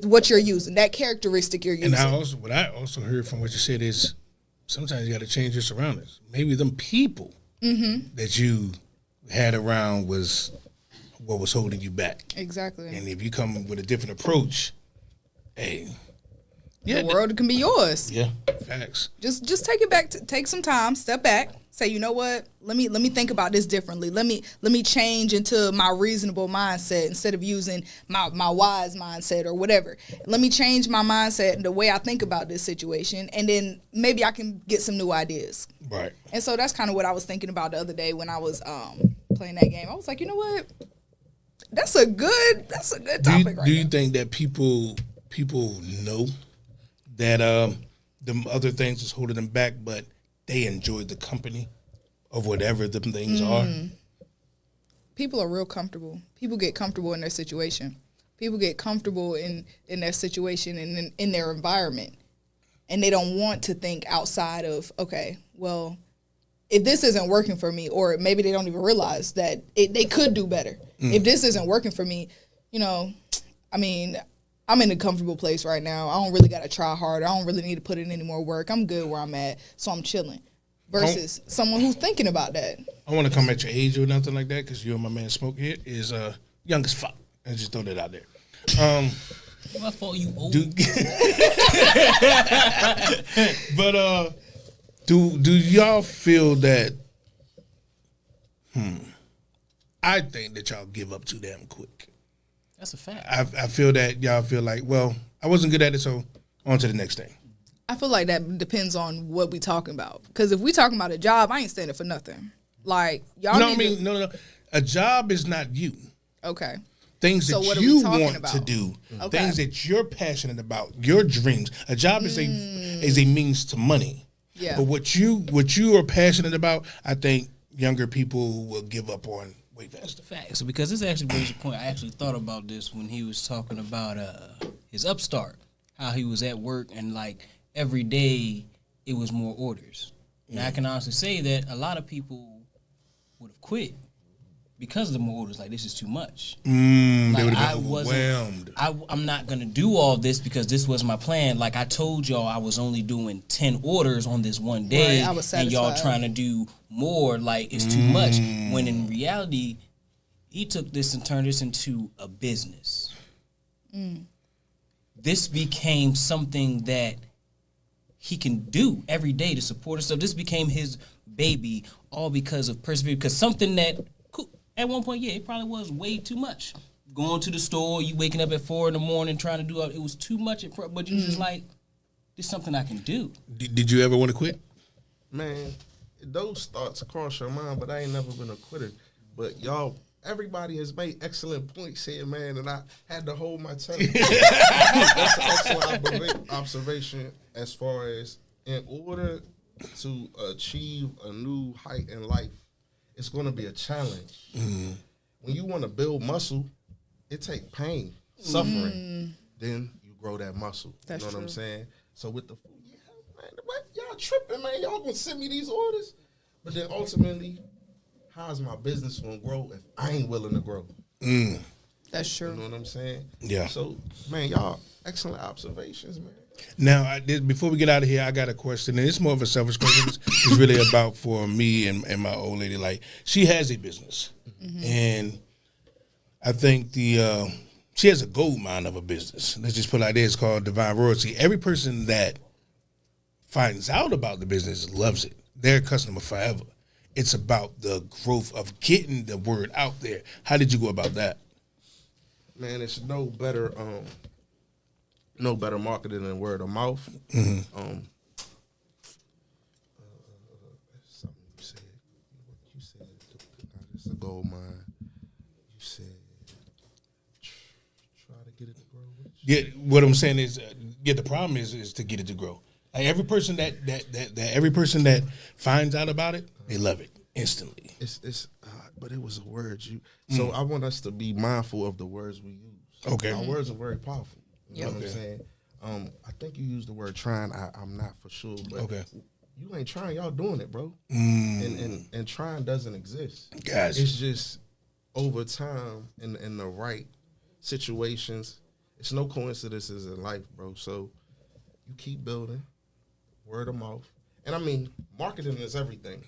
what you're using, that characteristic you're using. And what I also heard from what you said is sometimes you got to change your surroundings. Maybe them people that you had around was what was holding you back. Exactly. And if you come with a different approach, hey, the world can be yours. Yeah, facts. Just take it back. Take some time. Step back. Say, you know what? Let me think about this differently. Let me change into my reasonable mindset instead of using my wise mindset or whatever. Let me change my mindset and the way I think about this situation, and then maybe I can get some new ideas. Right. And so that's kind of what I was thinking about the other day when I was playing that game. I was like, you know what? That's a good topic. Do you think that people know that them other things is holding them back, but they enjoy the company of whatever the things are? People are real comfortable. People get comfortable in their situation. People get comfortable in their situation and in their environment. And they don't want to think outside of, okay, well, if this isn't working for me, or maybe they don't even realize that they could do better. If this isn't working for me, I'm in a comfortable place right now. I don't really got to try hard. I don't really need to put in any more work. I'm good where I'm at, so I'm chilling. Versus someone who's thinking about that. I want to come at your age or nothing like that because you and my man Smoke here is young as fuck. I just throw that out there. My fault, you old. But do y'all feel that? I think that y'all give up too damn quick. That's a fact. I feel that y'all feel like, well, I wasn't good at it, so on to the next thing. I feel like that depends on what we talking about. Because if we talking about a job, I ain't standing for nothing. Like y'all. No. A job is not you. Okay. Things So that what are we you talking want about? to do, Okay. things that you're passionate about, your dreams. A job is a means to money. Yeah. But what you are passionate about, I think younger people will give up on way faster. Facts. Because this actually brings a point. I actually thought about this when he was talking about his upstart, how he was at work and like every day it was more orders. Now I can honestly say that a lot of people would have quit because of the more orders. Like, this is too much. They Like, would have been overwhelmed. I'm not gonna do all this because this was my plan. Like I told y'all, I was only doing 10 orders on this one day, Right, I was and y'all satisfied. trying to do more. Like, it's too much. When in reality, he took this and turned this into a business. This became something that he can do every day to support himself. This became his baby, all because of perseverance. Because something that, at one point, yeah, it probably was way too much. Going to the store, you waking up at 4 a.m. trying to do it was too much. But you just like, this is something I can do. Did you ever want to quit? Man, those thoughts cross your mind, but I ain't never been a quitter. But y'all, everybody has made excellent points here, man, and I had to hold my tongue. That's an excellent observation as far as in order to achieve a new height in life, it's going to be a challenge. When you want to build muscle, it take pain, suffering. Then you grow that muscle. That's you know what I'm true. saying? So with the food, yeah, man, what? Y'all tripping, man. Y'all going to send me these orders? But then ultimately, how's my business going to grow if I ain't willing to grow? That's true. You know what I'm saying? Yeah. So, man, y'all, excellent observations, man. Now, before we get out of here, I got a question, and it's more of a selfish question. It's really about for me and my old lady. Like, she has a business, and I think she has a gold mine of a business. Let's just put it like this: it's called Divine Royalty. Every person that finds out about the business loves it. They're a customer forever. It's about the growth of getting the word out there. How did you go about that? Man, it's no better marketing than word of mouth. Something you said it's a gold mine. You said try to get it to grow. Yeah, what I'm saying is, the problem is to get it to grow. Like every person that finds out about it, they love it instantly. But it was a word you. So I want us to be mindful of the words we use. Okay. Our words are very powerful. You know what I'm Okay. saying? I think you used the word trying. I'm not for sure, but you ain't trying. Y'all doing it, bro. And trying doesn't exist. Gotcha. It's just over time in the right situations. It's no coincidences in life, bro. So you keep building, word of mouth, and I mean marketing is everything.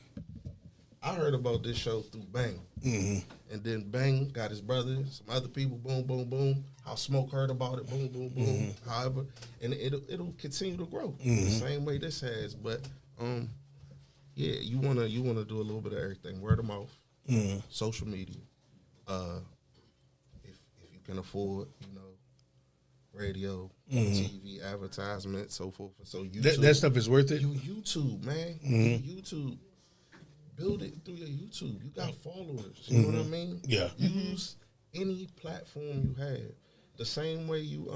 I heard about this show through Bang. And then Bang got his brother, some other people, boom, boom, boom. How Smoke heard about it, boom, boom, boom. However, and it'll continue to grow the same way this has. But yeah, you wanna do a little bit of everything. Word of mouth, social media. If you can afford, radio, TV, advertisement, so forth. So YouTube, That stuff is worth it. YouTube, man. YouTube. Build it through your YouTube. You got followers. You know what I mean? Yeah. Use any platform you have. The same way you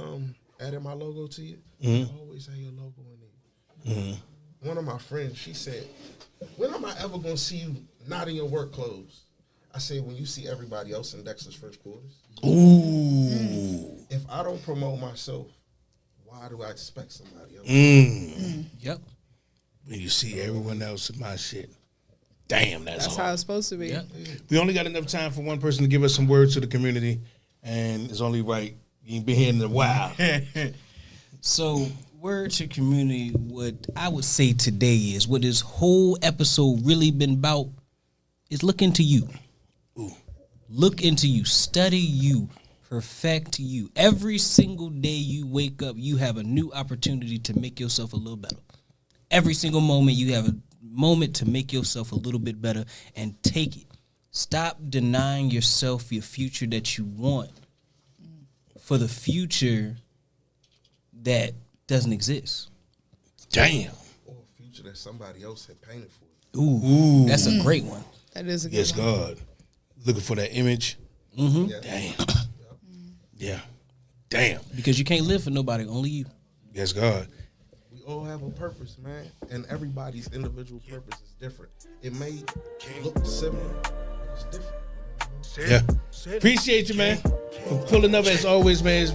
added my logo to you, you always have your logo in there. One of my friends, she said, when am I ever going to see you not in your work clothes? I said, when you see everybody else in Dexter's French Quarters. Ooh. If I don't promote myself, why do I expect somebody else? Yep. When you see everyone else in my shit. Damn, that's That's hard. how it's supposed to be. Yep. We only got enough time for one person to give us some words to the community, and it's only right. You ain't been here in a while. So, word to community, what I would say today is what this whole episode really been about is look into you. Look into you. Study you. Perfect you. Every single day you wake up, you have a new opportunity to make yourself a little better. Every single moment you have a moment to make yourself a little bit better, and take it. Stop denying yourself your future that you want for the future that doesn't exist. Damn. Or a future that somebody else had painted for you. Ooh. That's a great one. That is a good Yes, one. God. Looking for that image. Mm-hmm. Damn. Yeah. Damn. Because you can't live for nobody, only you. Yes, God. We all have a purpose, man, and everybody's individual purpose is different. It may look similar, but it's different. Yeah. Appreciate you, man. For pulling up as always, man.